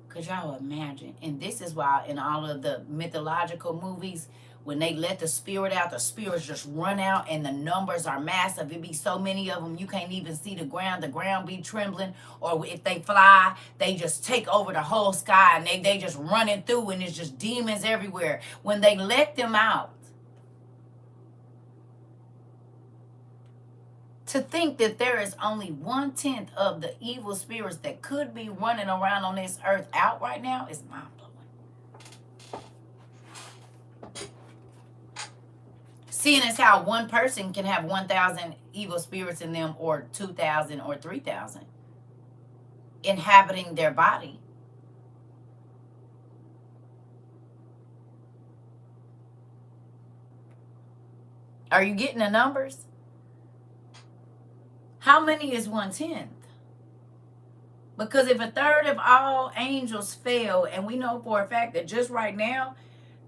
Could y'all imagine? And this is why in all of the mythological movies, when they let the spirit out, the spirits just run out, and the numbers are massive. It be so many of them, you can't even see the ground. The ground be trembling. Or if they fly, they just take over the whole sky, and they just running through, and it's just demons everywhere. When they let them out, to think that there is only 1/10 of the evil spirits that could be running around on this earth out right now is mind-blowing. Seeing as how one person can have 1,000 evil spirits in them, or 2,000 or 3,000 inhabiting their body. Are you getting the numbers? How many is 1/10? Because if a third of all angels fail, and we know for a fact that just right now,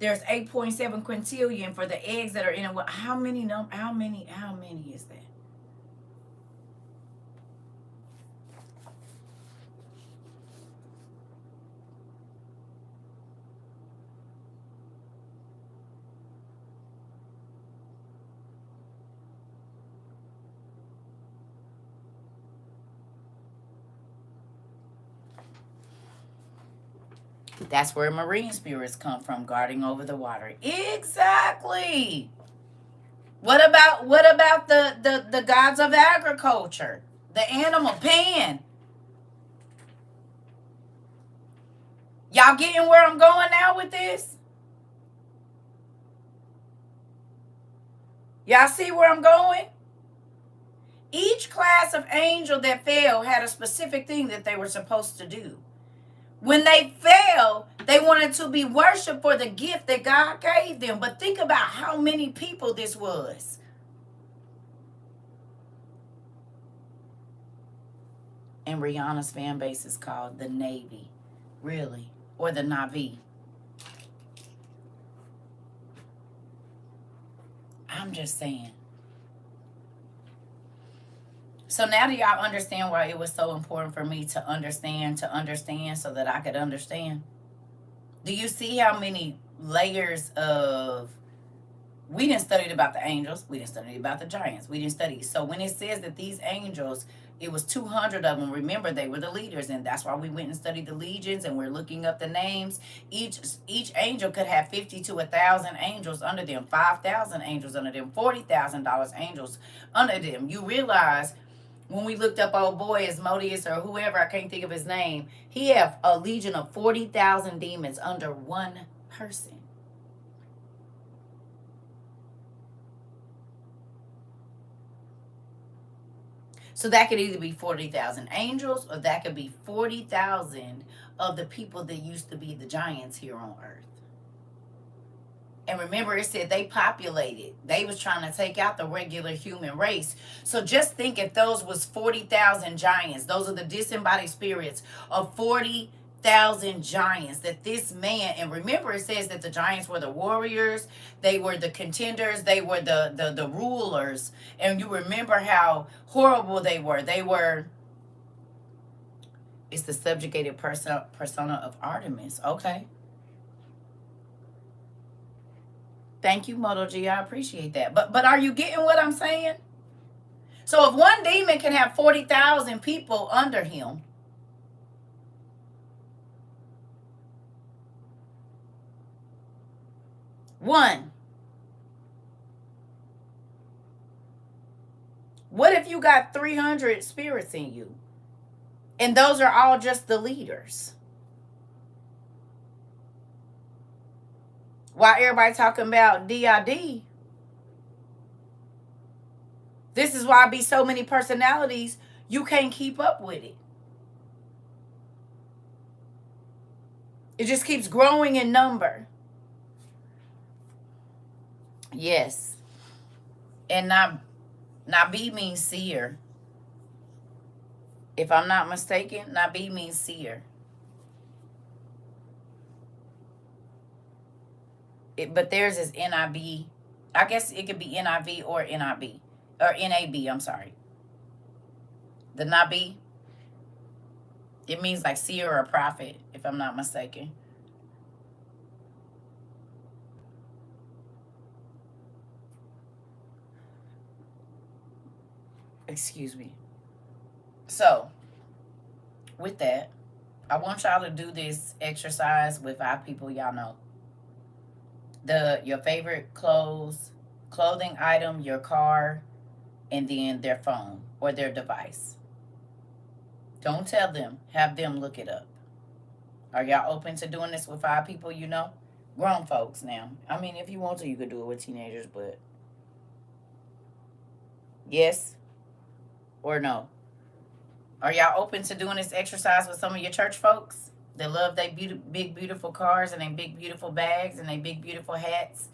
There's 8.7 quintillion for the eggs that are in it. How many is that? That's where marine spirits come from, guarding over the water. Exactly. What about the gods of agriculture? The animal, Pan. Y'all getting where I'm going now with this? Y'all see where I'm going? Each class of angel that fell had a specific thing that they were supposed to do. When they fell, they wanted to be worshipped for the gift that God gave them. But think about how many people this was. And Rihanna's fan base is called the Navy. Really? Or the Navi. I'm just saying. So now do y'all understand why it was so important for me to understand so that I could understand? Do you see how many layers of... We didn't study about the angels. We didn't study about the giants. We didn't study. So when it says that these angels, it was 200 of them. Remember, they were the leaders, and that's why we went and studied the legions, and we're looking up the names. Each angel could have 50 to 1,000 angels under them, 5,000 angels under them, $40,000 angels under them. You realize when we looked up old boy Asmodeus or whoever, I can't think of his name, he had a legion of 40,000 demons under one person. So that could either be 40,000 angels, or that could be 40,000 of the people that used to be the giants here on earth. And remember, it said they populated. They was trying to take out the regular human race. So just think, if those was 40,000 giants, those are the disembodied spirits of 40,000 giants that this man, and remember it says that the giants were the warriors, they were the contenders, they were the rulers. And you remember how horrible they were. It's the subjugated persona of Artemis. Okay. Thank you, Moto G. I appreciate that. But are you getting what I'm saying? So if one demon can have 40,000 people under him, one. What if you got 300 spirits in you? And those are all just the leaders. While everybody talking about DID, this is why I be so many personalities, you can't keep up with it. It just keeps growing in number. Yes. And Nabi means seer. If I'm not mistaken, Nabi means seer. But theirs is NIB. I guess it could be NIV or NIB. Or NAB, I'm sorry. The Nabi, it means like seer or prophet, if I'm not mistaken. Excuse me. So, with that, I want y'all to do this exercise with 5 people y'all know. Your favorite clothing item, your car, and then their phone or their device. Don't tell them. Have them look it up. Are y'all open to doing this with 5 people you know? Grown folks now. I mean, if you want to, you could do it with teenagers, but... Yes or no? Are y'all open to doing this exercise with some of your church folks that love their big, beautiful cars and their big, beautiful bags and their big, beautiful hats?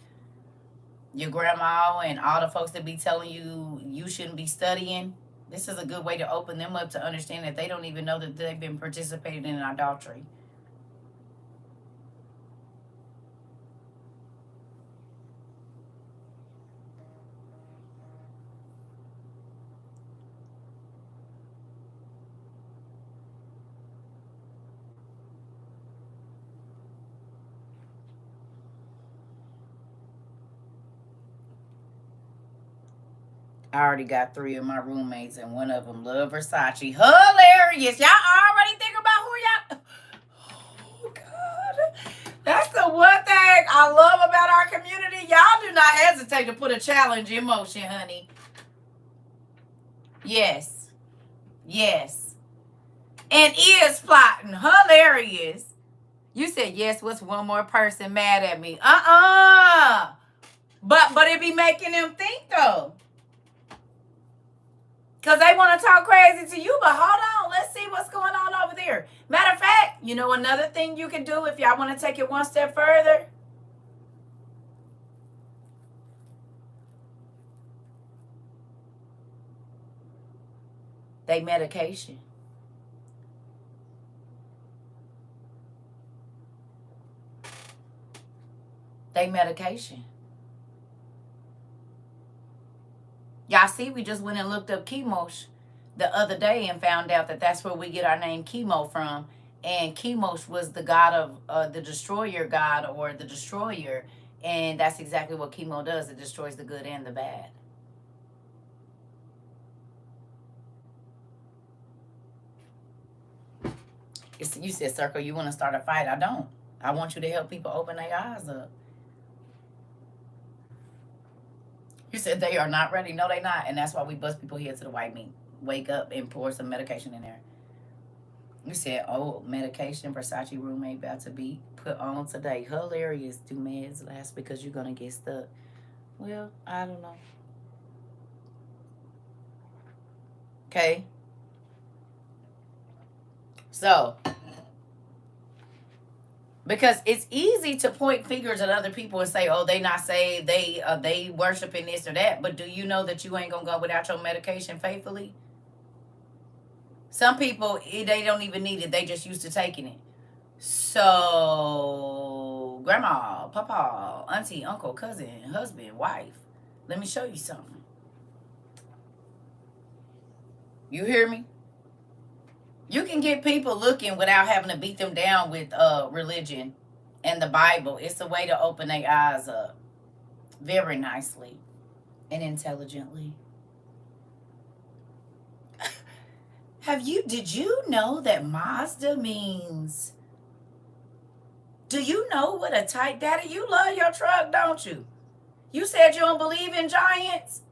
Your grandma and all the folks that be telling you you shouldn't be studying. This is a good way to open them up to understand that they don't even know that they've been participating in idolatry. I already got 3 of my roommates, and one of them love Versace. Hilarious. Y'all already think about who y'all... Oh, God. That's the one thing I love about our community. Y'all do not hesitate to put a challenge in motion, honey. Yes. Yes. And is plotting. Hilarious. You said, yes, what's one more person mad at me? But it be making them think, though. Because they want to talk crazy to you, but hold on. Let's see what's going on over there. Matter of fact, you know another thing you can do if y'all want to take it one step further? They medication. They medication. Y'all see, we just went and looked up Chemosh the other day and found out that that's where we get our name Chemo from. And Chemosh was the god of the destroyer god, or the destroyer. And that's exactly what chemo does. It destroys the good and the bad. You said, Circle, you want to start a fight? I don't. I want you to help people open their eyes up. You said they are not ready. No, they not. And that's why we bust people here to the white meat. Wake up and pour some medication in there. You said, oh, medication, Versace roommate about to be put on today. Hilarious. Do meds last because you're going to get stuck. Well, I don't know. Okay. So, because it's easy to point fingers at other people and say, oh, they not saved, they worshiping this or that. But do you know that you ain't going to go without your medication faithfully? Some people, they don't even need it. They just used to taking it. So, grandma, papa, auntie, uncle, cousin, husband, wife, let me show you something. You hear me? You can get people looking without having to beat them down with religion and the Bible. It's a way to open their eyes up very nicely and intelligently. Did you know that Mazda means... Do you know what a tight... Daddy, you love your truck, don't you? You said you don't believe in giants?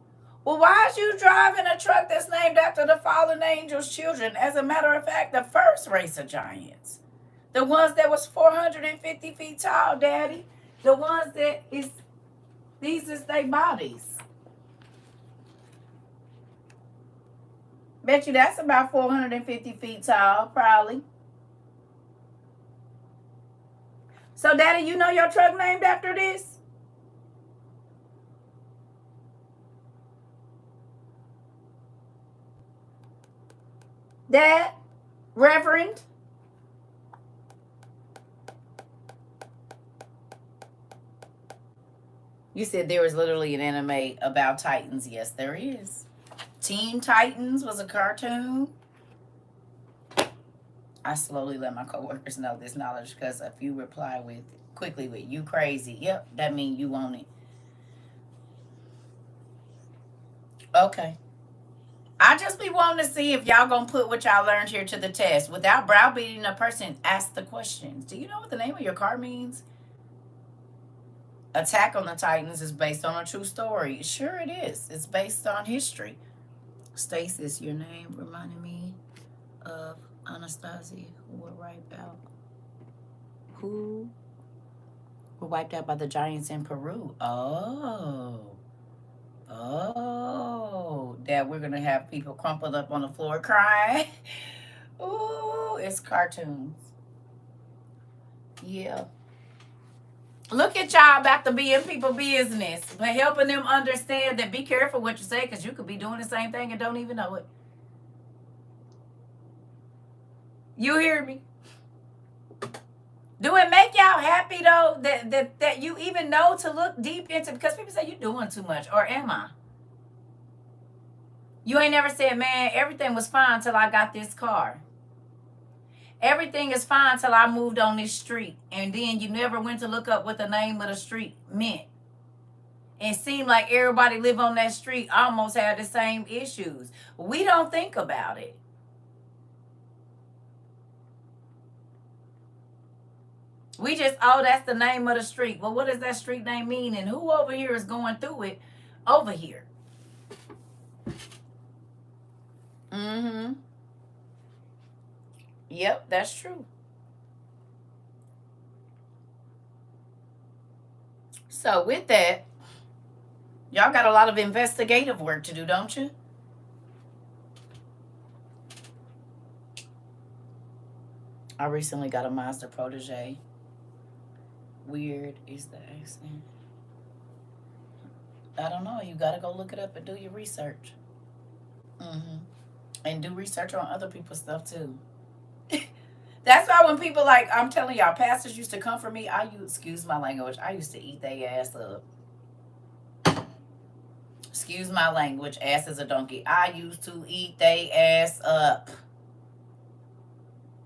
Well, why is you driving a truck that's named after the fallen angels' children? As a matter of fact, the first race of giants. The ones that was 450 feet tall, Daddy. The ones that is... These is their bodies. Bet you that's about 450 feet tall, probably. So, Daddy, you know your truck named after this? Dad? Reverend? You said there was literally an anime about Titans. Yes, there is. Teen Titans was a cartoon. I slowly let my coworkers know this knowledge because if you reply quickly with "you crazy," yep, that means you want it. Okay. I just be wanting to see if y'all gonna put what y'all learned here to the test without browbeating a person. Ask the questions. Do you know what the name of your car means? Attack on the Titans is based on a true story. Sure it is. It's based on history. Stasis, your name reminded me of Anastasia, who were wiped out by the giants in Peru. Oh, that we're gonna have people crumpled up on the floor crying. Ooh, it's cartoons. Yeah. Look at y'all about to be in people business, but helping them understand that be careful what you say because you could be doing the same thing and don't even know it. You hear me? Do it make y'all happy though that you even know to look deep into, because people say you're doing too much, or am I? You ain't never said, man, everything was fine till I got this car. Everything is fine till I moved on this street. And then you never went to look up what the name of the street meant. and seem like everybody live on that street almost have the same issues. We don't think about it. We just, oh, that's the name of the street. Well, what does that street name mean? And who over here is going through it over here? Mm-hmm. Yep, that's true. So with that, y'all got a lot of investigative work to do, don't you? I recently got a master protege. Weird is the accent. I don't know. You gotta go look it up and do your research. And do research on other people's stuff too. That's why when people like, I'm telling y'all, pastors used to come for me. Excuse my language, I used to eat their ass up. Excuse my language, ass is a donkey. I used to eat they ass up.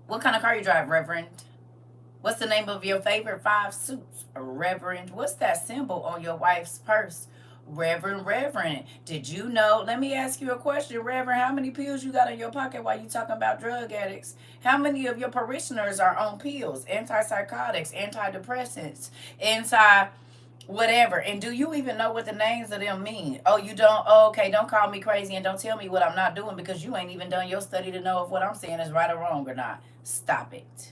What kind of car you drive, Reverend? What's the name of your favorite 5 suits, Reverend? What's that symbol on your wife's purse? Reverend, did you know? Let me ask you a question, Reverend. How many pills you got in your pocket while you talking about drug addicts? How many of your parishioners are on pills, antipsychotics, antidepressants, whatever? And do you even know what the names of them mean? Oh, you don't? Oh, okay, don't call me crazy and don't tell me what I'm not doing because you ain't even done your study to know if what I'm saying is right or wrong or not. Stop it.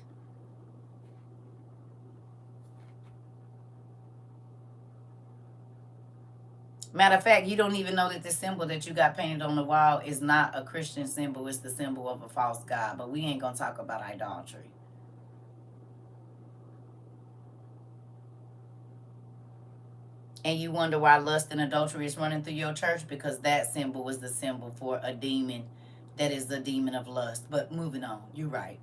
Matter of fact, you don't even know that the symbol that you got painted on the wall is not a Christian symbol. It's the symbol of a false god. But we ain't going to talk about idolatry. And you wonder why lust and adultery is running through your church? Because that symbol is the symbol for a demon that is the demon of lust. But moving on, you're right.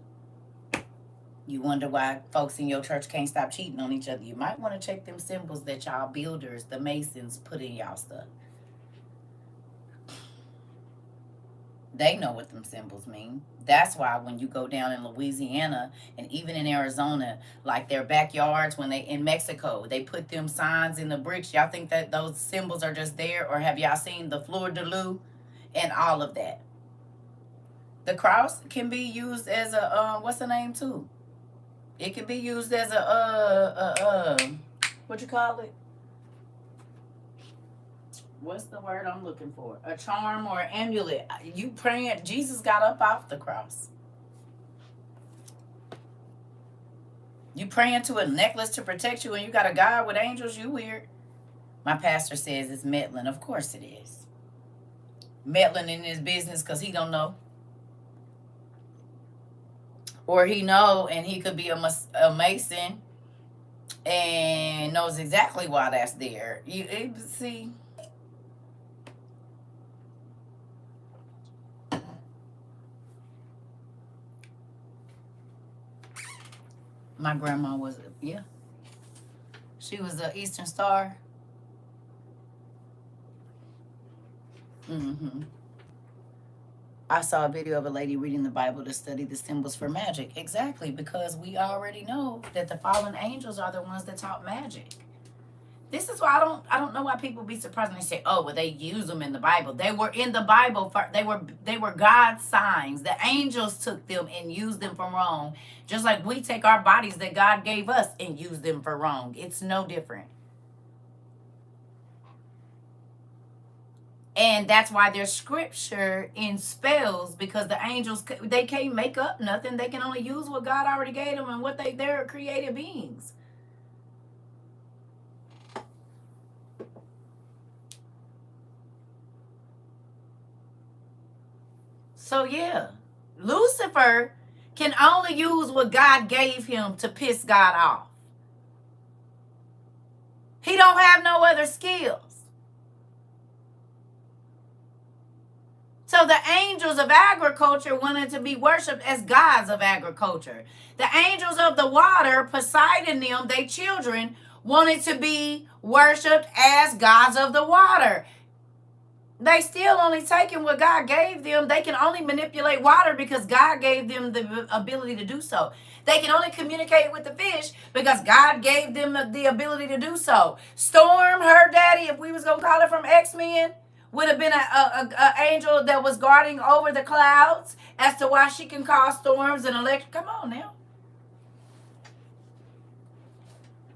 You wonder why folks in your church can't stop cheating on each other. You might want to check them symbols that y'all builders, the masons, put in y'all stuff. They know what them symbols mean. That's why when you go down in Louisiana and even in Arizona, like their backyards, when they in Mexico, they put them signs in the bricks. Y'all think that those symbols are just there? Or have y'all seen the fleur de lis and all of that? The cross can be used as a, what's the name too? It can be used as what you call it? What's the word I'm looking for? A charm or an amulet. You praying, Jesus got up off the cross. You praying to a necklace to protect you and you got a God with angels, you weird. My pastor says it's meddling. Of course it is. Meddling in his business because he don't know. Or he know and he could be a mason and knows exactly why that's there. You see. My grandma was, yeah. She was the Eastern Star. I saw a video of a lady reading the Bible to study the symbols for magic. Exactly, because we already know that the fallen angels are the ones that taught magic. This is why I don't know why people be surprised when they say, "Oh, well, they use them in the Bible." They were in the Bible. They were God's signs. The angels took them and used them for wrong, just like we take our bodies that God gave us and use them for wrong. It's no different. And that's why there's scripture in spells, because the angels, they can't make up nothing. They can only use what God already gave them and what they're created beings. So yeah, Lucifer can only use what God gave him to piss God off. He don't have no other skills. So the angels of agriculture wanted to be worshipped as gods of agriculture. The angels of the water, Poseidon them, they children, wanted to be worshipped as gods of the water. They still only taking what God gave them. They can only manipulate water because God gave them the ability to do so. They can only communicate with the fish because God gave them the ability to do so. Storm, her daddy, if we was gonna call it from X-Men, would have been a angel that was guarding over the clouds as to why she can cause storms and electric. Come on now.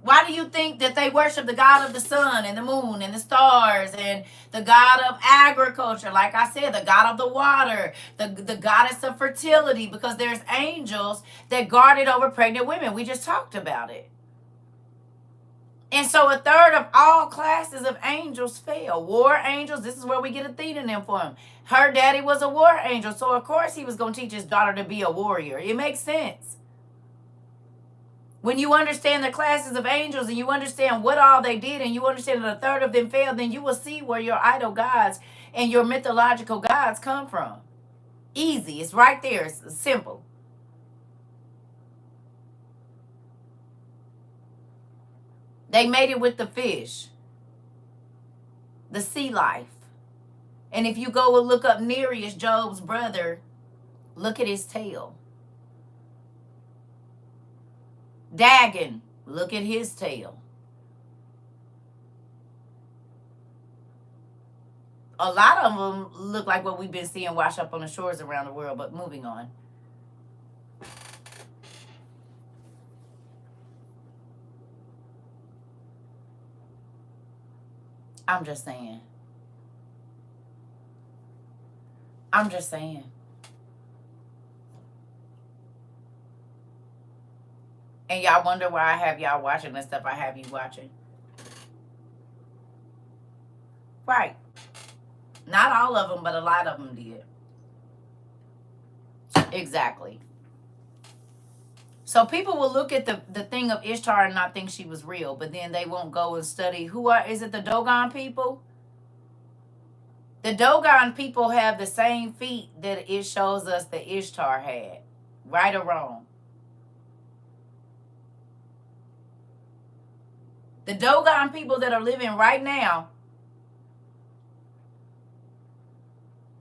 Why do you think that they worship the God of the sun and the moon and the stars and the God of agriculture? Like I said, the God of the water, the goddess of fertility, because there's angels that guarded over pregnant women. We just talked about it. And so a third of all classes of angels fell. War angels, this is where we get Athena and them from. Her daddy was a war angel, so of course he was going to teach his daughter to be a warrior. It makes sense. When you understand the classes of angels and you understand what all they did and you understand that a third of them failed, then you will see where your idol gods and your mythological gods come from. Easy. It's right there. It's simple. They made it with the fish, the sea life. And if you go and look up Nereus, Job's brother, look at his tail. Dagon, look at his tail. A lot of them look like what we've been seeing wash up on the shores around the world, but moving on. I'm just saying. I'm just saying. And y'all wonder why I have y'all watching the stuff I have you watching. Right. Not all of them, but a lot of them did. Exactly. So people will look at the thing of Ishtar and not think she was real, but then they won't go and study is it the Dogon people? The Dogon people have the same feet that it shows us that Ishtar had. Right or wrong? The Dogon people that are living right now,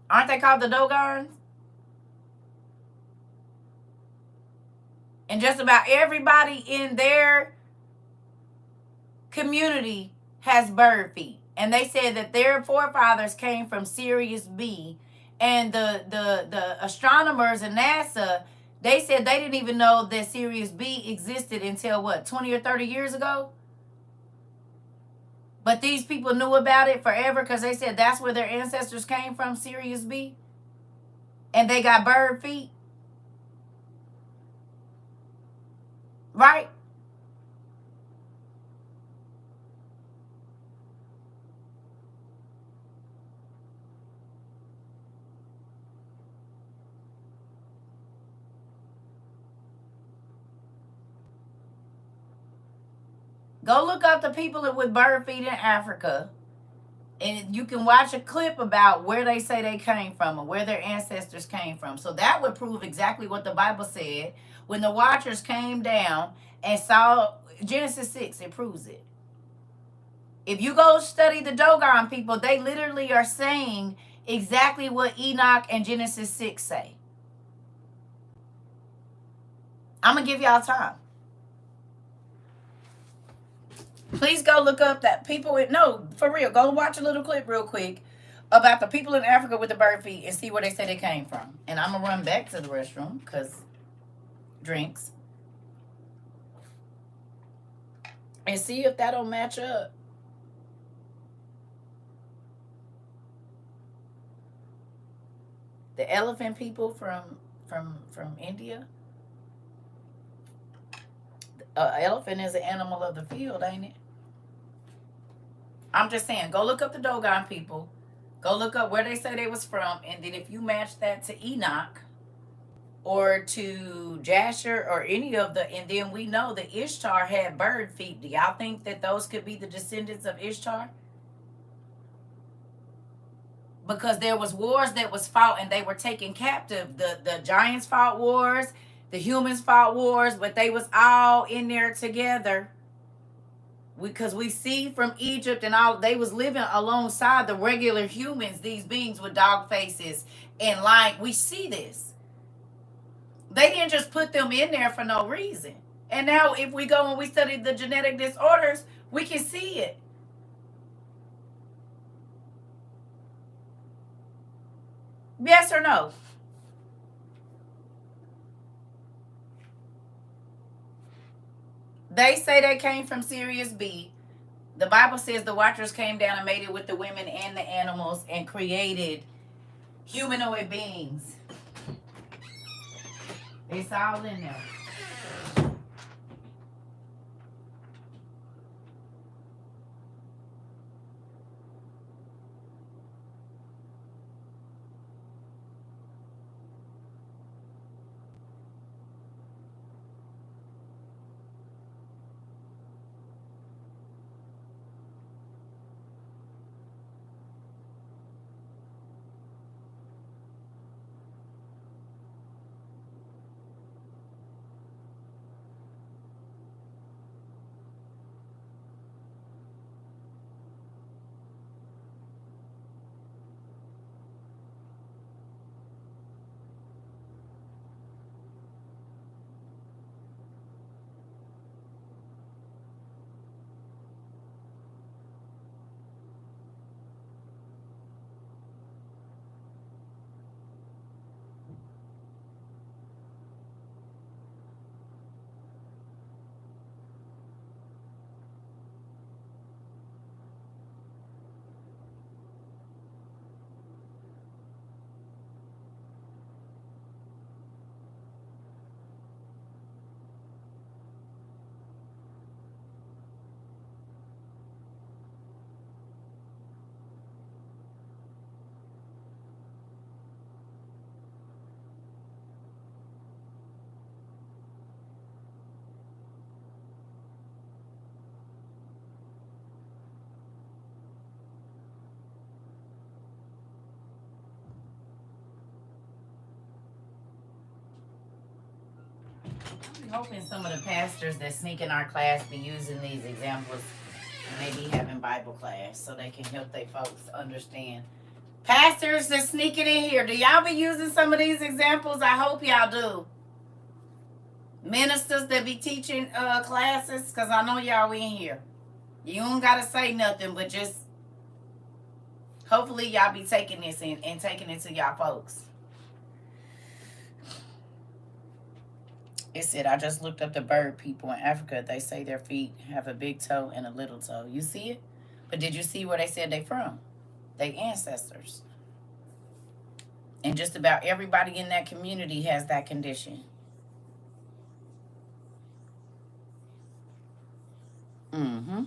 aren't they called the Dogons? And just about everybody in their community has bird feet. And they said that their forefathers came from Sirius B. And the astronomers in NASA, they said they didn't even know that Sirius B existed until 20 or 30 years ago? But these people knew about it forever because they said that's where their ancestors came from, Sirius B. And they got bird feet. Right? Go look up the people with bird feet in Africa. And you can watch a clip about where they say they came from or where their ancestors came from. So that would prove exactly what the Bible said. When the watchers came down and saw Genesis 6, it proves it. If you go study the Dogon people, they literally are saying exactly what Enoch and Genesis 6 say. I'm going to give y'all time. Please go look up that people no, for real, go watch a little clip real quick about the people in Africa with the bird feet and see where they say they came from. And I'm going to run back to the restroom because drinks. And see if that'll match up. The elephant people from India. Elephant is an animal of the field, ain't it? I'm just saying, go look up the Dogon people. Go look up where they say they was from. And then if you match that to Enoch or to Jasher or any of the, and then we know that Ishtar had bird feet. Do y'all think that those could be the descendants of Ishtar? Because there was wars that was fought and they were taken captive. The giants fought wars. The humans fought wars. But they was all in there together. Because we see from Egypt and all, they was living alongside the regular humans, these beings with dog faces and like we see this. They didn't just put them in there for no reason. And now if we go and we study the genetic disorders, we can see it. Yes or no? They say they came from Sirius B. The Bible says the Watchers came down and mated with the women and the animals and created humanoid beings. It's all in there. I'm hoping some of the pastors that sneak in our class be using these examples and maybe having Bible class so they can help their folks understand. Pastors that sneaking in here, do y'all be using some of these examples? I hope y'all do. Ministers that be teaching classes, because I know y'all in here. You don't got to say nothing, but just hopefully y'all be taking this and taking it to y'all folks. It said, I just looked up the bird people in Africa. They say their feet have a big toe and a little toe. You see it? But did you see where they said they from? They ancestors. And just about everybody in that community has that condition. Mm-hmm.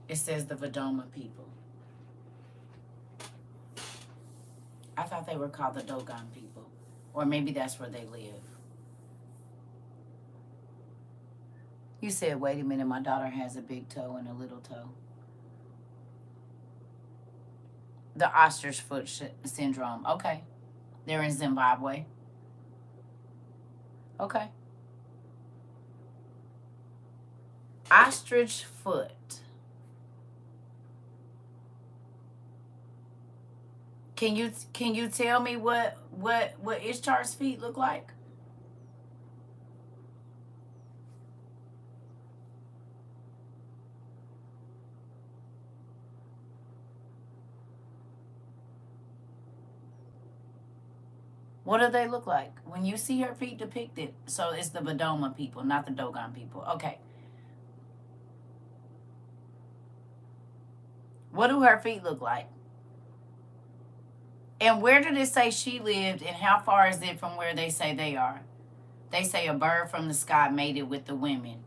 It says the Vedoma people. I thought they were called the Dogon people. Or maybe that's where they live. You said, wait a minute, my daughter has a big toe and a little toe. The ostrich foot syndrome. Okay. They're in Zimbabwe. Okay. Ostrich foot. Can you tell me what Ishtar's feet look like? What do they look like? When you see her feet depicted, so it's the Vedoma people, not the Dogon people. Okay. What do her feet look like? And where did it say she lived, and how far is it from where they say they are? They say a bird from the sky mated with the women.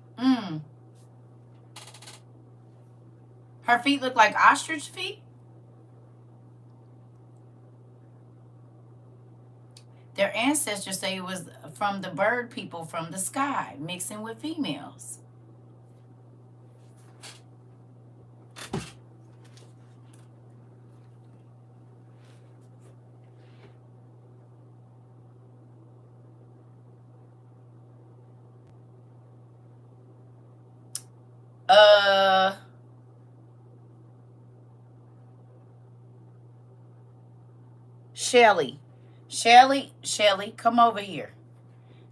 Her feet look like ostrich feet? Their ancestors say it was from the bird people from the sky mixing with females. Uh, Shelly. Shelly, come over here.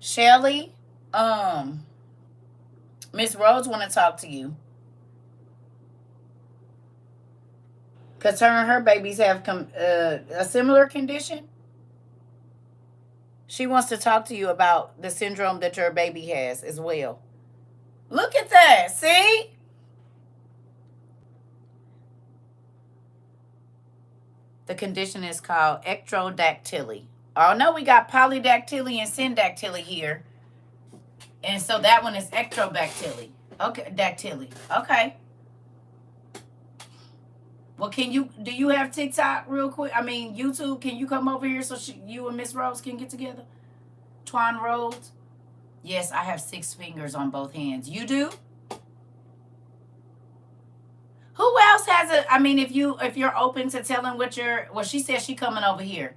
Shelly, um, Miss Rose want to talk to you. Because her and her babies have a similar condition. She wants to talk to you about the syndrome that your baby has as well. Look at that. See? The condition is called ectrodactyly. Oh, no, we got polydactyly and syndactyly here. And so that one is ectrodactyly. Okay, dactyly. Okay. Well, do you have TikTok real quick? I mean, YouTube, can you come over here so you and Miss Rose can get together? Twan Rose? Yes, I have 6 fingers on both hands. You do? Who else has I mean, if you're open to telling well, she says she coming over here.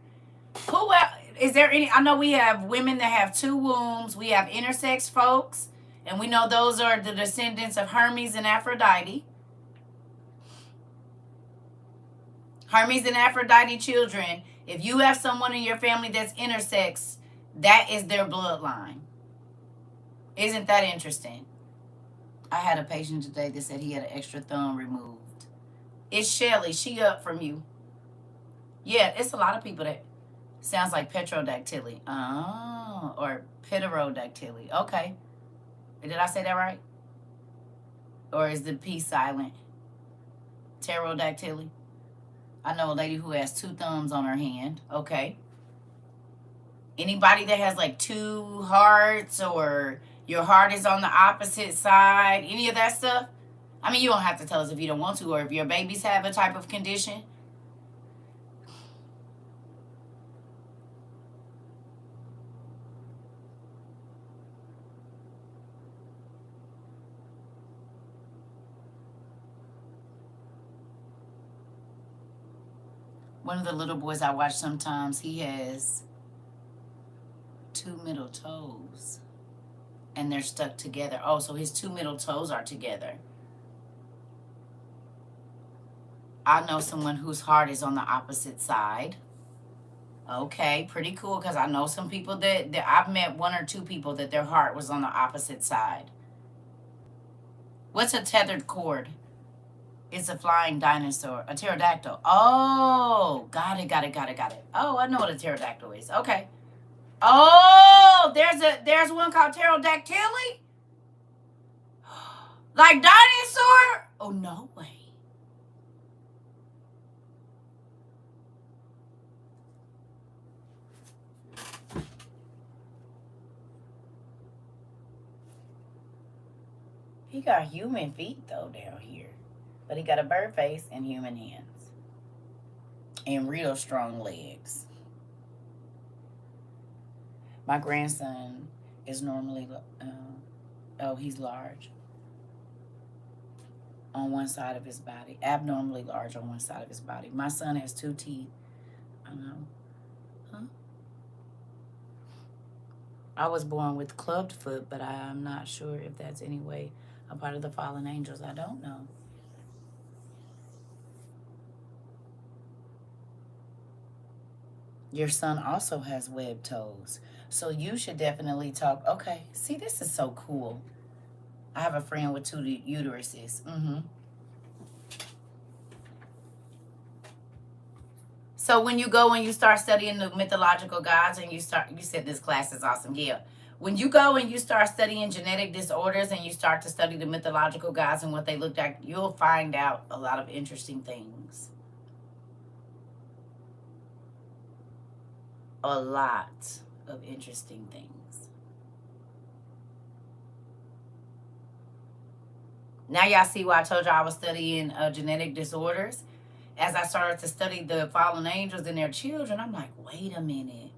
Who else? Is there any? I know we have women that have 2 wombs. We have intersex folks, and we know those are the descendants of Hermes and Aphrodite. Hermes and Aphrodite children. If you have someone in your family that's intersex, that is their bloodline. Isn't that interesting? I had a patient today that said he had an extra thumb removed. It's Shelly. She up from you. Yeah, it's a lot of people that sounds like petrodactyly. Oh, or pterodactyly. Okay. Did I say that right? Or is the P silent? Pterodactyly. I know a lady who has 2 thumbs on her hand. Okay. Anybody that has like 2 hearts, or your heart is on the opposite side, any of that stuff? I mean, you don't have to tell us if you don't want to, or if your babies have a type of condition. One of the little boys I watch sometimes, he has 2 middle toes. And they're stuck together. Oh, so his 2 middle toes are together. I know someone whose heart is on the opposite side. Okay, pretty cool, because I know some people that I've met 1 or 2 people that their heart was on the opposite side. What's a tethered cord? It's a flying dinosaur, a pterodactyl. Oh, got it. Oh, I know what a pterodactyl is. Okay. Oh, there's one called pterodactyly? Like dinosaur? Oh, no way. He got human feet, though, down here. But he got a bird face and human hands. And real strong legs. My grandson is normally, he's large on one side of his body. Abnormally large on one side of his body. My son has 2 teeth. I know. Huh? I was born with clubbed foot, but I'm not sure if that's any way a part of the fallen angels. I don't know. Your son also has webbed toes. So you should definitely talk. Okay. See, this is so cool. I have a friend with 2 uteruses. So when you go and you start studying the mythological gods, and you said this class is awesome. Yeah. When you go and you start studying genetic disorders, and you start to study the mythological gods and what they looked like, you'll find out a lot of interesting things. A lot of interesting things. Now y'all see why I told y'all I was studying genetic disorders. As I started to study the fallen angels and their children, I'm like, wait a minute.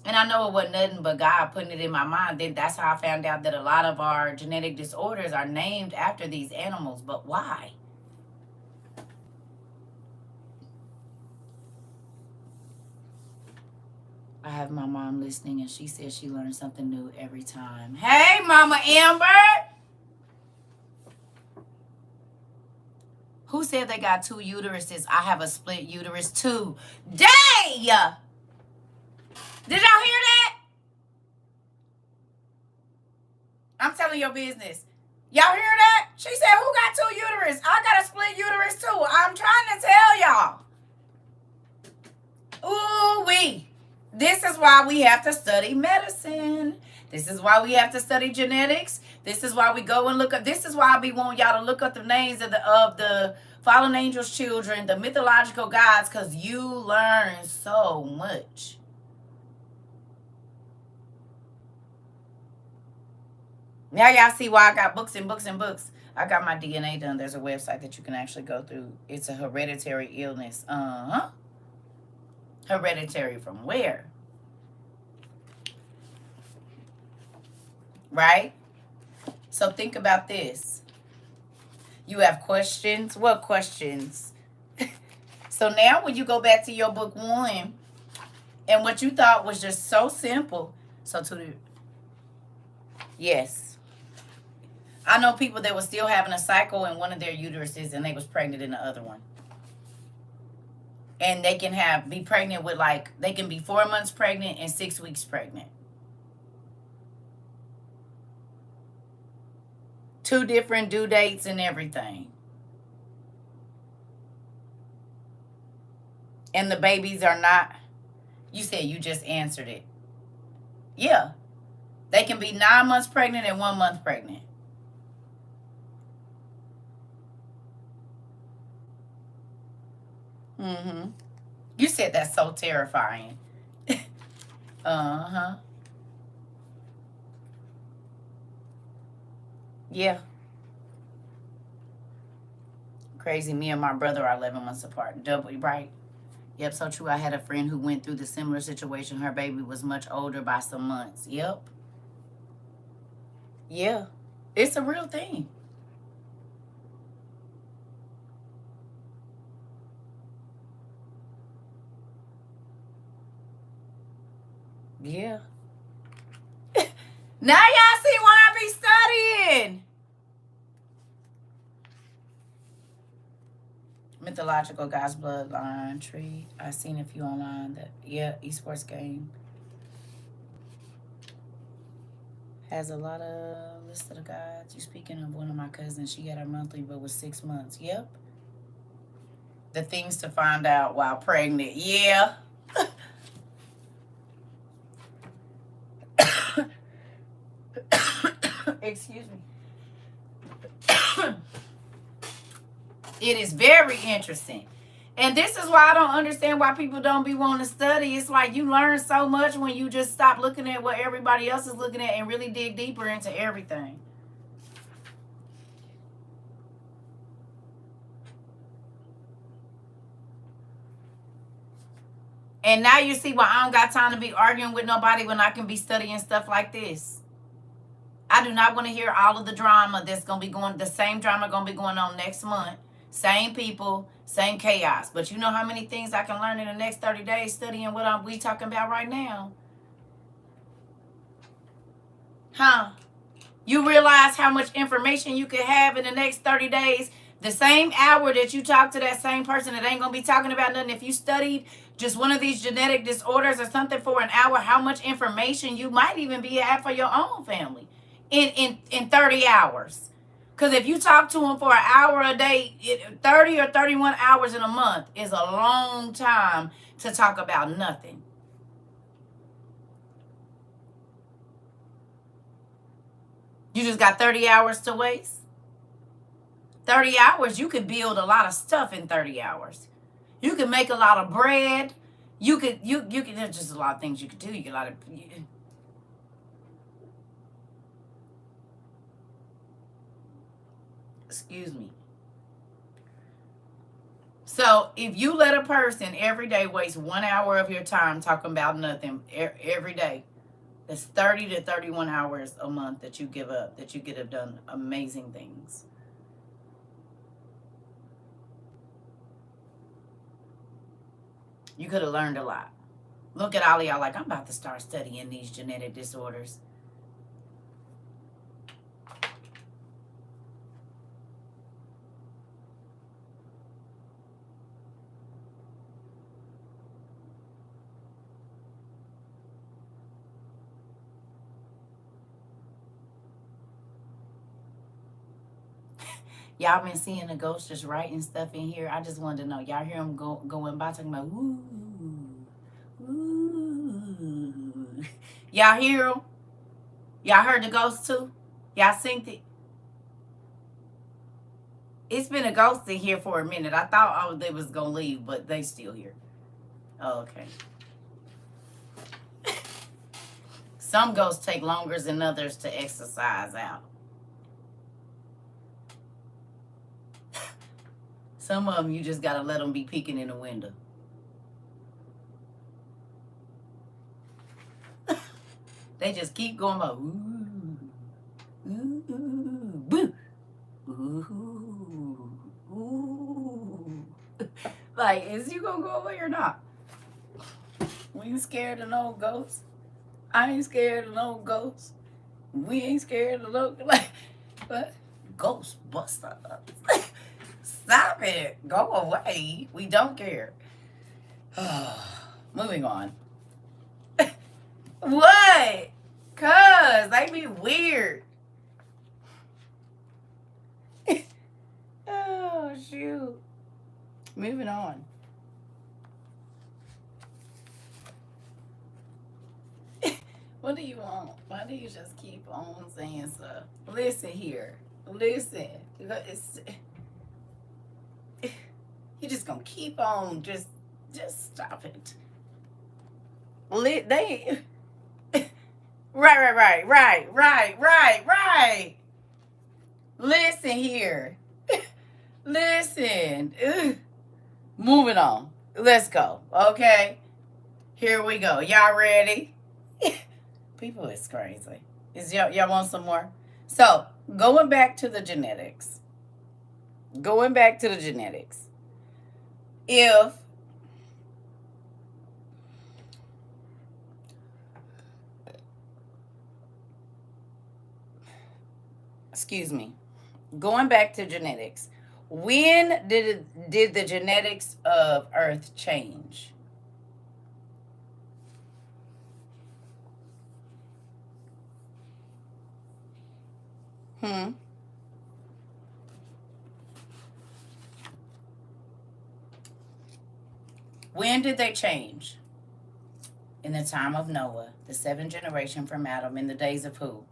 And I know it wasn't nothing but God putting it in my mind. Then that's how I found out that a lot of our genetic disorders are named after these animals. But why? I have my mom listening, and she says she learns something new every time. Hey, Mama Amber! Who said they got 2 uteruses? I have a split uterus too. Day! Did y'all hear that? I'm telling your business. Y'all hear that? She said, who got 2 uterus? I got a split uterus too. I'm trying to tell y'all. Ooh-wee. This is why we have to study medicine. This is why we have to study genetics. This is why we go and look up. This is why I be wanting y'all to look up the names of the fallen angels' children, the mythological gods, because you learn so much. Now y'all see why I got books and books and books. I got my DNA done. There's a website that you can actually go through. It's a hereditary illness. Hereditary from where? Right? So think about this. You have questions. What questions? So now when you go back to your book 1 and what you thought was just so simple. So to the yes. I know people that were still having a cycle in one of their uteruses and they was pregnant in the other one. And they can be pregnant with they can be 4 months pregnant and 6 weeks pregnant. 2 different due dates and everything. And the babies are not, you said you just answered it. Yeah. They can be 9 months pregnant and 1 month pregnant. Mm-hmm. You said that's so terrifying. Uh-huh. Yeah. Crazy. Me and my brother are 11 months apart. Double, right? Yep, so true. I had a friend who went through the similar situation. Her baby was much older by some months. Yep. Yeah. It's a real thing. Yeah. Now y'all see why I be studying. Mythological God's bloodline tree. I seen a few online. Esports game has a lot of list of the gods. You speaking of one of my cousins? She had her monthly, but was 6 months. Yep. The things to find out while pregnant. Yeah. Excuse me. It is very interesting. And this is why I don't understand why people don't be wanting to study. It's like you learn so much when you just stop looking at what everybody else is looking at and really dig deeper into everything. And now you see why I don't got time to be arguing with nobody when I can be studying stuff like this. I do not want to hear all of the drama that's going to be going, the same drama going to be going on next month. Same people, same chaos. But you know how many things I can learn in the next 30 days studying what we talking about right now? Huh? You realize how much information you could have in the next 30 days? The same hour that you talk to that same person that ain't going to be talking about nothing. If you studied just one of these genetic disorders or something for an hour, how much information you might even be at for your own family in 30 hours. Because if you talk to them for an hour a day, 30 or 31 hours in a month is a long time to talk about nothing. You just got 30 hours to waste? 30 hours, you could build a lot of stuff in 30 hours. You could make a lot of bread. You could, there's just a lot of things you could do. You could excuse me. So if you let a person every day waste 1 hour of your time talking about nothing every day, that's 30 to 31 hours a month that you give up, that you could have done amazing things. You could have learned a lot. Look at all of y'all like, I'm about to start studying these genetic disorders. Y'all been seeing the ghost just writing stuff in here. I just wanted to know. Y'all hear him going by talking about, ooh, ooh. Y'all hear him? Y'all heard the ghost too? Y'all synced it? It's been a ghost in here for a minute. I thought they was going to leave, but they still here. Oh, okay. Some ghosts take longer than others to exercise out. Some of them, you just got to let them be peeking in the window. They just keep going about, ooh, ooh, boo, ooh, ooh. Like, is you going to go away or not? We ain't scared of no ghosts. I ain't scared of no ghosts. We ain't scared of no, like, but Ghostbusters. Stop it. Go away. We don't care. Moving on. What? Cause they be weird. Oh, shoot. Moving on. What do you want? Why do you just keep on saying stuff? Listen here. Listen. You're just gonna keep on. Just stop it. They. Right. Listen here. Listen. Moving on. Let's go. Okay. Here we go. Y'all ready? People is crazy. Y'all want some more? So, going back to the genetics. If excuse me. Going back to genetics. When did the genetics of Earth change? When did they change? In the time of Noah, the 7th generation from Adam, in the days of who?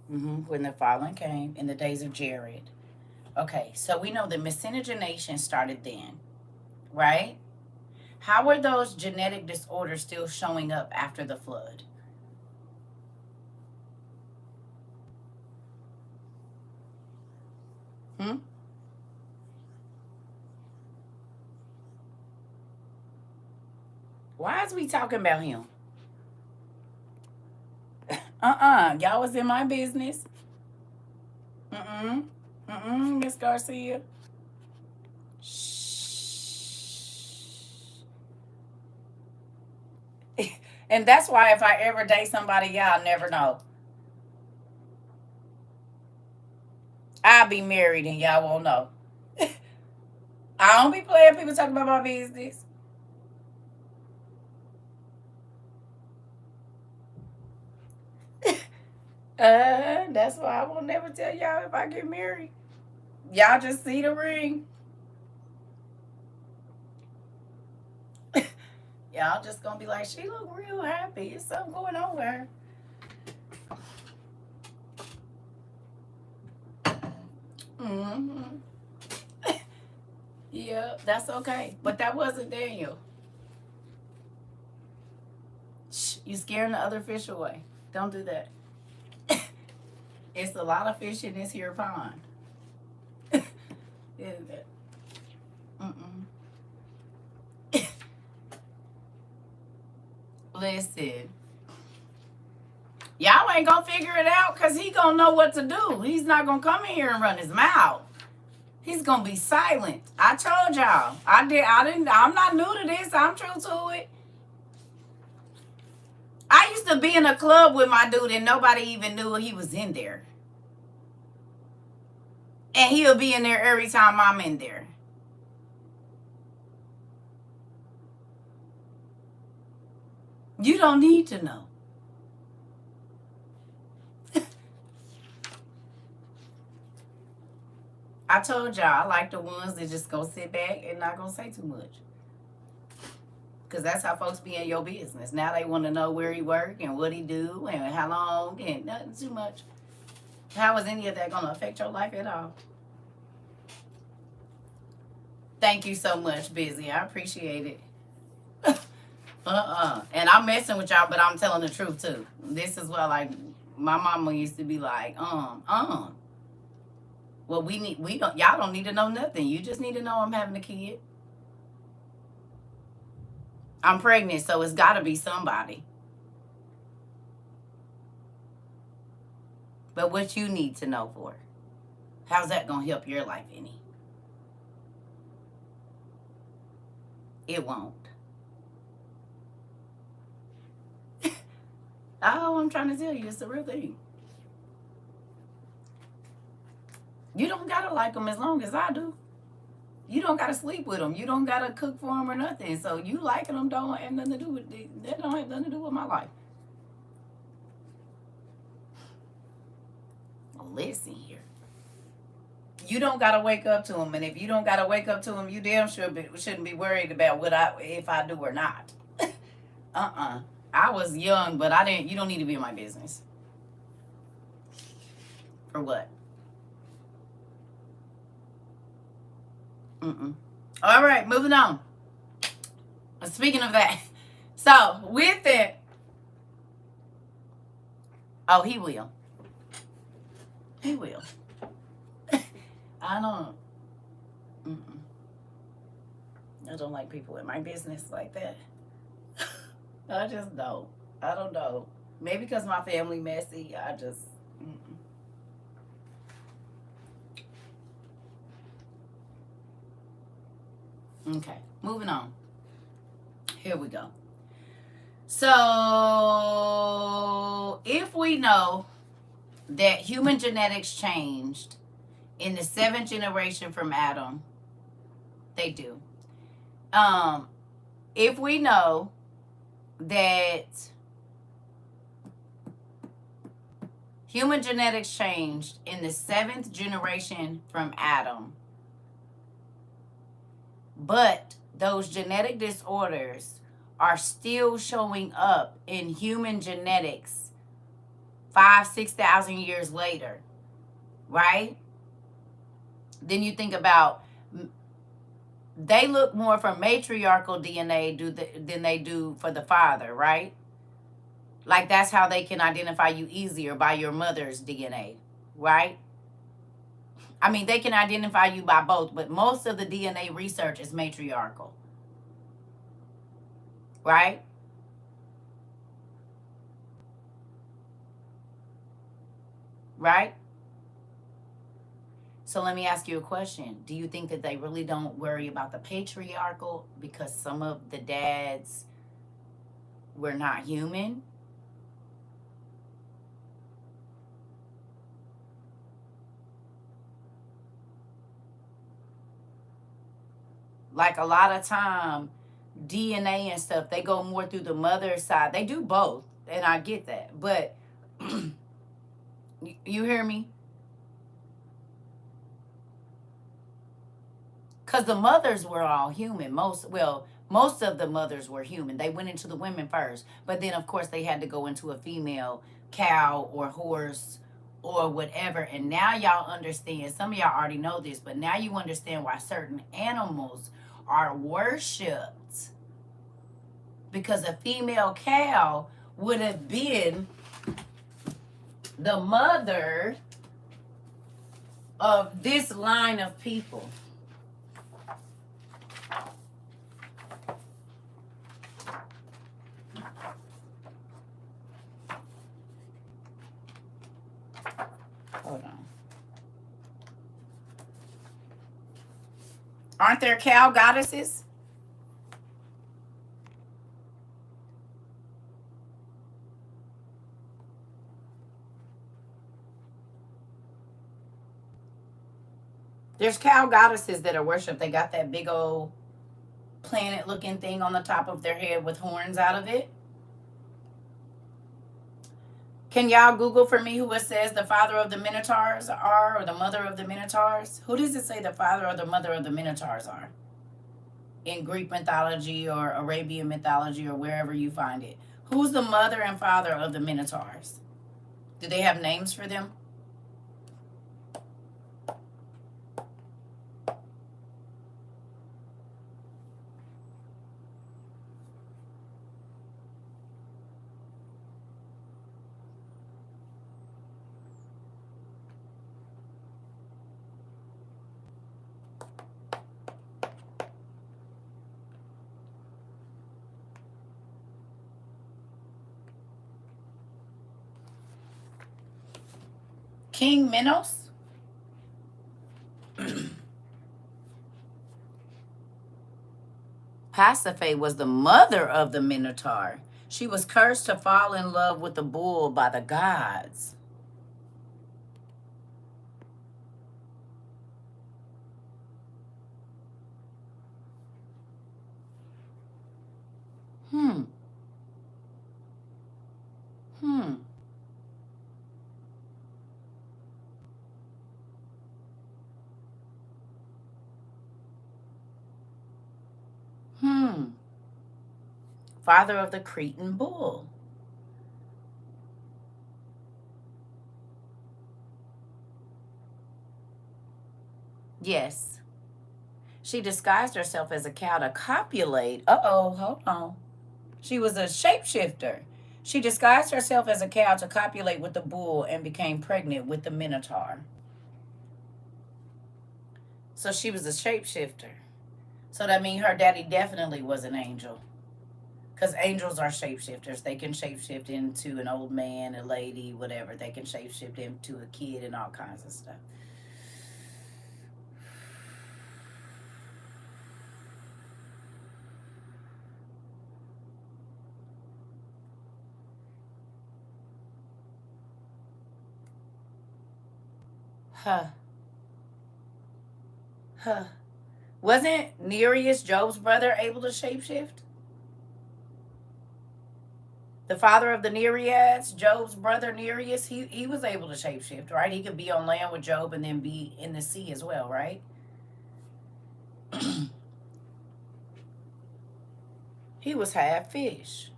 When the fallen came, in the days of Jared. Okay, so we know the miscegenation started then, right? How were those genetic disorders still showing up after the flood? Why is we talking about him? Y'all was in my business. Miss Garcia. Shh. And that's why if I ever date somebody, y'all never know. I'll be married and y'all won't know. I don't be playing people talking about my business. That's why I won't never tell y'all if I get married. Y'all just see the ring. Y'all just gonna be like, she look real happy. It's something going on with her. Yeah, that's okay. But that wasn't Daniel. Shh, you scaring the other fish away. Don't do that. It's a lot of fish in this here pond. Isn't it? Listen, y'all ain't gonna figure it out because he gonna know what to do. He's not gonna come in here and run his mouth. He's gonna be silent. I told y'all. I'm not new to this. I'm true to it. I used to be in a club with my dude and nobody even knew he was in there. And he'll be in there every time I'm in there. You don't need to know. I told y'all I like the ones that just go sit back and not gonna say too much. Because that's how folks be in your business. Now they want to know where he work and what he do and how long and nothing too much. How is any of that gonna affect your life at all? Thank you so much, Busy. I appreciate it. And I'm messing with y'all, but I'm telling the truth too. This is what, like, my mama used to be like, well, y'all don't need to know nothing. You just need to know I'm having a kid. I'm pregnant, so it's gotta be somebody. But what you need to know for? How's that gonna help your life any? It won't. Oh, I'm trying to tell you, it's the real thing. You don't gotta like them as long as I do. You don't gotta sleep with them. You don't gotta cook for them or nothing. So you liking them don't have nothing to do with it. That don't have nothing to do with my life. Listen here. You don't gotta wake up to them, and if you don't gotta wake up to them, you damn sure shouldn't be worried about if I do or not. I was young, but I didn't. You don't need to be in my business. For what? All right, moving on. Speaking of that, so with it, oh, he will. He will. I don't. I don't like people in my business like that. I just don't. I don't know. Maybe because my family messy. I just. Okay, moving on. Here we go. So, if we know that human genetics changed in the 7th generation from Adam, they do. If we know that human genetics changed in the 7th generation from Adam, but those genetic disorders are still showing up in human genetics 5,000-6,000 years later, right? Then you think about, they look more for matriarchal DNA than they do for the father, right? Like, that's how they can identify you easier, by your mother's DNA, right? I mean, they can identify you by both, but most of the DNA research is matriarchal, right? Right? So let me ask you a question. Do you think that they really don't worry about the patriarchal because some of the dads were not human? Like, a lot of time, DNA and stuff, they go more through the mother's side. They do both, and I get that. But you hear me? Because the mothers were all human. Most of the mothers were human. They went into the women first. But then, of course, they had to go into a female cow or horse or whatever. And now y'all understand. Some of y'all already know this, but now you understand why certain animals are worshipped. Because a female cow would have been the mother of this line of people. Hold on. Aren't there cow goddesses? There's cow goddesses that are worshipped. They got that big old planet looking thing on the top of their head with horns out of it. Can y'all Google for me who it says the father of the Minotaurs are, or the mother of the Minotaurs? Who does it say the father or the mother of the Minotaurs are? In Greek mythology or Arabian mythology or wherever you find it. Who's the mother and father of the Minotaurs? Do they have names for them? King Minos? Pasiphae was the mother of the Minotaur. She was cursed to fall in love with the bull by the gods. Hmm. Hmm. Hmm. Father of the Cretan bull. Yes. She disguised herself as a cow to copulate. Uh-oh, hold on. She was a shapeshifter. She disguised herself as a cow to copulate with the bull and became pregnant with the Minotaur. So she was a shapeshifter. So that means her daddy definitely was an angel. Because angels are shapeshifters. They can shapeshift into an old man, a lady, whatever. They can shapeshift into a kid and all kinds of stuff. Huh. Huh. Wasn't Nereus, Job's brother, able to shapeshift? The father of the Nereids, Job's brother Nereus, he was able to shapeshift, right? He could be on land with Job and then be in the sea as well, right? He was half fish.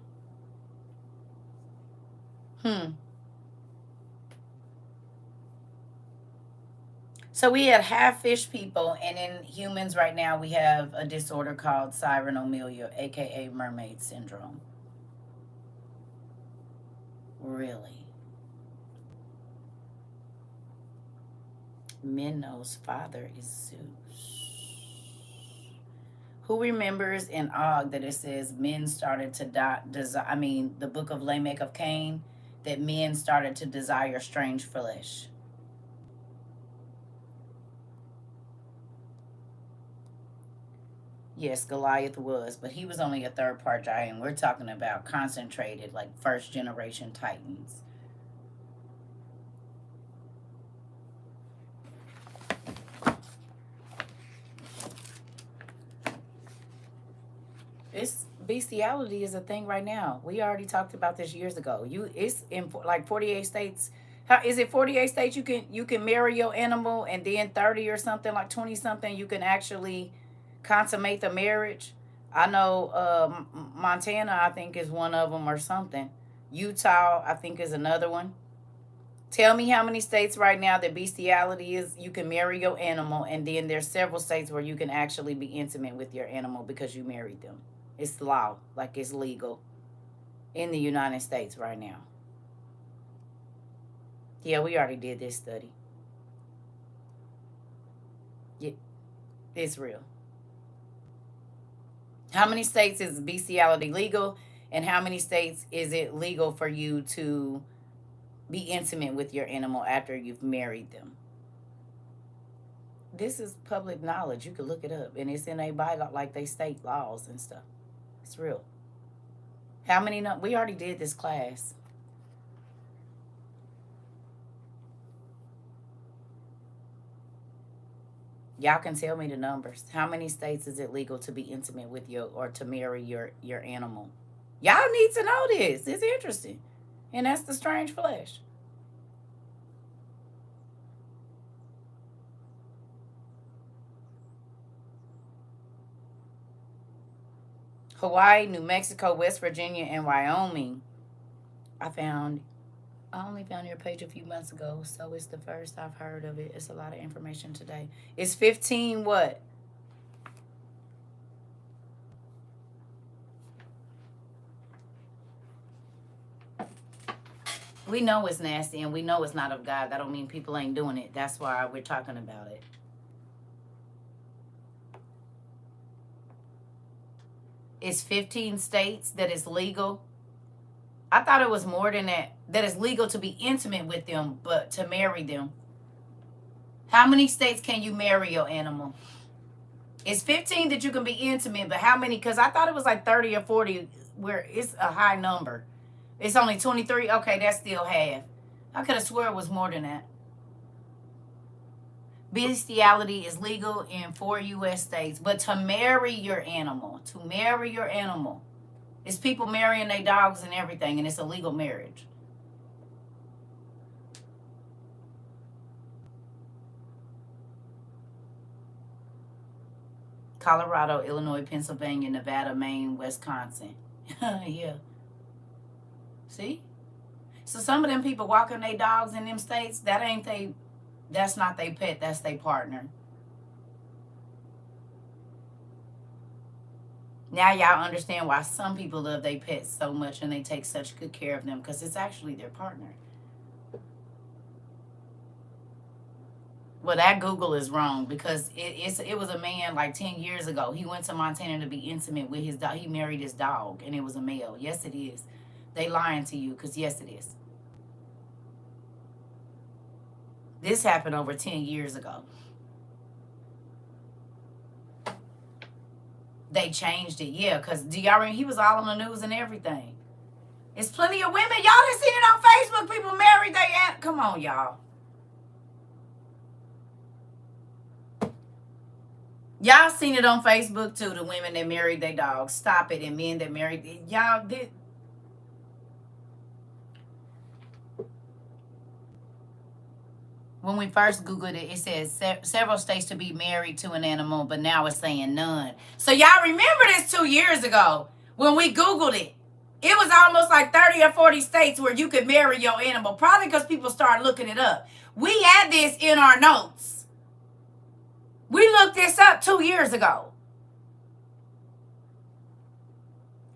Hmm. So we had half fish people, and in humans right now we have a disorder called cyanomelia, aka mermaid syndrome. Really? Minos' father is Zeus. Who remembers in Og that it says men started to the book of Lamech of Cain, that men started to desire strange flesh? Yes, Goliath was, but he was only a third part giant. We're talking about concentrated, like first generation titans. It's bestiality is a thing right now. We already talked about this years ago. It's in like 48 states. How is it 48 states you can marry your animal, and then 30 or something, like 20 something, you can actually consummate the marriage. I know Montana, I think, is one of them or something. Utah, I think, is another one. Tell me how many states right now that bestiality is you can marry your animal, and then there's several states where you can actually be intimate with your animal because you married them. It's law, like it's legal in the United States right now. Yeah, we already did this study. It's real. How many states is bestiality legal? And how many states is it legal for you to be intimate with your animal after you've married them? This is public knowledge. You can look it up. And it's in a bylaw, like they state laws and stuff. It's real. How many? No, we already did this class. Y'all can tell me the numbers. How many states is it legal to be intimate with your or to marry your animal? Y'all need to know this. It's interesting. And that's the strange flesh. Hawaii, New Mexico, West Virginia, and Wyoming. I only found your page a few months ago, so it's the first I've heard of it. It's a lot of information today. It's 15 what? We know it's nasty and we know it's not of God. That don't mean people ain't doing it. That's why we're talking about it. It's 15 states that is legal. I thought it was more than that. That it's legal to be intimate with them, but to marry them. How many states can you marry your animal? It's 15 that you can be intimate, but how many? Because I thought it was like 30 or 40 where it's a high number. It's only 23? Okay, that's still half. I could have swore it was more than that. Bestiality is legal in 4 U.S. states, but to marry your animal, it's people marrying their dogs and everything, and it's a legal marriage. Colorado, Illinois, Pennsylvania, Nevada, Maine, Wisconsin. Yeah. See? So some of them people walking their dogs in them states, that's not their pet, that's their partner. Now y'all understand why some people love their pets so much and they take such good care of them, because it's actually their partner. Well, that Google is wrong, because it was a man like 10 years ago. He went to Montana to be intimate with his dog. He married his dog, and it was a male. Yes, it is. They lying to you, because yes, it is. This happened over 10 years ago. They changed it, yeah, because do y'all remember he was all on the news and everything? There's plenty of women. Y'all done seen it on Facebook. People married their aunt. Come on, y'all. Y'all seen it on Facebook too, the women that married their dogs. Stop it. And men that married, y'all did. When we first Googled it, it says several states to be married to an animal, but now it's saying none. So y'all remember this 2 years ago when we Googled it. It was almost like 30 or 40 states where you could marry your animal, probably because people started looking it up. We had this in our notes. We looked this up 2 years ago.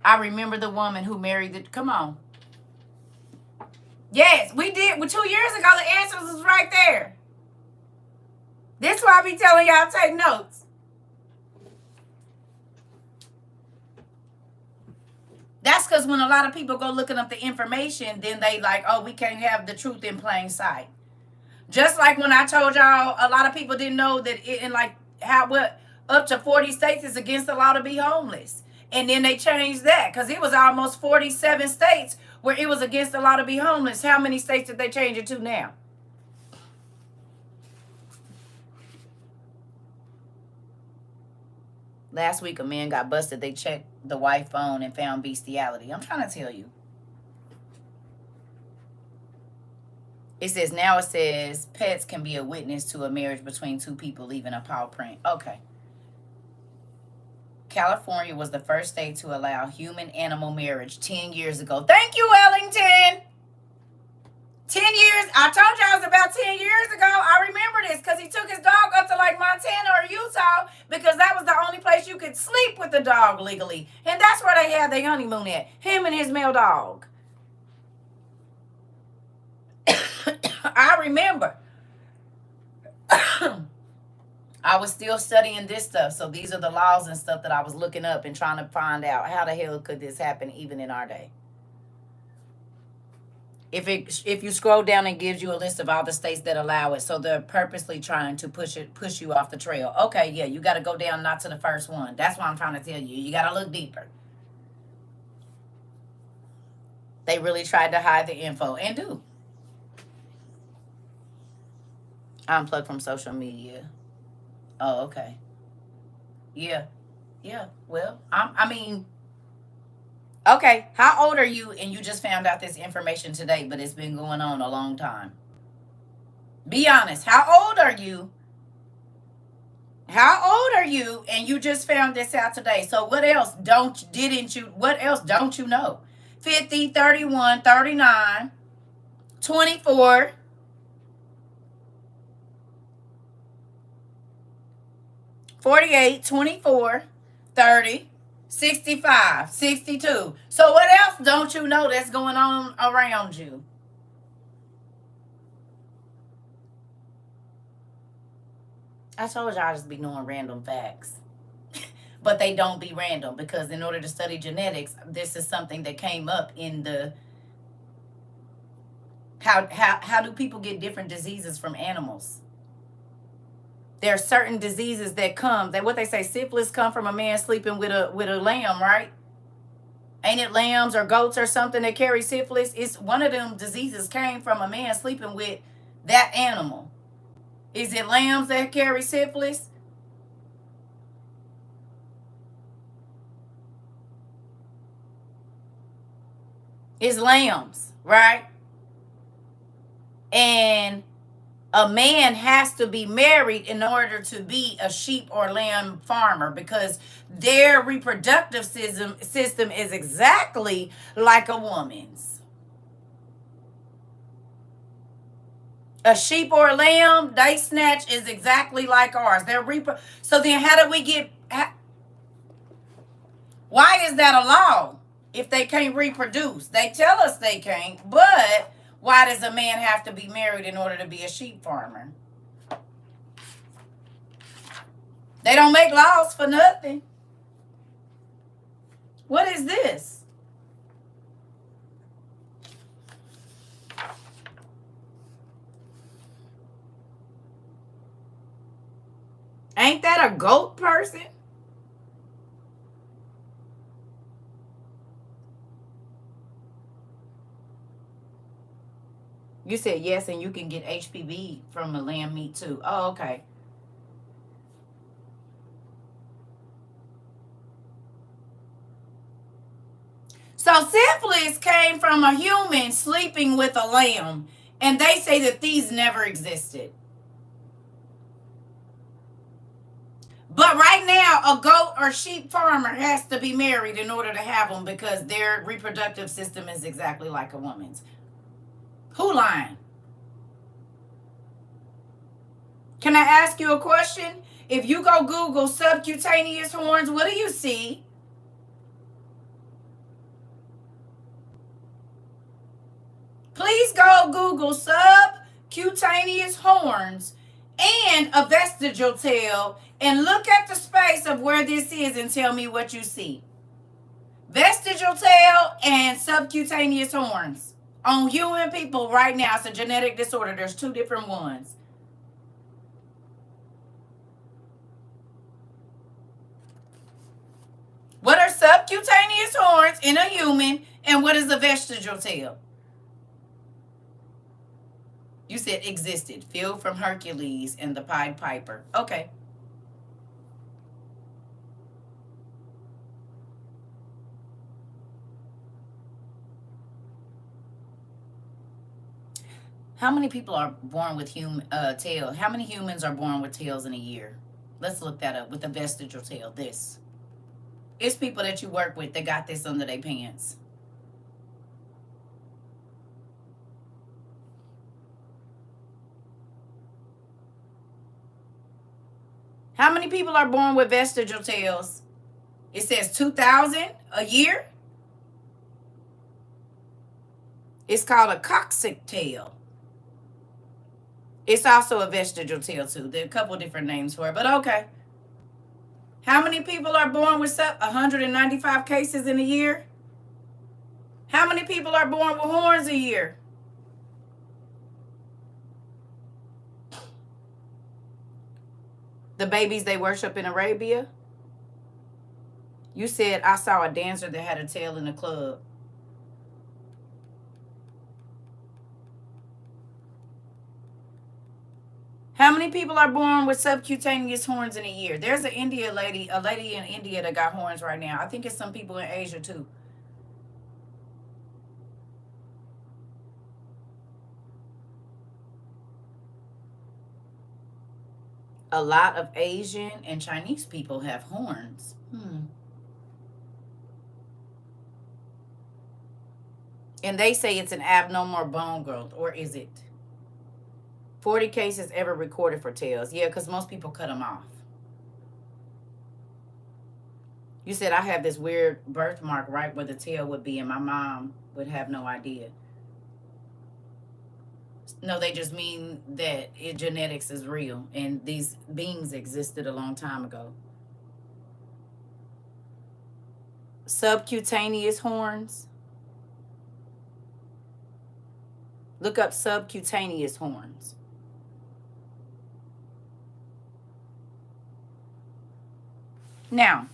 I remember the woman who married the, come on. Yes, we did. Well, 2 years ago, the answers was right there. This is why I be telling y'all take notes. That's because when a lot of people go looking up the information, then they like, oh, we can't have the truth in plain sight. Just like when I told y'all, a lot of people didn't know that it, in like how what up to 40 states is against the law to be homeless. And then they changed that because it was almost 47 states where it was against the law to be homeless. How many states did they change it to now? Last week, a man got busted. They checked the wife phone and found bestiality. I'm trying to tell you. It says pets can be a witness to a marriage between two people leaving a paw print. Okay. California was the first state to allow human-animal marriage 10 years ago. Thank you, Ellington. 10 years. I told y'all it was about 10 years ago. I remember this because he took his dog up to like Montana or Utah because that was the only place you could sleep with the dog legally. And that's where they had their honeymoon at. Him and his male dog. I remember. I I was still studying this stuff. So these are the laws and stuff that I was looking up and trying to find out how the hell could this happen even in our day. If you scroll down, it gives you a list of all the states that allow it. So they're purposely trying to push you off the trail. Okay, yeah, you got to go down, not to the first one. That's what I'm trying to tell you. You got to look deeper. They really tried to hide the info and do. Unplug from social media. Oh, okay. Yeah. Yeah. Well, I mean, okay. How old are you and you just found out this information today, but it's been going on a long time? Be honest. How old are you? How old are you and you just found this out today? So what else what else don't you know? 50, 31, 39, 24, 48, 24, 30, 65, 62. So what else don't you know that's going on around you? I told you I just be knowing random facts. But they don't be random because in order to study genetics, this is something that came up in the how do people get different diseases from animals? There are certain diseases that come, that what they say, syphilis come from a man sleeping with a lamb, right? Ain't it lambs or goats or something that carry syphilis? It's one of them diseases came from a man sleeping with that animal. Is it lambs that carry syphilis? It's lambs, right? And a man has to be married in order to be a sheep or lamb farmer because their reproductive system is exactly like a woman's. A sheep or a lamb, they snatch is exactly like ours. So then how do we get... Why is that a law if they can't reproduce? They tell us they can't, but why does a man have to be married in order to be a sheep farmer? They don't make laws for nothing. What is this? Ain't that a goat person? You said yes, and you can get HPV from the lamb meat too. Oh, okay. So syphilis came from a human sleeping with a lamb, and they say that these never existed. But right now, a goat or sheep farmer has to be married in order to have them because their reproductive system is exactly like a woman's. Who lying? Can I ask you a question? If you go Google subcutaneous horns, what do you see? Please go Google subcutaneous horns and a vestigial tail and look at the space of where this is and tell me what you see. Vestigial tail and subcutaneous horns on human people right now. It's a genetic disorder. There's two different ones. What are subcutaneous horns in a human and what is a vestigial tail? You said existed. Phil from Hercules and the Pied Piper. Okay. How many people are born with tail? How many humans are born with tails in a year? Let's look that up with the vestigial tail. This. It's people that you work with that got this under their pants. How many people are born with vestigial tails? It says 2,000 a year. It's called a coccyx tail. It's also a vestigial tail too. There are a couple different names for it, but okay. How many people are born with 195 cases in a year? How many people are born with horns a year? The babies they worship in Arabia? You said I saw a dancer that had a tail in the club. How many people are born with subcutaneous horns in a year? There's a lady in India that got horns right now. I think it's some people in Asia too. A lot of Asian and Chinese people have horns. And they say it's an abnormal bone growth, or is it? 40 cases ever recorded for tails. Yeah, because most people cut them off. You said I have this weird birthmark right where the tail would be, and my mom would have no idea. No, they just mean that genetics is real, and these beings existed a long time ago. Subcutaneous horns. Look up subcutaneous horns. Now,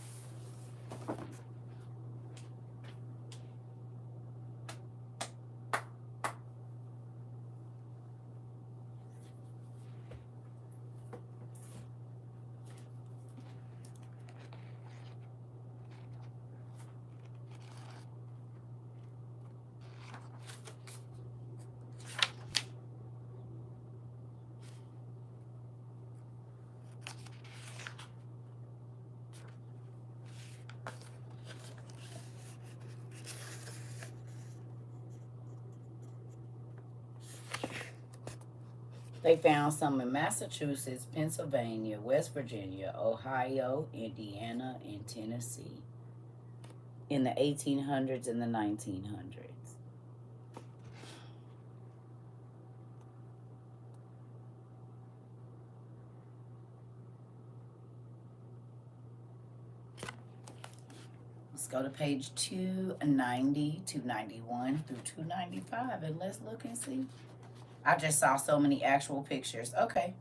they found some in Massachusetts, Pennsylvania, West Virginia, Ohio, Indiana, and Tennessee in the 1800s and the 1900s. Let's go to page 290, 291 through 295, and let's look and see. I just saw so many actual pictures. Okay.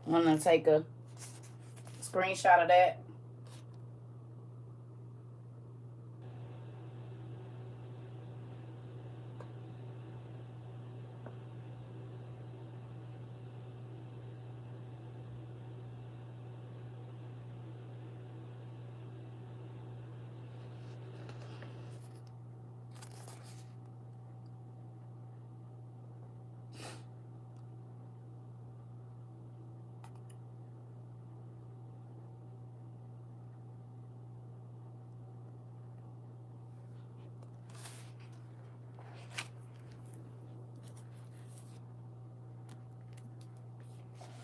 I'm gonna take a screenshot of that.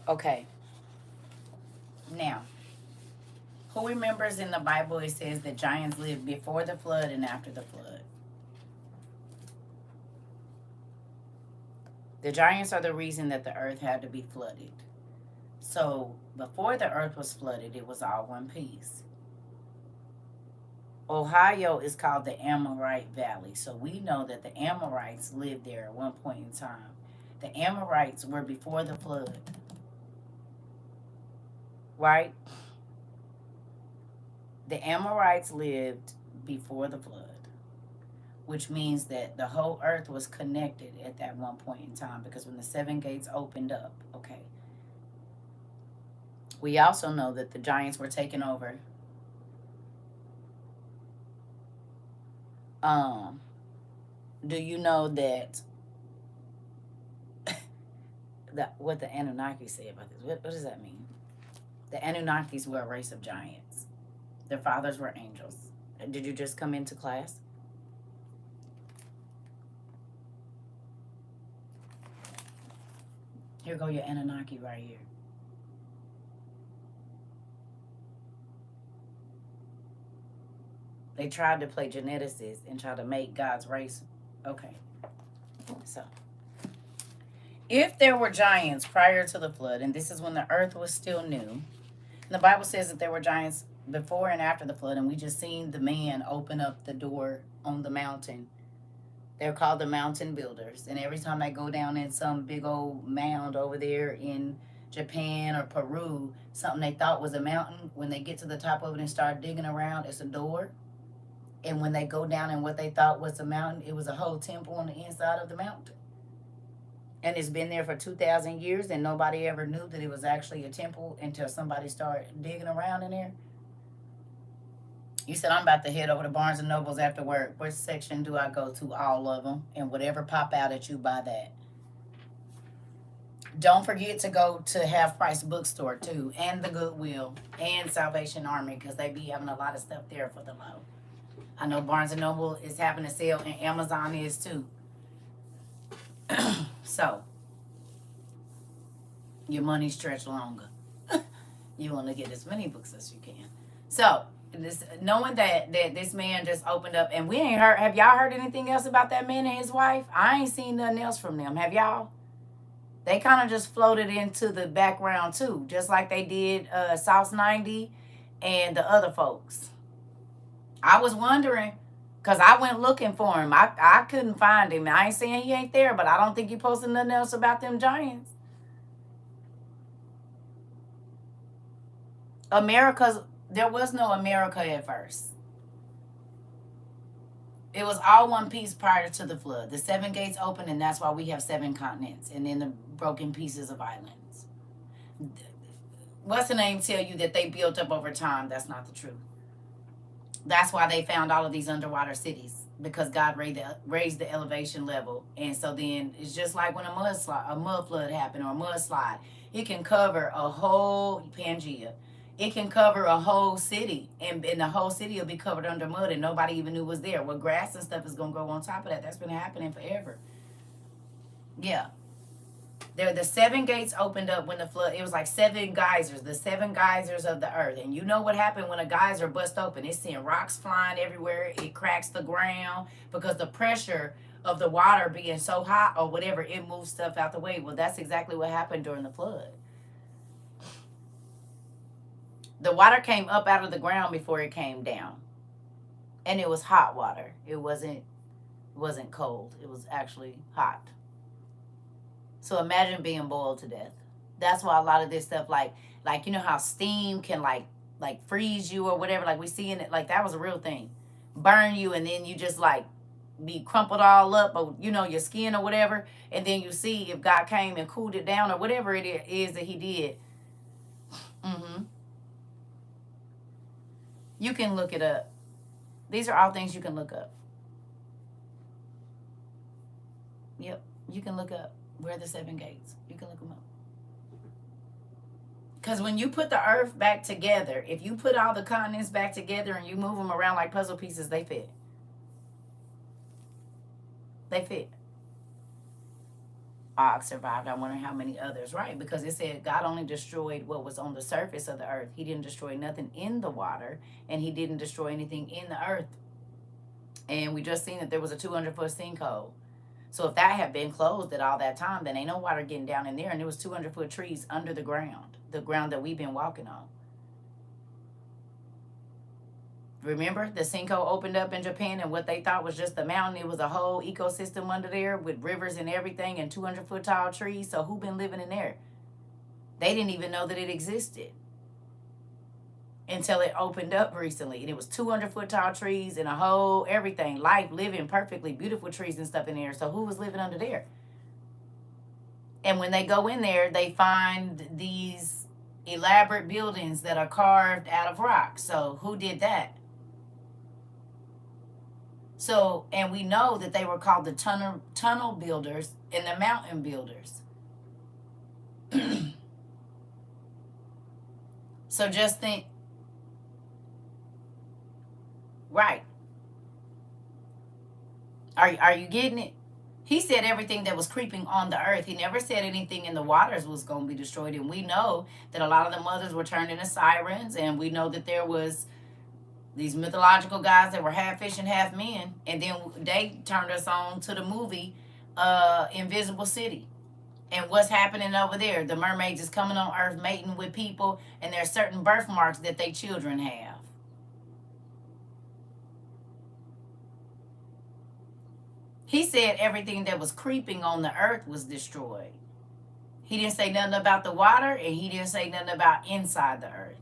Okay. Now, who remembers in the Bible it says that giants lived before the flood and after the flood? The giants are the reason that the earth had to be flooded. So, before the earth was flooded, it was all one piece. Ohio is called the Amorite Valley. So, we know that the Amorites lived there at one point in time. The Amorites were before the flood. Right? The Amorites lived before the flood. which means that the whole earth was connected at that one point in time, because when the seven gates opened up, okay. We also know that the giants were taken over. Do you know that what the Anunnaki say about this? What does that mean? The Anunnakis were a race of giants. Their fathers were angels. Did you just come into class? Here go your Anunnaki right here. They tried to play geneticists and try to make God's race. Okay. So, if there were giants prior to the flood, and this is when the earth was still new, and the Bible says that there were giants before and after the flood, and we just seen the man open up the door on the mountain. They're called the mountain builders. And every time they go down in some big old mound over there in Japan or Peru, something they thought was a mountain, when they get to the top of it and start digging around, it's a door. And when they go down in what they thought was a mountain, it was a whole temple on the inside of the mountain. And it's been there for 2,000 years, and nobody ever knew that it was actually a temple until somebody started digging around in there. You said, I'm about to head over to Barnes & Noble's after work. Which section do I go to? All of them. And whatever pop out at you, buy that. Don't forget to go to Half Price Bookstore, too. And the Goodwill. And Salvation Army. Because they be having a lot of stuff there for the low. I know Barnes & Noble is having a sale. And Amazon is, too. So, your money stretch longer. You want to get as many books as you can. So, this, knowing that this man just opened up, and we ain't heard. Have y'all heard anything else about that man and his wife? I ain't seen nothing else from them. Have y'all? They kind of just floated into the background too, just like they did South 90 and the other folks. I was wondering, because I went looking for him. I couldn't find him. I ain't saying he ain't there, but I don't think he posted nothing else about them giants. There was no America at first. It was all one piece prior to the flood. The seven gates opened, and that's why we have 7 continents, and then the broken pieces of islands. What's the name tell you that they built up over time? That's not the truth. That's why they found all of these underwater cities, because God raised the elevation level. And so then it's just like when a mud flood happened or a mudslide. It can cover a whole Pangea. It can cover a whole city, and the whole city will be covered under mud, and nobody even knew was there. Well, grass and stuff is going to grow on top of that. That's been happening forever. Yeah. The 7 gates opened up when the flood. It was like 7 geysers, the 7 geysers of the earth. And you know what happened when a geyser bust open? It's sending rocks flying everywhere. It cracks the ground because the pressure of the water being so hot or whatever, it moves stuff out the way. Well, that's exactly what happened during the flood. The water came up out of the ground before it came down. And it was hot water. It wasn't cold. It was actually hot. So imagine being boiled to death. That's why a lot of this stuff, like you know how steam can like freeze you or whatever, like we see in it, like that was a real thing. Burn you, and then you just like be crumpled all up, or you know, your skin or whatever, and then you see if God came and cooled it down or whatever it is that he did. You can look it up. These are all things you can look up. Yep, you can look up where the 7 gates. You can look them up. Because when you put the earth back together, if you put all the continents back together and you move them around like puzzle pieces, they fit. They fit. Og survived. I wonder how many others, right? Because it said God only destroyed what was on the surface of the earth. He didn't destroy nothing in the water, and he didn't destroy anything in the earth. And we just seen that there was a 200-foot sinkhole. So if that had been closed at all that time, then ain't no water getting down in there, and there was 200-foot trees under the ground that we've been walking on. Remember, the sinkhole opened up in Japan, and what they thought was just the mountain, it was a whole ecosystem under there with rivers and everything and 200-foot tall trees. So who been living in there? They didn't even know that it existed. until it opened up recently. And it was 200-foot tall trees and a whole everything. Life, living perfectly, beautiful trees and stuff in there. So who was living under there? And when they go in there, they find these elaborate buildings that are carved out of rock. So who did that? So, and we know that they were called the tunnel builders and the mountain builders. So just think, right. Are you getting it? He said everything that was creeping on the earth. He never said anything in the waters was going to be destroyed. And we know that a lot of the mothers were turned into sirens. And we know that there was these mythological guys that were half fish and half men. And then they turned us on to the movie Invisible City. And what's happening over there? The mermaids is coming on earth mating with people. And there are certain birthmarks that their children have. He said everything that was creeping on the earth was destroyed. He didn't say nothing about the water, and he didn't say nothing about inside the earth.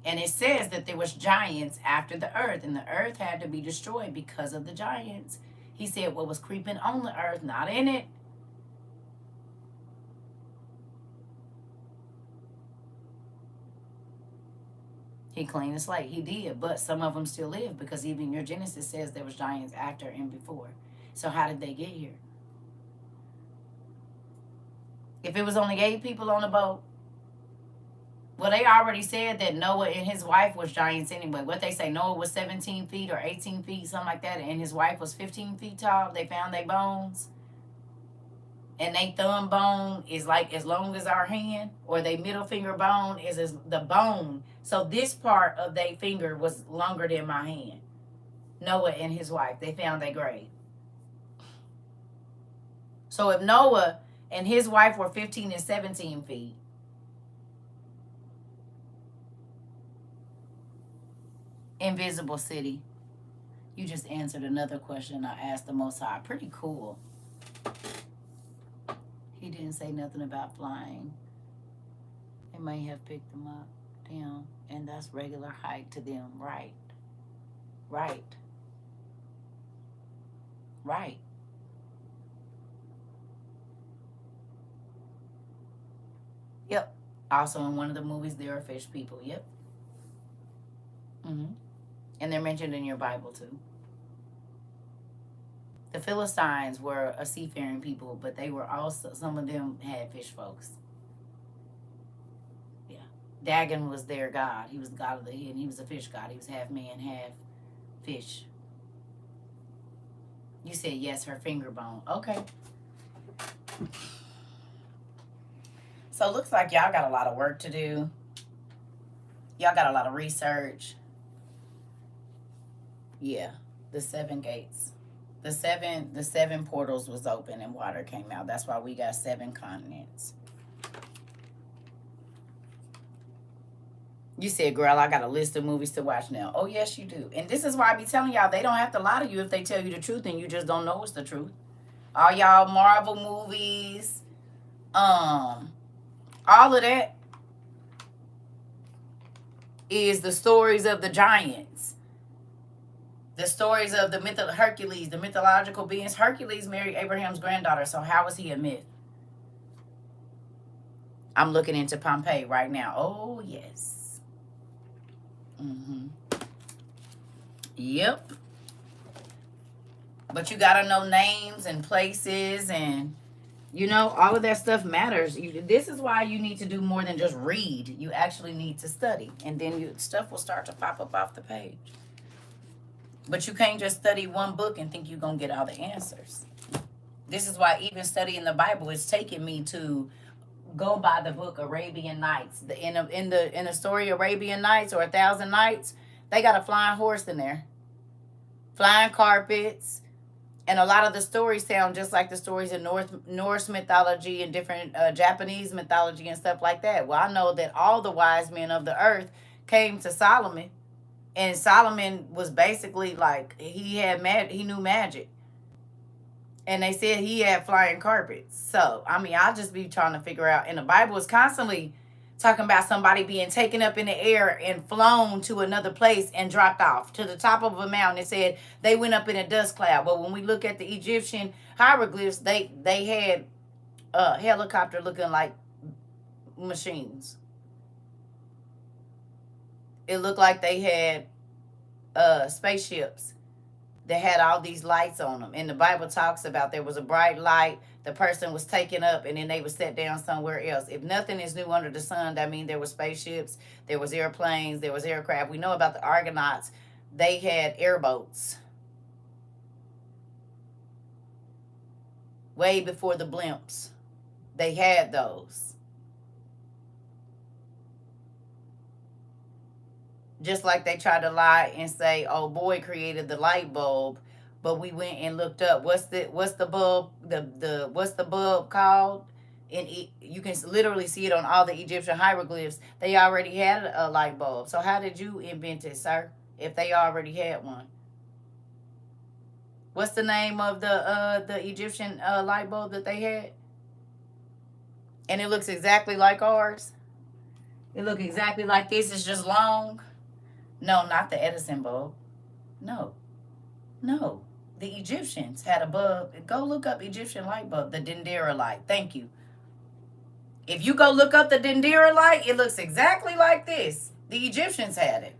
And it says that there was giants after the earth, and the earth had to be destroyed because of the giants. He said what was creeping on the earth, not in it. He cleaned the slate. He did, but some of them still live because even your Genesis says there was giants after and before. So how did they get here? If it was only 8 people on the boat, well, they already said that Noah and his wife was giants anyway. What they say, Noah was 17 feet or 18 feet, something like that, and his wife was 15 feet tall. They found their bones. And their thumb bone is like as long as our hand, or their middle finger bone is as the bone. So this part of their finger was longer than my hand. Noah and his wife, they found their grave. So if Noah and his wife were 15 and 17 feet, Invisible City, you just answered another question I asked the Most High. Pretty cool. He didn't say nothing about flying. They may have picked them up, down, and that's regular height to them. Right. Right. Right. Yep. Also in one of the movies, there are fish people. Yep. And they're mentioned in your Bible too. The Philistines were a seafaring people, but they were also, some of them had fish folks. Yeah. Dagon was their god. He was the god of the head. He was a fish god. He was half man, half fish. You said yes, her finger bone. Okay. So it looks like y'all got a lot of work to do. Y'all got a lot of research. Yeah, the 7 gates. The seven portals was open and water came out. That's why we got 7 continents. You said, girl, I got a list of movies to watch now. Oh, yes, you do. And this is why I be telling y'all, they don't have to lie to you if they tell you the truth and you just don't know it's the truth. All y'all Marvel movies, all of that is the stories of the giants. The stories of the myth of Hercules, the mythological beings. Hercules married Abraham's granddaughter, so how was he a myth? I'm looking into Pompeii right now. Oh, yes. Yep. But you got to know names and places and, you know, all of that stuff matters. This is why you need to do more than just read. You actually need to study. And then stuff will start to pop up off the page. But you can't just study one book and think you're going to get all the answers. This is why even studying the Bible is taking me to go by the book Arabian Nights. In the story Arabian Nights or 1,000 Nights, they got a flying horse in there. Flying carpets. And a lot of the stories sound just like the stories in Norse mythology and different Japanese mythology and stuff like that. Well, I know that all the wise men of the earth came to Solomon. And Solomon was basically like, he knew magic. And they said he had flying carpets. So, I mean, I'll just be trying to figure out. And the Bible is constantly talking about somebody being taken up in the air and flown to another place and dropped off to the top of a mountain. It said they went up in a dust cloud. But when we look at the Egyptian hieroglyphs, they had a helicopter looking like machines. It looked like they had spaceships that had all these lights on them. And the Bible talks about there was a bright light, the person was taken up, and then they were set down somewhere else. If nothing is new under the sun, that means there were spaceships, there was airplanes, there was aircraft. We know about the Argonauts. They had airboats way before the blimps. They had those. Just like they tried to lie and say, "Oh, boy created the light bulb," but we went and looked up what's the bulb what's the bulb called, and you can literally see it on all the Egyptian hieroglyphs. They already had a light bulb. So how did you invent it, sir? If they already had one, what's the name of the Egyptian light bulb that they had? And it looks exactly like ours. It looks exactly like this. It's just long. No, not the Edison bulb. No. No. The Egyptians had a bulb. Go look up Egyptian light bulb, the Dendera light. Thank you. If you go look up the Dendera light, it looks exactly like this. The Egyptians had it.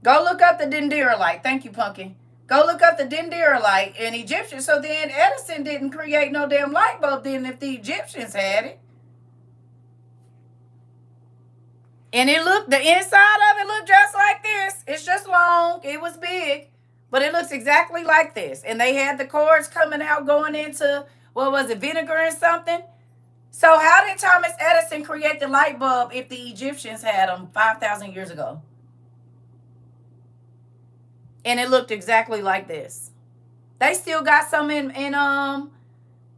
Go look up the Dendera light. Thank you, Pumpkin. Go look up the Dendera light in Egyptian. So then Edison didn't create no damn light bulb then if the Egyptians had it. And it looked, the inside of it looked just like this. It's just long. It was big. But it looks exactly like this. And they had the cords coming out going into, what was it, vinegar and something? So how did Thomas Edison create the light bulb if the Egyptians had them 5,000 years ago? And it looked exactly like this. They still got some in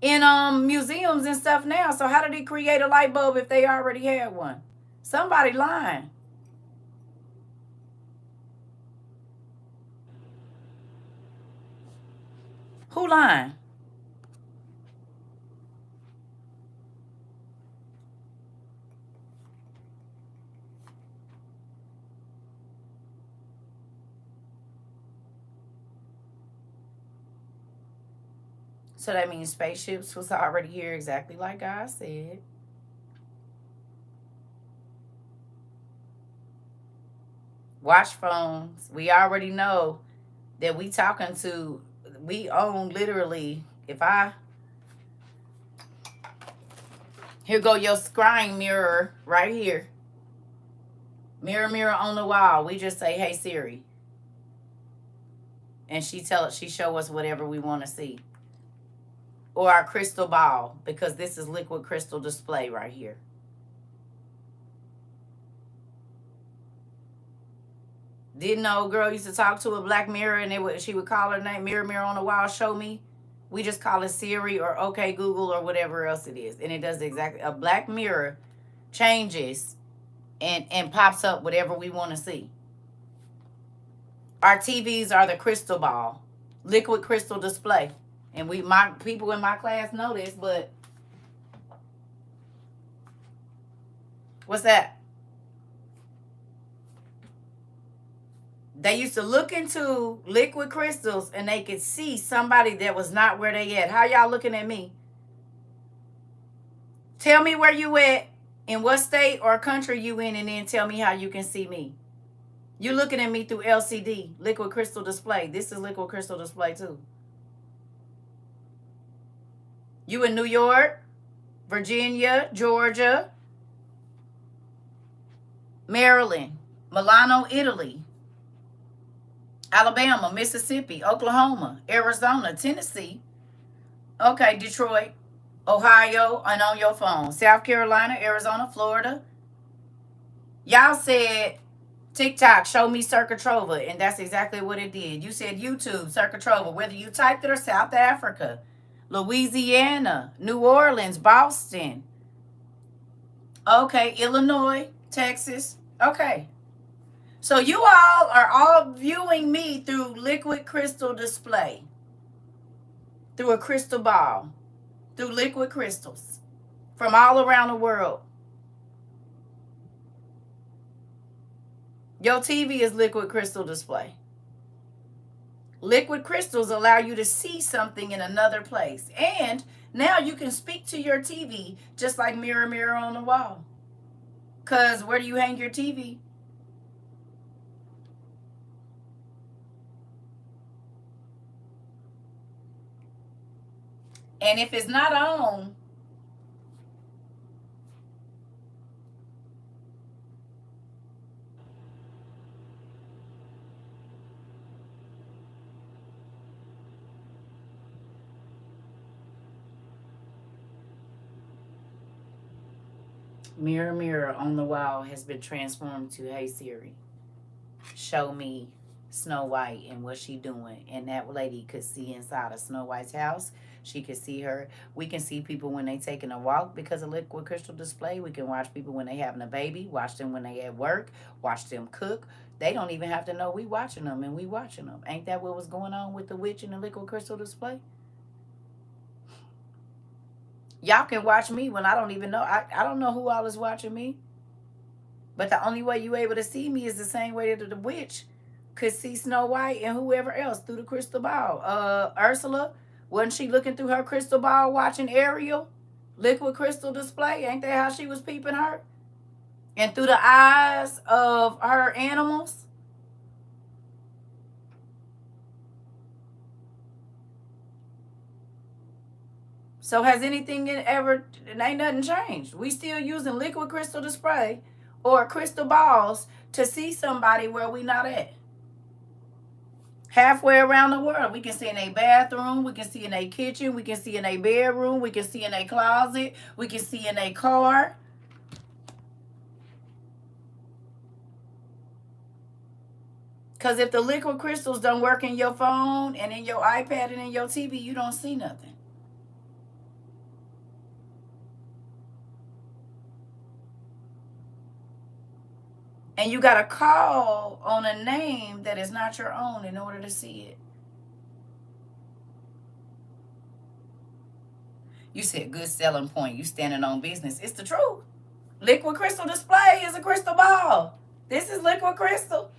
museums and stuff now. So how did he create a light bulb if they already had one? Somebody lying. Who lying? So that means spaceships was already here exactly like God said. Watch phones. We already know that we talking to, we own literally, here go your scrying mirror right here. Mirror, mirror on the wall. We just say, "Hey Siri." And she show us whatever we want to see. Or our crystal ball, because this is liquid crystal display right here. Didn't no girl used to talk to a black mirror and she would call her name, "Mirror, mirror on the wall, show me." We just call it Siri or OK Google or whatever else it is. And it does exactly, a black mirror changes and pops up whatever we want to see. Our TVs are the crystal ball, liquid crystal display. And my people in my class know this, but what's that? They used to look into liquid crystals and they could see somebody that was not where they at. How y'all looking at me? Tell me where you at, in what state or country you in, and then tell me how you can see me. You looking at me through LCD, liquid crystal display. This is liquid crystal display too. You in New York, Virginia, Georgia, Maryland, Milano, Italy, Alabama, Mississippi, Oklahoma, Arizona, Tennessee. Okay, Detroit, Ohio, and on your phone. South Carolina, Arizona, Florida. Y'all said TikTok, show me CERCA TROVA, and that's exactly what it did. You said YouTube, CERCA TROVA, whether you typed it or South Africa, Louisiana, New Orleans, Boston. Okay, Illinois, Texas. Okay. So you all are all viewing me through liquid crystal display, through a crystal ball, through liquid crystals. from all around the world. Your TV is liquid crystal display. Liquid crystals allow you to see something in another place. And now you can speak to your TV just like mirror, mirror on the wall. Because where do you hang your TV? And if it's not on, mirror, mirror on the wall has been transformed to, hey Siri, show me Snow White and what she doing. And that lady could see inside of Snow White's house. She could see her. We can see people when they taking a walk because of liquid crystal display. We can watch people when they having a baby, watch them when they at work, watch them cook. They don't even have to know we watching them, and we watching them. Ain't that what was going on with the witch and the liquid crystal display? Y'all can watch me when I don't even know. I don't know who all is watching me. But the only way you able to see me is the same way that the witch could see Snow White and whoever else through the crystal ball. Ursula, wasn't she looking through her crystal ball watching Ariel? Liquid crystal display, ain't that how she was peeping her? And through the eyes of her animals? So has anything ever, ain't nothing changed. We still using liquid crystal display or crystal balls to see somebody where we not at. Halfway around the world, we can see in a bathroom, we can see in a kitchen, we can see in a bedroom, we can see in a closet, we can see in a car. Because if the liquid crystals don't work in your phone and in your iPad and in your TV, you don't see nothing. And you got to call on a name that is not your own in order to see it. You said good selling point. You standing on business. It's the truth. Liquid crystal display is a crystal ball. This is liquid crystal.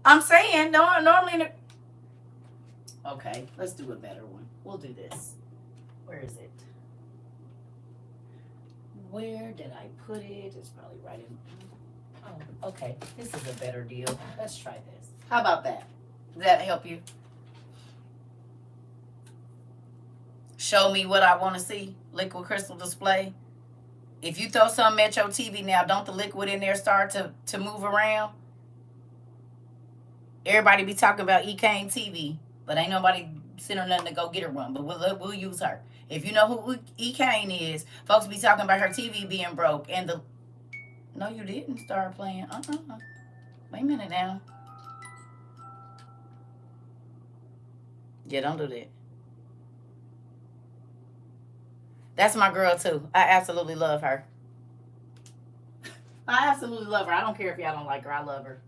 I'm saying, no, normally. Okay, let's do a better one. We'll do this. Where is it? Where did I put it? It's probably right in. Oh, okay. This is a better deal. Let's try this. How about that? Does that help you? Show me what I want to see. Liquid crystal display. If you throw something at your TV now, don't the liquid in there start to move around? Everybody be talking about Ekane TV, but ain't nobody sending nothing to go get her one. But we'll use her. If you know who Ekane is, folks be talking about her TV being broke and the. No, you didn't start playing. Wait a minute now. Yeah, don't do that. That's my girl too. I absolutely love her. I absolutely love her. I don't care if y'all don't like her. I love her.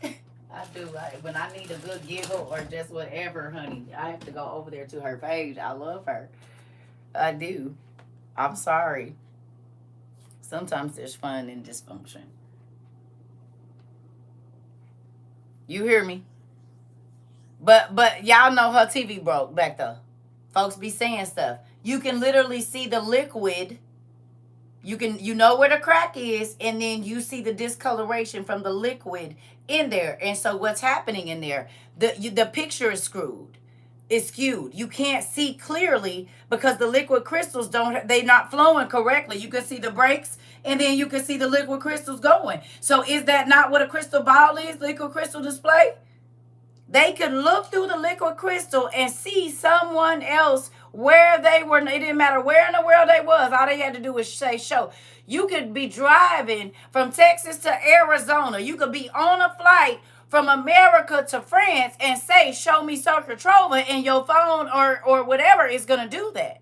I do. When I need a good giggle or just whatever, honey, I have to go over there to her page. I love her. I do. I'm sorry. Sometimes there's fun in dysfunction. You hear me? But y'all know her TV broke back there. Folks be saying stuff. You can literally see the liquid. You know where the crack is, and then you see the discoloration from the liquid in there. And so what's happening in there? The picture is screwed. It's skewed. You can't see clearly because the liquid crystals they're not flowing correctly. You can see the breaks, and then you can see the liquid crystals going. So is that not what a crystal ball is? Liquid crystal display? They could look through the liquid crystal and see someone else where they were. It didn't matter where in the world they was. All they had to do was say show. You could be driving from Texas to Arizona. You could be on a flight from America to France and say, show me CERCA TROVA, and your phone or whatever is going to do that.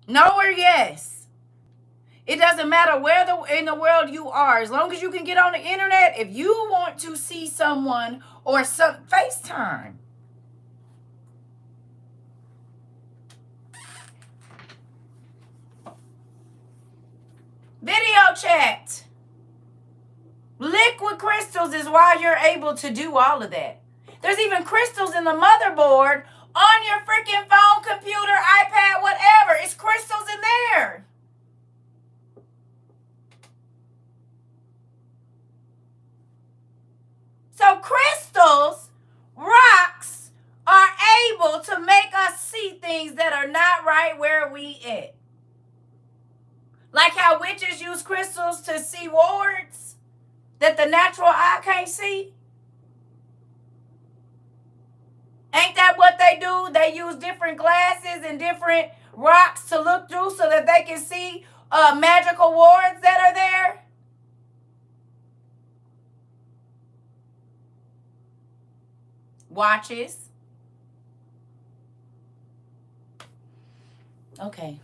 Nowhere, yes. It doesn't matter where in the world you are. As long as you can get on the internet, if you want to see someone or some FaceTime. Video chat. Liquid crystals is why you're able to do all of that. There's even crystals in the motherboard on your freaking phone, computer, iPad, whatever. It's crystals in there. So crystals, rocks, are able to make us see things that are not right where we at. Like how witches use crystals to see wards that the natural eye can't see. Ain't that what they do? They use different glasses and different rocks to look through so that they can see magical wards that are there. Watches. Okay.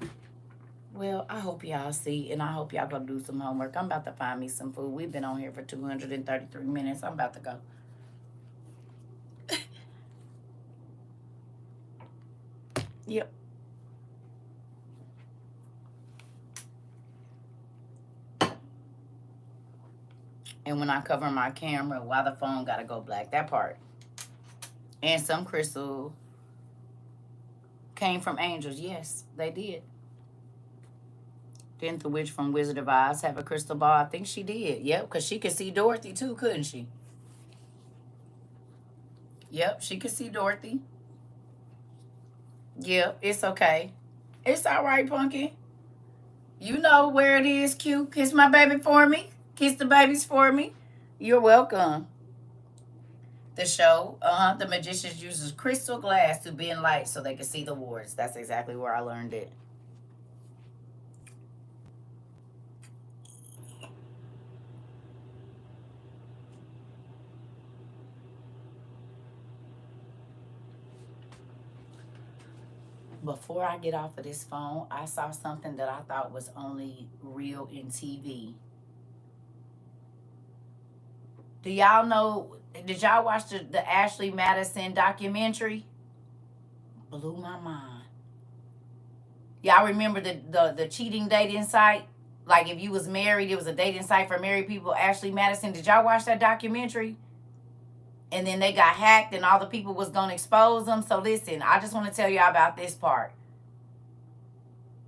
Well, I hope y'all see, and I hope y'all go do some homework. I'm about to find me some food. We've been on here for 233 minutes. I'm about to go. Yep. And when I cover my camera, why the phone gotta go black? That part. And some crystal came from angels. Yes, they did. Didn't the witch from Wizard of Oz have a crystal ball? I think she did. Yep, because she could see Dorothy too, couldn't she? Yep, she could see Dorothy. Yep, it's okay. It's all right, Pumpkin. You know where it is, Q. Kiss my baby for me. Kiss the babies for me. You're welcome. The show, the magicians uses crystal glass to bend light so they can see the wards. That's exactly where I learned it. Before I get off of this phone, I saw something that I thought was only real in TV. Do y'all know, did y'all watch the Ashley Madison documentary? Blew my mind. Y'all remember the cheating dating site? Like if you was married, it was a dating site for married people, Ashley Madison. Did y'all watch that documentary? And then they got hacked and all the people was going to expose them. So listen, I just want to tell y'all about this part.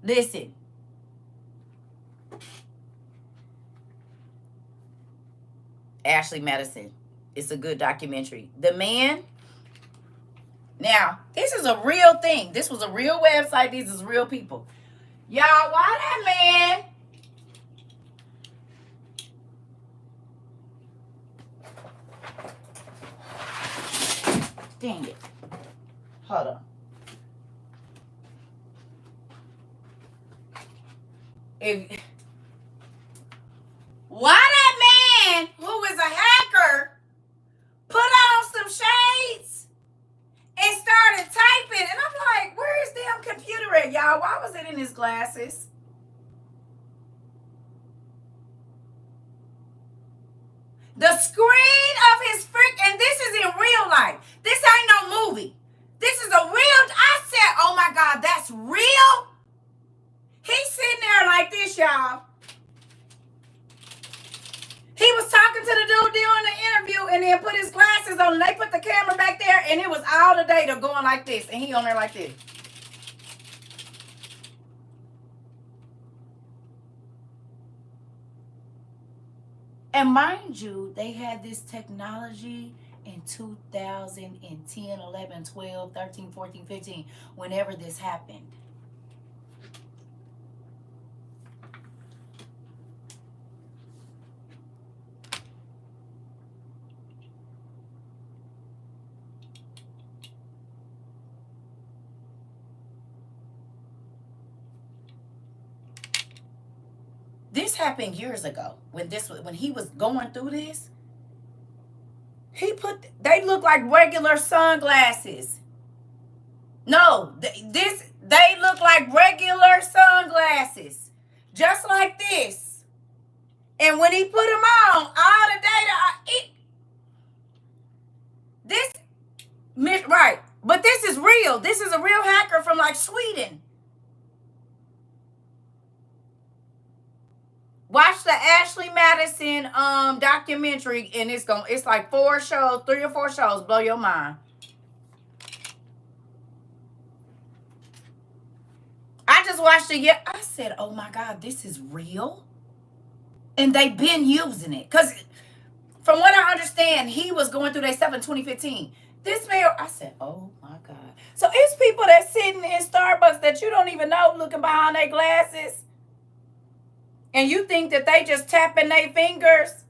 Listen. Ashley Madison. It's a good documentary. The man. Now, this is a real thing. This was a real website. These is real people. Y'all, why that man? Dang it. Hold on. Why that man who is a hacker put on some shades and started typing? And I'm like, where is damn computer at, y'all? Why was it in his glasses? The screen of his and this is in real life. This ain't no movie. This is a real, I said, oh my God, that's real? He's sitting there like this, y'all. He was talking to the dude during the interview and then put his glasses on and they put the camera back there and it was all the data going like this and he on there like this. And mind you, they had this technology in 2010, 11, 12, 13, 14, 15, whenever this happened. This happened years ago when he was going through this. They look like regular sunglasses. No, they look like regular sunglasses. just like this. And when he put them on, all the data, right. But this is real. This is a real hacker from like Sweden. Watch the Ashley Madison documentary, and it's like 4 shows, 3 or 4 shows, blow your mind. I just watched it. Yeah, I said, "Oh my God, this is real," and they've been using it because, from what I understand, he was going through that stuff in 2015. This man, I said, "Oh my God!" So it's people that sitting in Starbucks that you don't even know, looking behind their glasses, and you think that they just tapping their fingers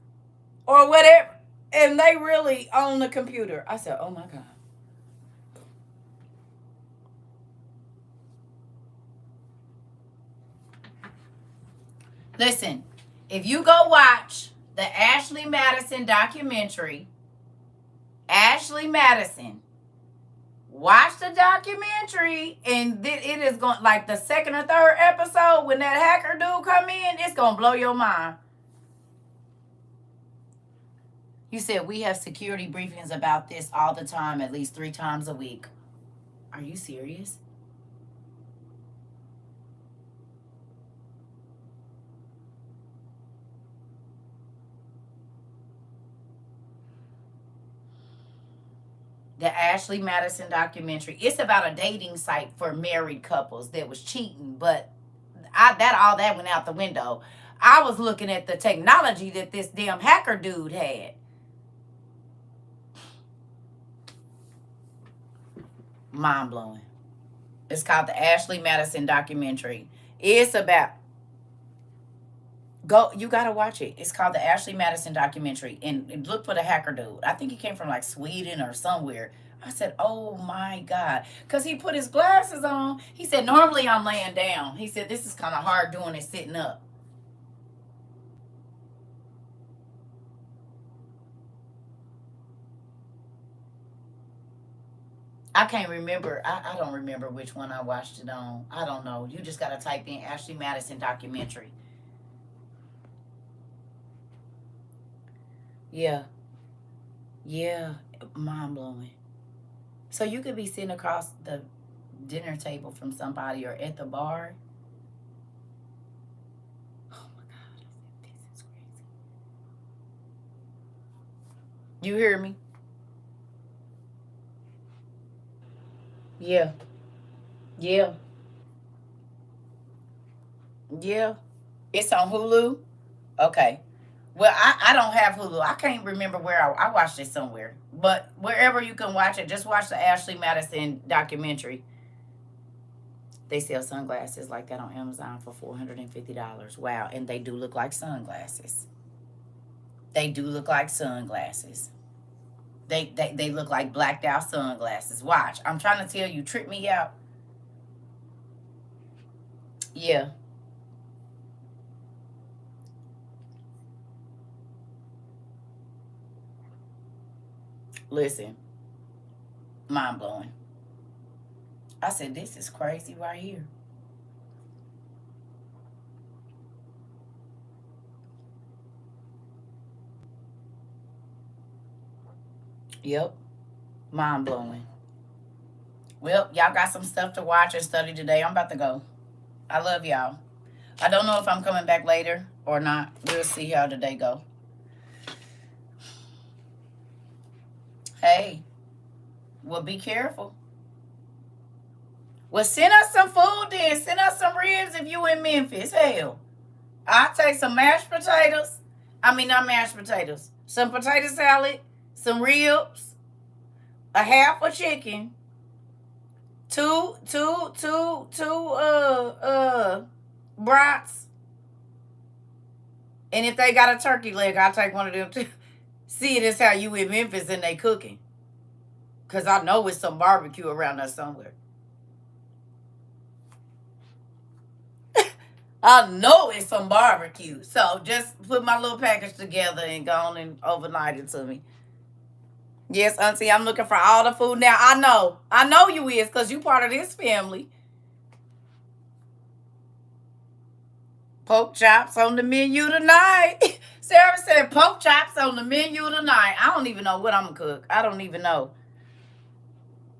or whatever, and they really on the computer. I said, "Oh my God." Listen, if you go watch the Ashley Madison documentary, Ashley Madison, watch the documentary, and it is going, like the 2nd or 3rd episode, when that hacker dude come in, it's going to blow your mind. You said we have security briefings about this all the time, at least 3 times a week. Are you serious? The Ashley Madison documentary. It's about a dating site for married couples that was cheating, but all that went out the window. I was looking at the technology that this damn hacker dude had. Mind blowing. It's called the Ashley Madison documentary. It's about you gotta watch it. It's called the Ashley Madison documentary, and look for the hacker dude. I think he came from like Sweden or somewhere. I said, "Oh my God," because he put his glasses on. He said, "Normally I'm laying down." He said, "This is kind of hard doing it sitting up." I can't remember. I don't remember which one I watched it on. I don't know. You just gotta type in Ashley Madison documentary. Yeah. Yeah. Mind blowing. So you could be sitting across the dinner table from somebody or at the bar. Oh my God. This is crazy. You hear me? Yeah. Yeah. Yeah. It's on Hulu? Okay. Well, I don't have Hulu. I can't remember where I watched it somewhere. But wherever you can watch it, just watch the Ashley Madison documentary. They sell sunglasses like that on Amazon for $450. Wow. And they do look like sunglasses. They do look like sunglasses. They look like blacked out sunglasses. Watch. I'm trying to tell you, trip me out. Yeah. Listen. Mind blowing. I said, this is crazy right here. Yep. Mind blowing. Well, y'all got some stuff to watch and study today. I'm about to go. I love y'all. I don't know if I'm coming back later or not. We'll see how the day go. Hey, well, be careful. Well, send us some food then. Send us some ribs if you in Memphis. Hell, I'll take some mashed potatoes. I mean, not mashed potatoes. Some potato salad, some ribs, a half a chicken, two brats, and if they got a turkey leg, I'll take one of them too. See, this how you in Memphis and they cooking, cause I know it's some barbecue around us somewhere. I know it's some barbecue, so just put my little package together and go on and overnight it to me. Yes, Auntie, I'm looking for all the food now. I know you is, cause you part of this family. Pork chops on the menu tonight. Sarah said pork chops on the menu tonight. I don't even know what I'm going to cook. I don't even know.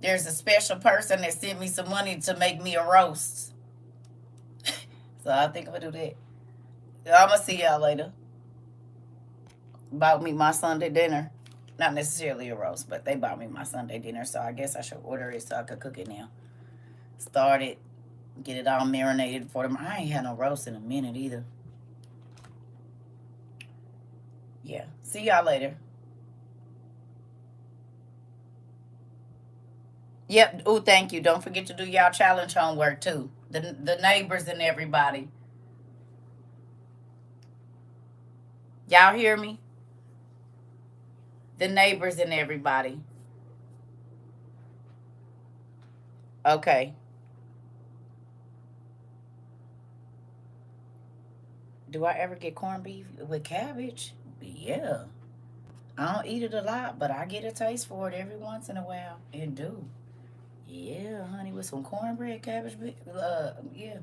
There's a special person that sent me some money to make me a roast. So I think I'm going to do that. I'm going to see y'all later. Bought me my Sunday dinner. Not necessarily a roast, but they bought me my Sunday dinner, so I guess I should order it so I could cook it now. Start it, get it all marinated for them. I ain't had no roast in a minute either. Yeah, see y'all later. Yep. Oh, thank you. Don't forget to do y'all challenge homework too. The neighbors and everybody. Y'all hear me? The neighbors and everybody. Okay. Do I ever get corned beef with cabbage? Yeah. I don't eat it a lot, but I get a taste for it every once in a while. And do. Yeah, honey, with some cornbread, cabbage, yeah,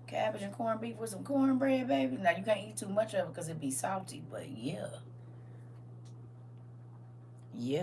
cabbage and corned beef with some cornbread, baby. Now you can't eat too much of it because it be salty, but yeah, yeah.